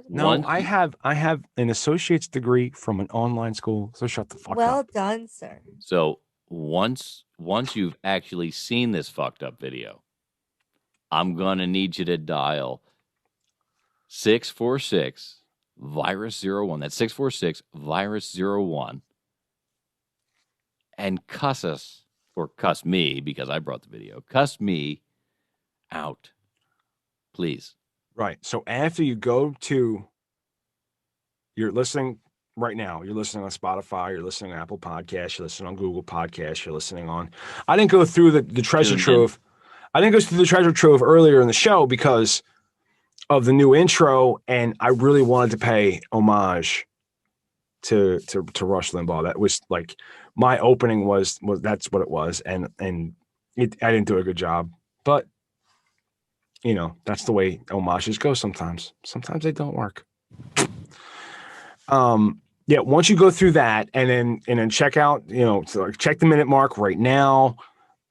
No, I have an associate's degree from an online school. So shut the fuck up. Well done, sir. So once you've actually seen this fucked up video, I'm gonna need you to dial 646 virus 01. That's 646 virus 01, and cuss us, or cuss me because I brought the video. Cuss me out, please. Right. So after you go to, you're listening right now. You're listening on Spotify. You're listening on Apple Podcasts. You're listening on Google Podcasts. You're listening on. I didn't go through the treasure trove. I didn't go through the treasure trove earlier in the show because of the new intro, and I really wanted to pay homage to Rush Limbaugh. That was like my opening was that's what it was, and I didn't do a good job, but you know that's the way homages go sometimes. Sometimes they don't work. Yeah, once you go through that and then check out, check the minute mark right now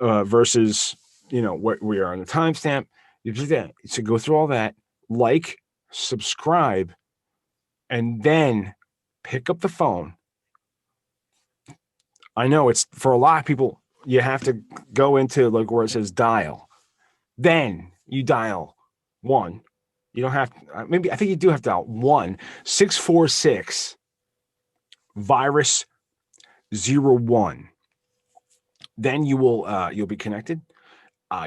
versus what we are on the timestamp. You do that. So go through all that, like, subscribe, and then pick up the phone. I know it's for a lot of people, you have to go into like where it says dial. Then you dial 1. You don't have to, maybe I think you do have to dial 1-646 virus 01. Then you will you'll be connected.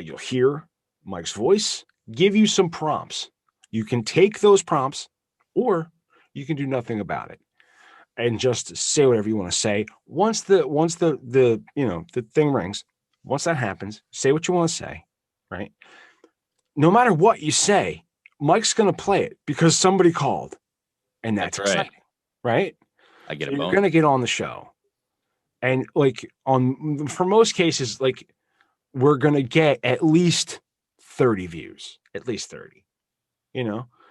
You'll hear Mike's voice, give you some prompts. You can take those prompts, or you can do nothing about it and just say whatever you want to say. Once the thing rings, once that happens, say what you want to say, right? No matter what you say, Mike's going to play it because somebody called, and that's exciting, right? I get so it. You're going to get on the show, and like for most cases, like we're going to get at least 30 views, at least 30.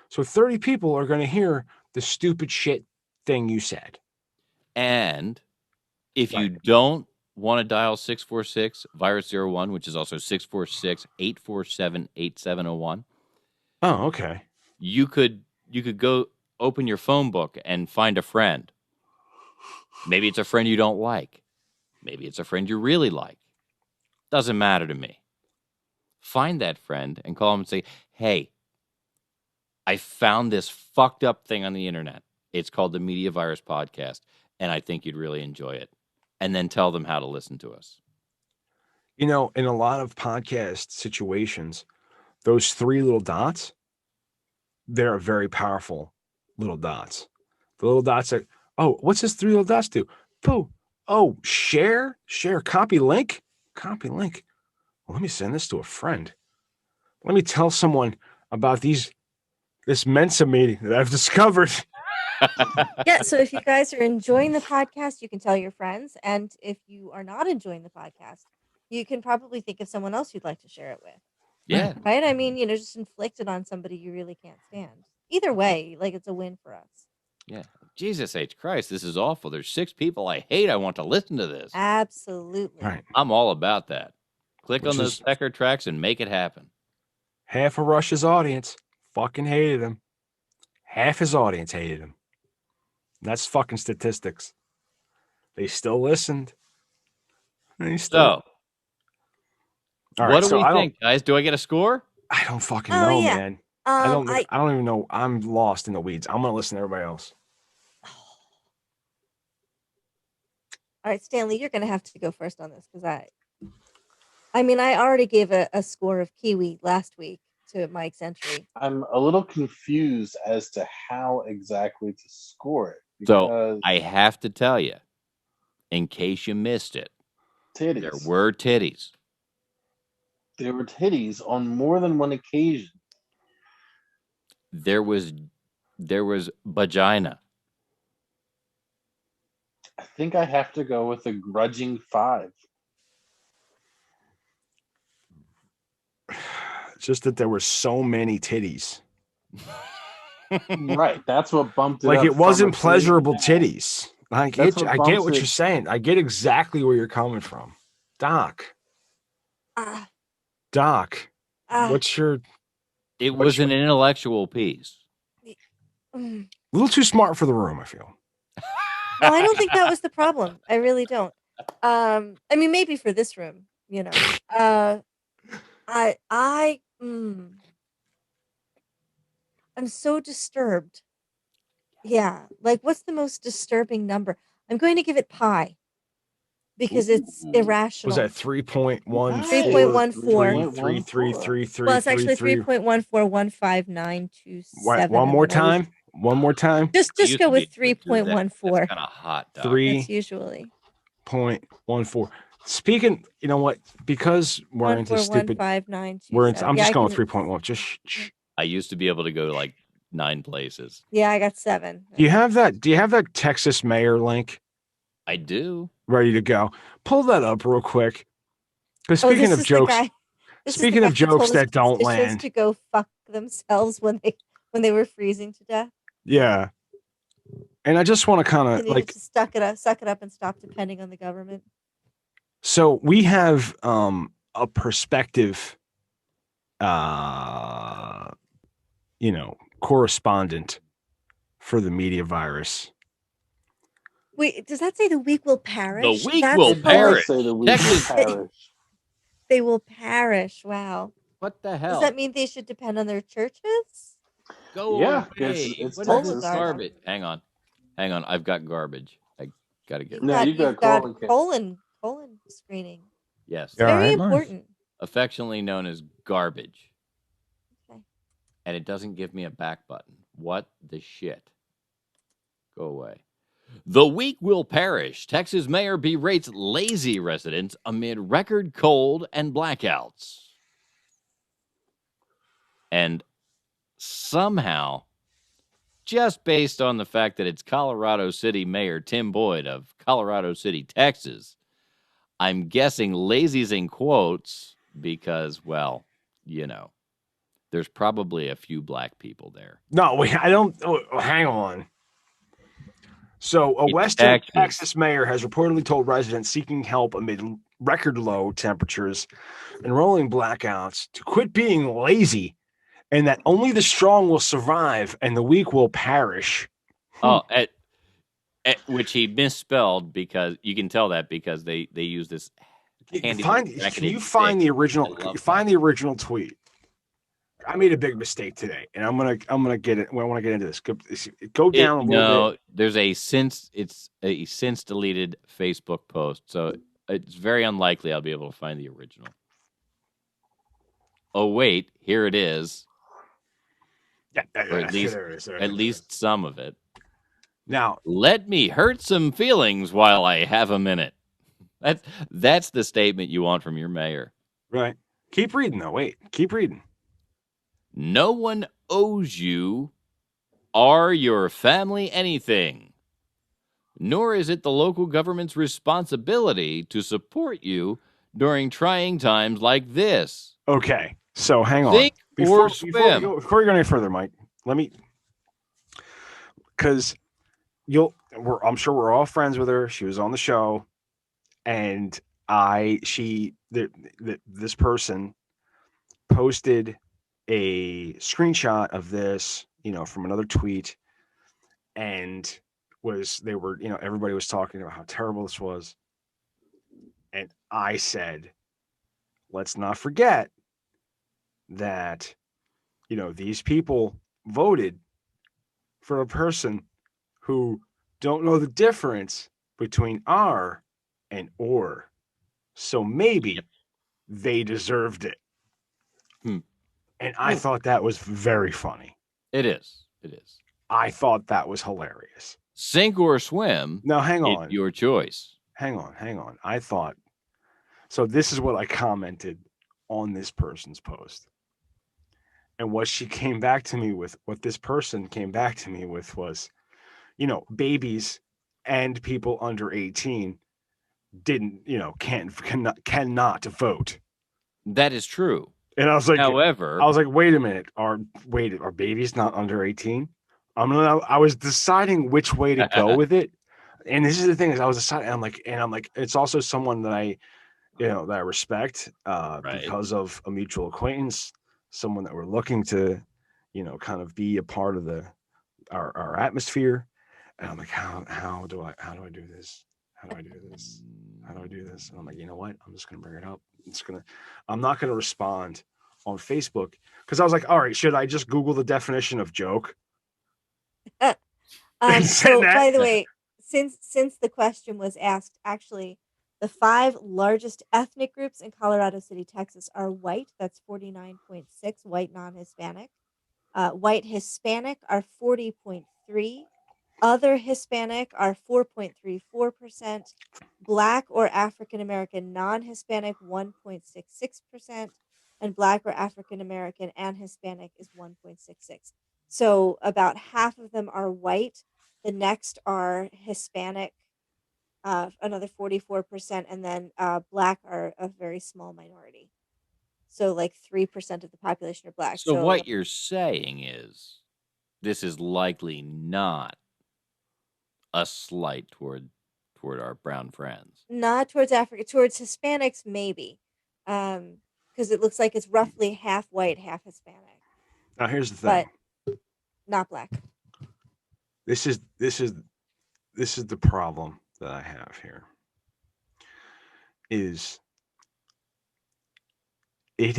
So 30 people are going to hear the stupid shit thing you said. And If you don't want to dial 646 virus 01, which is also 646-847-8701. Oh, okay. You could go open your phone book and find a friend. Maybe it's a friend you don't like. Maybe it's a friend you really like. Doesn't matter to me. Find that friend and call them and say, hey, I found this fucked up thing on the internet. It's called the Media Virus Podcast, and I think you'd really enjoy it. And then tell them how to listen to us. You know, in a lot of podcast situations, those three little dots, they're very powerful little dots. The little dots are, oh, what's this three little dots do? Pooh. Oh, share, copy link. Well, let me send this to a friend. Let me tell someone about this Mensa meeting that I've discovered. Yeah, so if you guys are enjoying the podcast, you can tell your friends. And if you are not enjoying the podcast, you can probably think of someone else you'd like to share it with. Yeah. Right? I mean, just inflict it on somebody you really can't stand. Either way, like, it's a win for us. Yeah. Jesus H. Christ, this is awful. There's 6 people I hate. I want to listen to this. Absolutely. Right. I'm all about that. Click on those pecker tracks and make it happen. Half of Rush's audience fucking hated him. Half his audience hated him. That's fucking statistics. They still listened. So, what do we think, guys? Do I get a score? I don't fucking know, yeah. man. I don't even know. I'm lost in the weeds. I'm gonna listen to everybody else. All right, Stanley, you're gonna have to go first on this because I mean, I already gave a score of Kiwi last week to Mike's entry. I'm a little confused as to how exactly to score it. So I have to tell you, in case you missed it, titties. There were titties. There were titties on more than one occasion. There was vagina. I think I have to go with a grudging 5. It's just that there were so many titties. Right. That's what bumped it like up. It wasn't pleasurable titties. Like I get what you're saying. I get exactly where you're coming from. Doc. What's your... It was an intellectual piece. A little too smart for the room, I feel. No, I don't think that was the problem. I really don't. I mean, maybe for this room, I'm so disturbed. Yeah. Like, what's the most disturbing number? I'm going to give it pi because it's irrational. Was that 3.14? 3.14. 3.3333. Well, it's actually 3.1415927. One more time. Just go with 3.14. That's kind of hot, Doc. That's usually 3.14. Speaking, you know what? Because we're into stupid. I'm just going 3.1. Just shh. I used to be able to go to like 9 places. Yeah, I got 7. Do you have that Texas mayor link? I do. Ready to go. Pull that up real quick. Because speaking of jokes that don't land, to go fuck themselves when they were freezing to death. Yeah. And I just want to kind of like suck it up and stop depending on the government. So we have a prospective correspondent for the media virus. Wait, does that say the week will perish? The week will perish. They will perish. Wow. What the hell? Does that mean they should depend on their churches? Go away. It's garbage. Hang on. I've got garbage. I got to get rid of it. You've got colon screening. Yes. Very important. Affectionately known as garbage. Okay. And it doesn't give me a back button. What the shit? Go away. The week will perish. Texas mayor berates lazy residents amid record cold and blackouts. And somehow, just based on the fact that it's Colorado City Mayor Tim Boyd of Colorado City, Texas, I'm guessing lazy's in quotes because, well, there's probably a few black people there. No, I don't. Oh, hang on. So, a It's Western Texas. Texas mayor has reportedly told residents seeking help amid record low temperatures and rolling blackouts to quit being lazy, and that only the strong will survive and the weak will perish. Oh, at which he misspelled, because you can tell that because they use this handy. Can you find the original? Find the original tweet. I made a big mistake today, and I'm gonna get it. I want to get into this. Go down a little bit. There's a since deleted Facebook post, so it's very unlikely I'll be able to find the original. Oh wait, here it is. Yeah, or at least at least some of it. Now, let me hurt some feelings while I have a minute. That's the statement you want from your mayor. Right. Keep reading though. Wait, keep reading. No one owes you or your family anything, nor is it the local government's responsibility to support you during trying times like this. Okay, so hang on. Sink or swim. Before we go any further, Mike, let me, because I'm sure we're all friends with her. She was on the show, and this person posted a screenshot of this, from another tweet, and everybody was talking about how terrible this was. And I said, let's not forget that, these people voted for a person who don't know the difference between "are" and "or." So maybe they deserved it. And I thought that was very funny. It is. I thought that was hilarious. Sink or swim. Now, hang on. It's your choice. Hang on. I thought, so this is what I commented on this person's post. And what this person came back to me with was, babies and people under 18 cannot vote. That is true. And I was like, however, wait a minute. Are babies not under 18? I was deciding which way to go with it. And this is the thing, is I was deciding, I'm like, it's also someone that I respect because of a mutual acquaintance, someone that we're looking to, kind of be a part of our atmosphere. And I'm like, how do I do this? How do I do this? How do I do this? And I'm like, you know what? I'm just going to bring it up. I'm not going to respond on Facebook, because I was like, all right, should I just Google the definition of joke? So by the way, since the question was asked, actually, the 5 largest ethnic groups in Colorado City, Texas are white. That's 49.6, white non-Hispanic. White Hispanic are 40.3. Other Hispanic are 4.34%. Black or African American non-Hispanic 1.66%. And Black or African American and Hispanic is 1.66. So about half of them are white. The next are Hispanic, another 44%, and then Black are a very small minority. So like 3% of the population are Black. So what you're saying is, this is likely not a slight toward our brown friends. Not towards Africa, towards Hispanics maybe, because it looks like it's roughly half white, half Hispanic. Now here's the thing. But not Black. This is the problem that I have here. It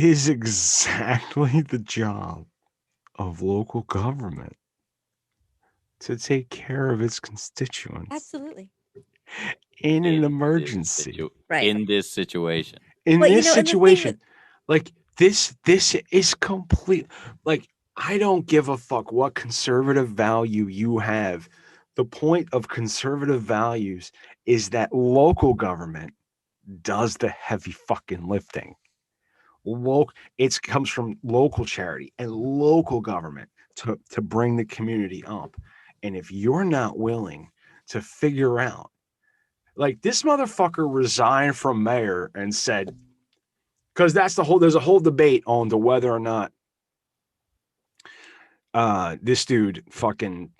is exactly the job of local government to take care of its constituents. Absolutely. In an emergency. Right. In this situation. Like this is complete. Like, I don't give a fuck what conservative value you have. The point of conservative values is that local government does the heavy fucking lifting. It comes from local charity and local government to bring the community up. And if you're not willing to figure out, like, this motherfucker resigned from mayor and said, because there's a whole debate on to whether or not this dude fucking,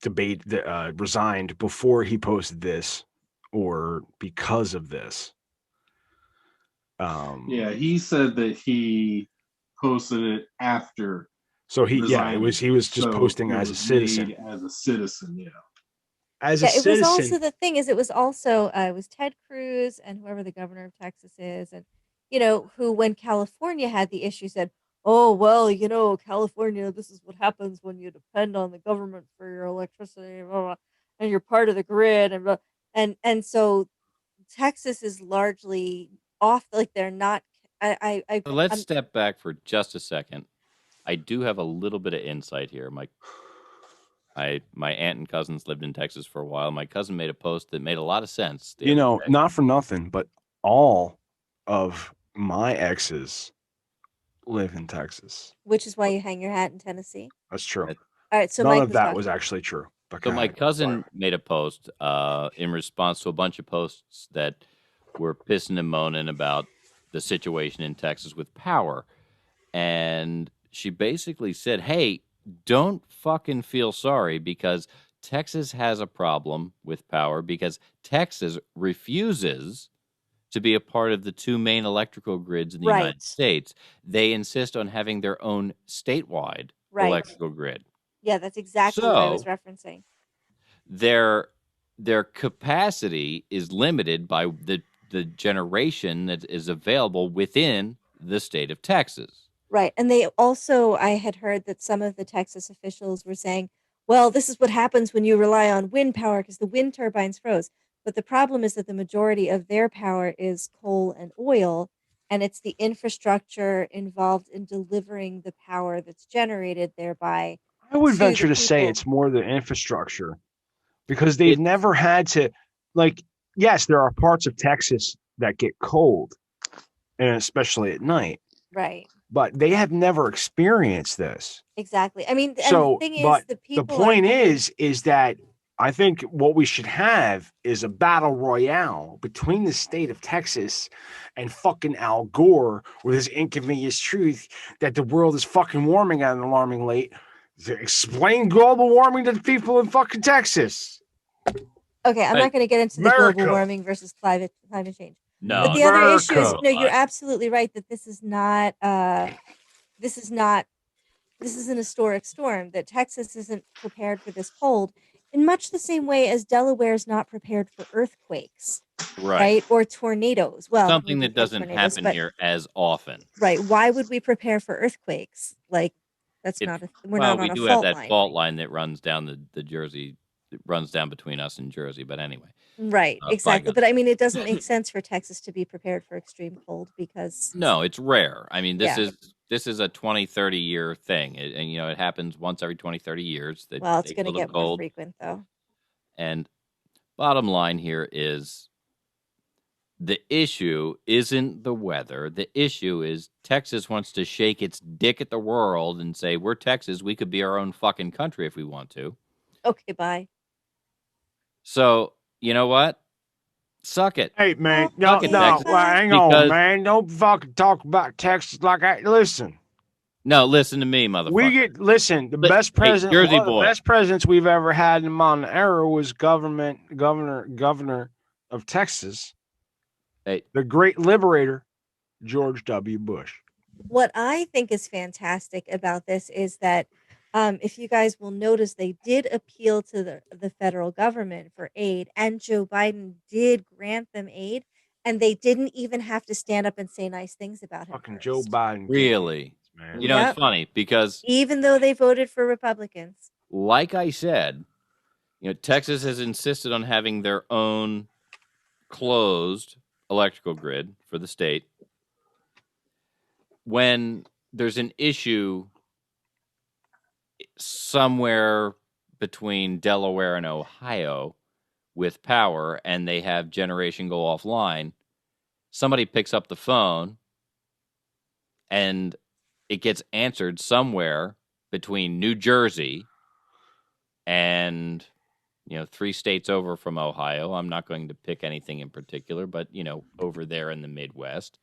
debate that resigned before he posted this or because of this. Yeah, he said that he posted it after. So he resigning. was just So posting it as a was citizen. made as a citizen, yeah. As a Yeah, it was also citizen, the thing is it was also it was Ted Cruz and whoever the governor of Texas is, and who when California had the issue said, "Oh well, California, this is what happens when you depend on the government for your electricity, blah, blah, and you're part of the grid, and blah." And so Texas is largely off, like they're not. So let's I'm step back for just a second. I do have a little bit of insight here. My aunt and cousins lived in Texas for a while. My cousin made a post that made a lot of sense. not for nothing, but all of my exes live in Texas. which is why you hang your hat in Tennessee. That's true. That- All right, so None Mike of was that talking. was actually true. So my cousin made a post in response to a bunch of posts that were pissing and moaning about the situation in Texas with power. And she basically said, hey, don't fucking feel sorry because Texas has a problem with power because Texas refuses to be a part of the two main electrical grids in the United Right. States. They insist on having their own statewide Right. electrical grid. Yeah, that's exactly what I was referencing. Their capacity is limited by the generation that is available within the state of Texas. Right. And they also, I had heard that some of the Texas officials were saying, well, this is what happens when you rely on wind power because the wind turbines froze. But the problem is that the majority of their power is coal and oil, and it's the infrastructure involved in delivering the power that's generated thereby. I would to venture the to say people. it's more the infrastructure because they've never had to, like, yes, there are parts of Texas that get cold, and especially at night, Right. but they have never experienced this. Exactly. I mean, and the So, thing is, but the the people point are having, is that I think what we should have is a battle royale between the state of Texas and fucking Al Gore with his inconvenient truth that the world is fucking warming at an alarming rate. To explain global warming to the people in fucking Texas. Okay, I'm not going to get into the global America. warming versus climate change. No, But the other issue is, America. no, you're absolutely right that this is not this is an historic storm, that Texas isn't prepared for this cold in much the same way as Delaware is not prepared for earthquakes, right? Or tornadoes. Well, something we that do have doesn't tornadoes, happen but here as often. right, why would we prepare for earthquakes? Like that's not we're not on we a do have fault that line. fault line that runs down the Jersey, that runs down between us and Jersey. But anyway, Right, exactly. But I mean, it doesn't make sense for Texas to be prepared for extreme cold because no, it's rare. I mean, this Yeah. is a 20, 30 year thing. And it happens once every 20, 30 years. That well, it's takes going a to little get more cold. frequent though. And bottom line here is the issue isn't the weather. The issue is Texas wants to shake its dick at the world and say, we're Texas. We could be our own fucking country if we want to. Okay, bye. So, you know what? Suck it. Hey, man, Suck it, no, Texas, well, hang on, man. Don't fucking talk about Texas like I listen. No, listen to me, motherfucker. We get listen. The best president, Jersey one of the boy. best presidents we've ever had in modern era was governor of Texas, the great liberator, George W. Bush. What I think is fantastic about this is that if you guys will notice, they did appeal to the federal government for aid, and Joe Biden did grant them aid, and they didn't even have to stand up and say nice things about him. Fucking Joe Biden. Really? Man. You know, it's funny because even though they voted for Republicans. Like I said, Texas has insisted on having their own closed electrical grid for the state. When there's an issue somewhere between Delaware and Ohio with power and they have generation go offline, somebody picks up the phone and it gets answered somewhere between New Jersey and 3 states over from Ohio. I'm not going to pick anything in particular, but over there in the Midwest.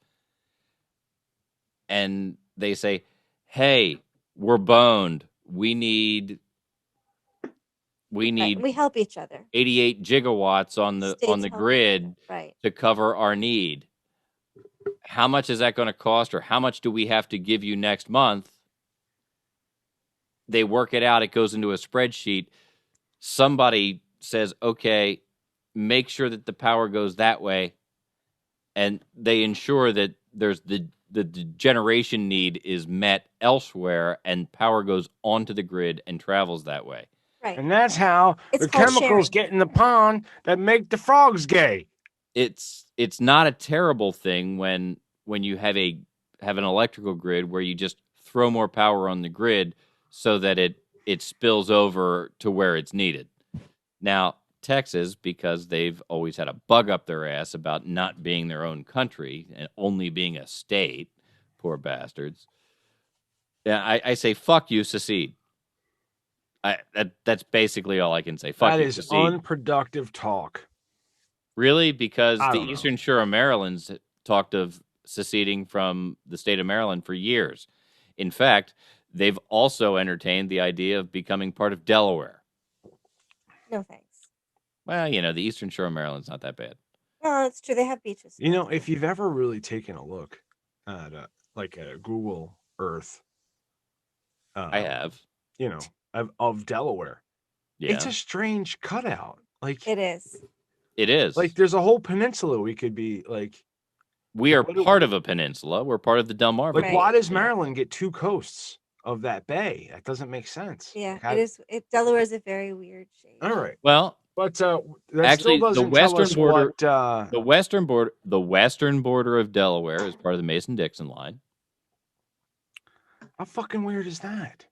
And they say, hey, we're boned. We need we need We help each other. 88 gigawatts on the States help grid right. to cover our need. How much is that going to cost, or how much do we have to give you next month? They work it out. It goes into a spreadsheet. Somebody says, okay, make sure that the power goes that way. And they ensure that there's the generation need is met elsewhere, and power goes onto the grid and travels that way. Right. And that's how It's the called chemicals sharing. get in the pond that make the frogs gay. It's not a terrible thing when you have an electrical grid where you just throw more power on the grid so that it spills over to where it's needed. Now, Texas, because they've always had a bug up their ass about not being their own country and only being a state, poor bastards. Yeah, I say fuck you, secede. That's basically all I can say. Fuck That you, is secede. unproductive talk. Really? Because I the don't know. Eastern Shore of Maryland's talked of seceding from the state of Maryland for years. In fact, they've also entertained the idea of becoming part of Delaware. No thanks. Well, the Eastern Shore of Maryland's not that bad. No, it's true. They have beaches. If you've ever really taken a look at a Google Earth, I have. Of Delaware, Yeah. it's a strange cutout. Like it is. It is. Like there's a whole peninsula we could be like. We are part of a peninsula. We're part of the Delmarva. Like, why does Maryland get two coasts of that bay? That doesn't make sense. Yeah, Like, it is. Delaware is a very weird shape. All right. Well, but that actually, still doesn't tell us what, the western border of Delaware is part of the Mason-Dixon line. How fucking weird is that?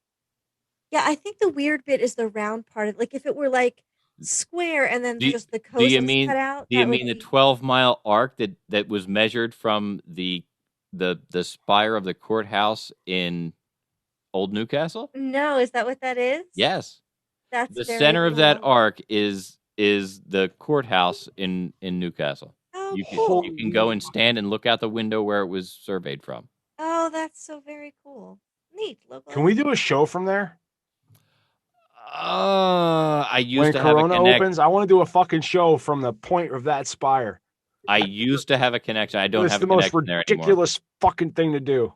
Yeah, I think the weird bit is the round part of, like, if it were like square and then just the coast was cut out. Do you mean the 12-mile arc that was measured from the spire of the courthouse in Old Newcastle? No, is that what that is? Yes. That's the very center of that cool. arc is the courthouse in Newcastle. Oh, you cool. can go and stand and look out the window where it was surveyed from. Oh, that's so very cool. Neat. Local. Can we do a show from there? I used when to have Corona a connect. opens, I want to do a fucking show from the point of that spire. I used to have a connection. I don't It's have the a most connection there anymore. ridiculous fucking thing to do.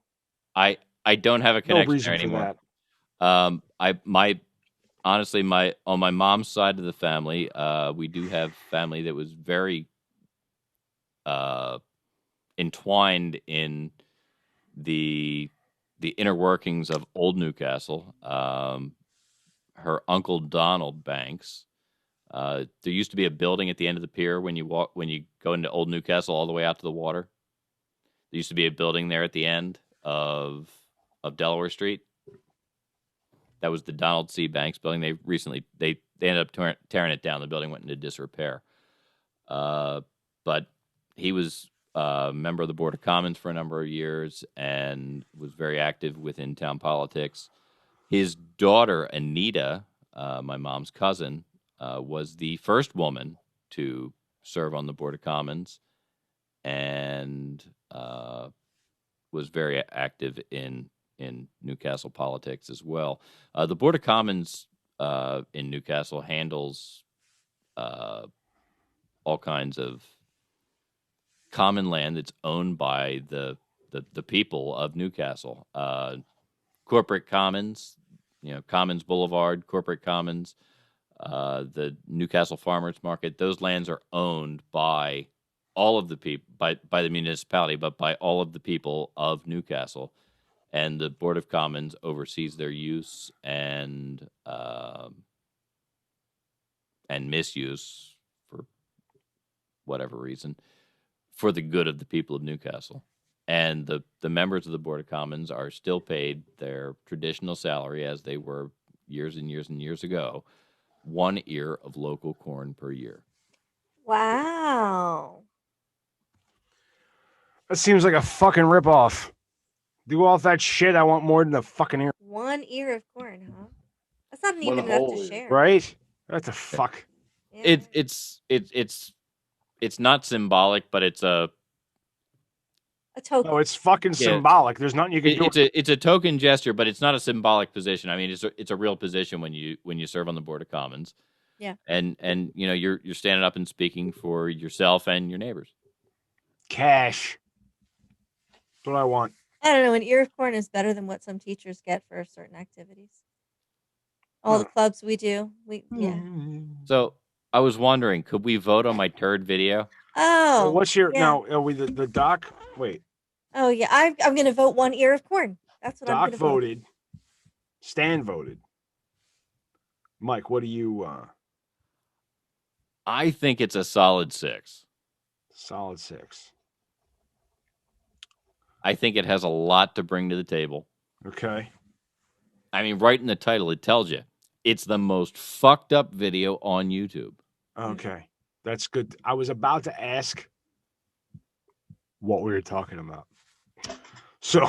I don't have a connection reason there for anymore. that. Honestly, on my mom's side of the family, we do have family that was very entwined in the inner workings of Old Newcastle. Her uncle Donald Banks. There used to be a building at the end of the pier when you go into Old Newcastle all the way out to the water. There used to be a building there at the end of Delaware Street. That was the Donald C. Banks building. They recently they ended up tearing it down. The building went into disrepair. But he was a member of the Board of Commons for a number of years and was very active within town politics. His daughter, Anita, my mom's cousin, was the first woman to serve on the Board of Commons and was very active in Newcastle politics as well. The Board of Commons in Newcastle handles all kinds of common land that's owned by the people of Newcastle. Corporate commons, Commons Boulevard, corporate commons, the Newcastle Farmers Market, those lands are owned by all of the people, by the municipality, but by all of the people of Newcastle. And the Board of Commons oversees their use and misuse, for whatever reason, for the good of the people of Newcastle. And the members of the Board of Commons are still paid their traditional salary, as they were years and years and years ago, 1 ear of local corn per year. Wow. That seems like a fucking ripoff. Do all that shit. I want more than a fucking ear. 1 ear of corn, huh? That's not even enough to share. Right? What the fuck? Yeah. It's not symbolic, but it's a token. No, it's fucking symbolic. There's nothing you can do. It's a token gesture, but it's not a symbolic position. I mean, it's a real position when you serve on the Board of Commons. Yeah. And you're standing up and speaking for yourself and your neighbors. Cash. That's what I want. I don't know. An ear of corn is better than what some teachers get for certain activities. All the clubs we do, yeah. So I was wondering, could we vote on my turd video? Oh, Well, what's your yeah. now? Are we the doc? Wait, Oh yeah, I'm gonna vote one ear of corn. That's what I'm Doc gonna vote. voted. Stan voted. Mike, what do you? I think it's a solid 6. Solid 6. I think it has a lot to bring to the table. Okay. I mean, right in the title, it tells you it's the most fucked up video on YouTube. Okay, that's good. I was about to ask what we were talking about. So,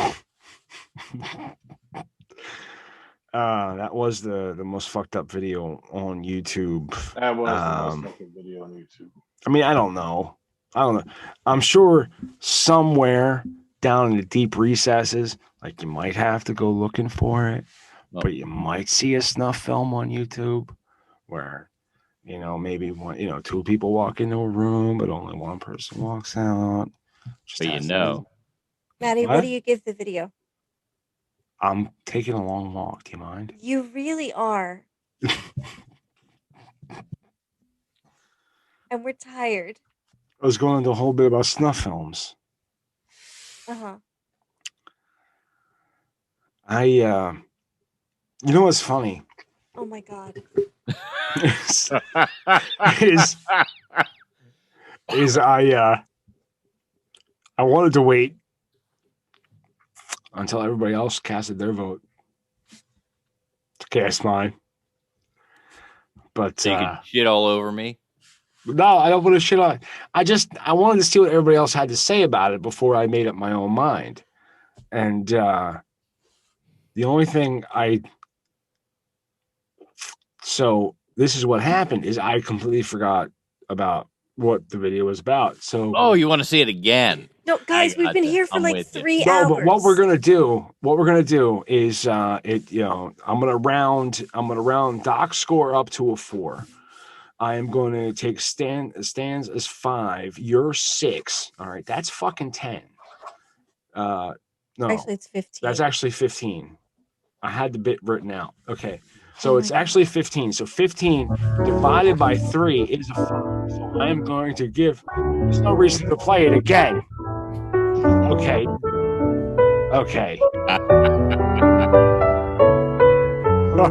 that was the most fucked up video on YouTube. That was the most fucking video on YouTube. I mean, I don't know. I'm sure somewhere down in the deep recesses, like you might have to go looking for it, but you might see a snuff film on YouTube where, maybe one, 2 people walk into a room, but only one person walks out. But Maddie, what do you give the video? I'm taking a long walk. Do you mind? You really are. And we're tired. I was going into a whole bit about snuff films. Uh-huh. You know what's funny? Oh my God. I wanted to wait until everybody else casted their vote to cast mine. But so you could shit all over me. No, I don't want to shit on. I wanted to see what everybody else had to say about it before I made up my own mind. And the only thing so this is what happened is I completely forgot about what the video was about. So you want to see it again? No, guys, we've been here for like 3 hours. But what we're gonna do is I'm gonna round Doc's score up to a 4. I am going to take Stan's as 5. You're 6. All right, that's fucking 10. No, actually, it's 15. That's actually 15. I had the bit written out. Okay, so it's actually 15. So 15 divided by 3 is a 5. So I am going to give. There's no reason to play it again. Okay. All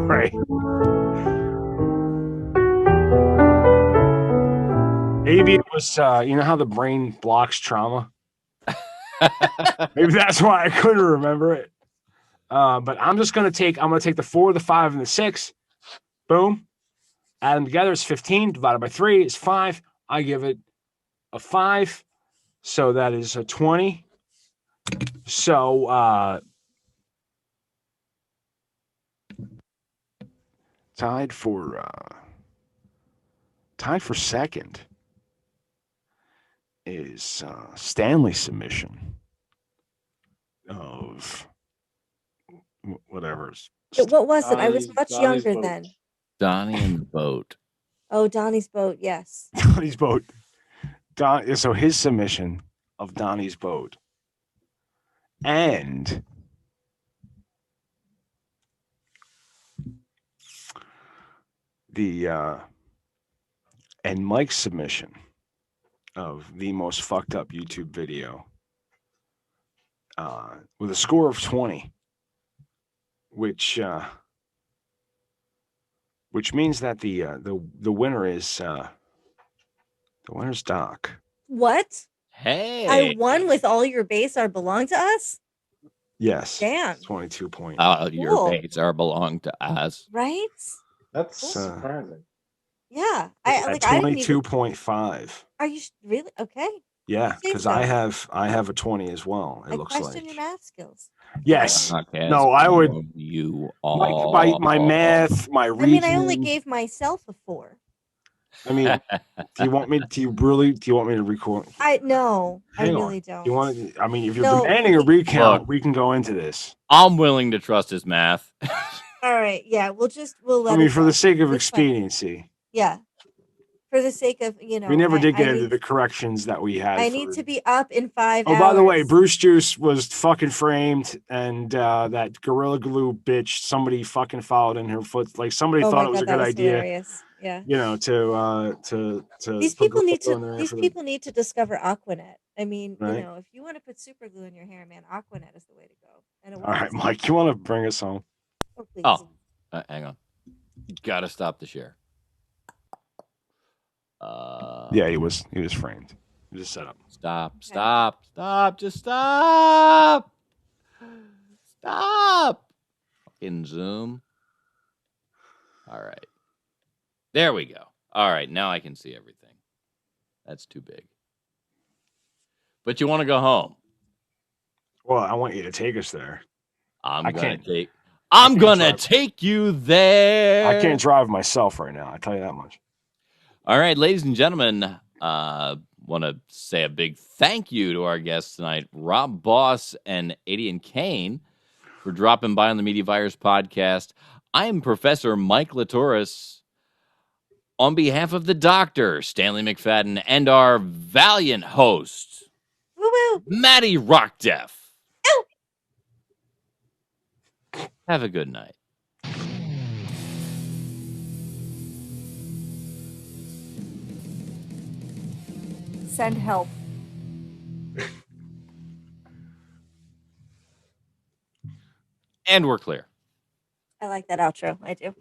right. Maybe it was, you know how the brain blocks trauma? Maybe that's why I couldn't remember it. But I'm going to take the 4, the 5, and the 6. Boom. Add them together. It's 15. Divided by 3 is 5. I give it a 5. So that is a 20. So tied for second is Stanley's submission of whatever. What was it? I was much younger then. Donnie and the Boat. Oh, Donnie's Boat, yes. Donnie's Boat. So his submission of Donnie's Boat. And Mike's submission of the most fucked up YouTube video with a score of 20, which means that the winner is Doc. What? Hey, I won with all your base are belong to us? Yes. Damn. 22 points. Your base are belong to us. Right? That's surprising. Yeah. I 22.5. Are you really? Okay. Yeah, because I have a 20 as well. It looks like. Question your math skills. Yes. No, I would. You all. My math, my reasoning. I only gave myself a 4. I mean, do you want me to record? No, I really don't. You want? If you're demanding a recount, we can go into this. I'm willing to trust his math. All right. Yeah, we'll let. For the sake of expediency. Yeah. For the sake of, you know, We never did get I into need, the corrections that we had. I need to be up in 5 hours. Oh, by the way, Bruce Juice was fucking framed, and that Gorilla Glue bitch, somebody fucking followed in her foot. Like somebody Oh thought my it was God, a that good was idea, hilarious. Yeah. you know, to These put people Gorilla need Glue to in there these for them, people need to discover Aquanet. I mean, you right? know, if you want to put super glue in your hair, man, Aquanet is the way to go. And it All won't right, last. Mike, you want to bring us home? Oh, please. Oh, hang on. You gotta stop the share. Yeah, he was framed. He was set up. Stop, just stop. Stop. Fucking Zoom. All right. There we go. All right, now I can see everything. That's too big. But you want to go home? Well, I want you to take us there. I'm gonna drive. take you there. I can't drive myself right now. I tell you that much. All right, ladies and gentlemen, want to say a big thank you to our guests tonight, Rob Boss and Adian Caine, for dropping by on the Media Virus podcast. I am Professor Mike LiToris. On behalf of the doctor, Stanley McFadden, and our valiant host, Woo-woo. Maddie Rockdeff. Ow. Have a good night. Send help. And we're clear. I like that outro. I do.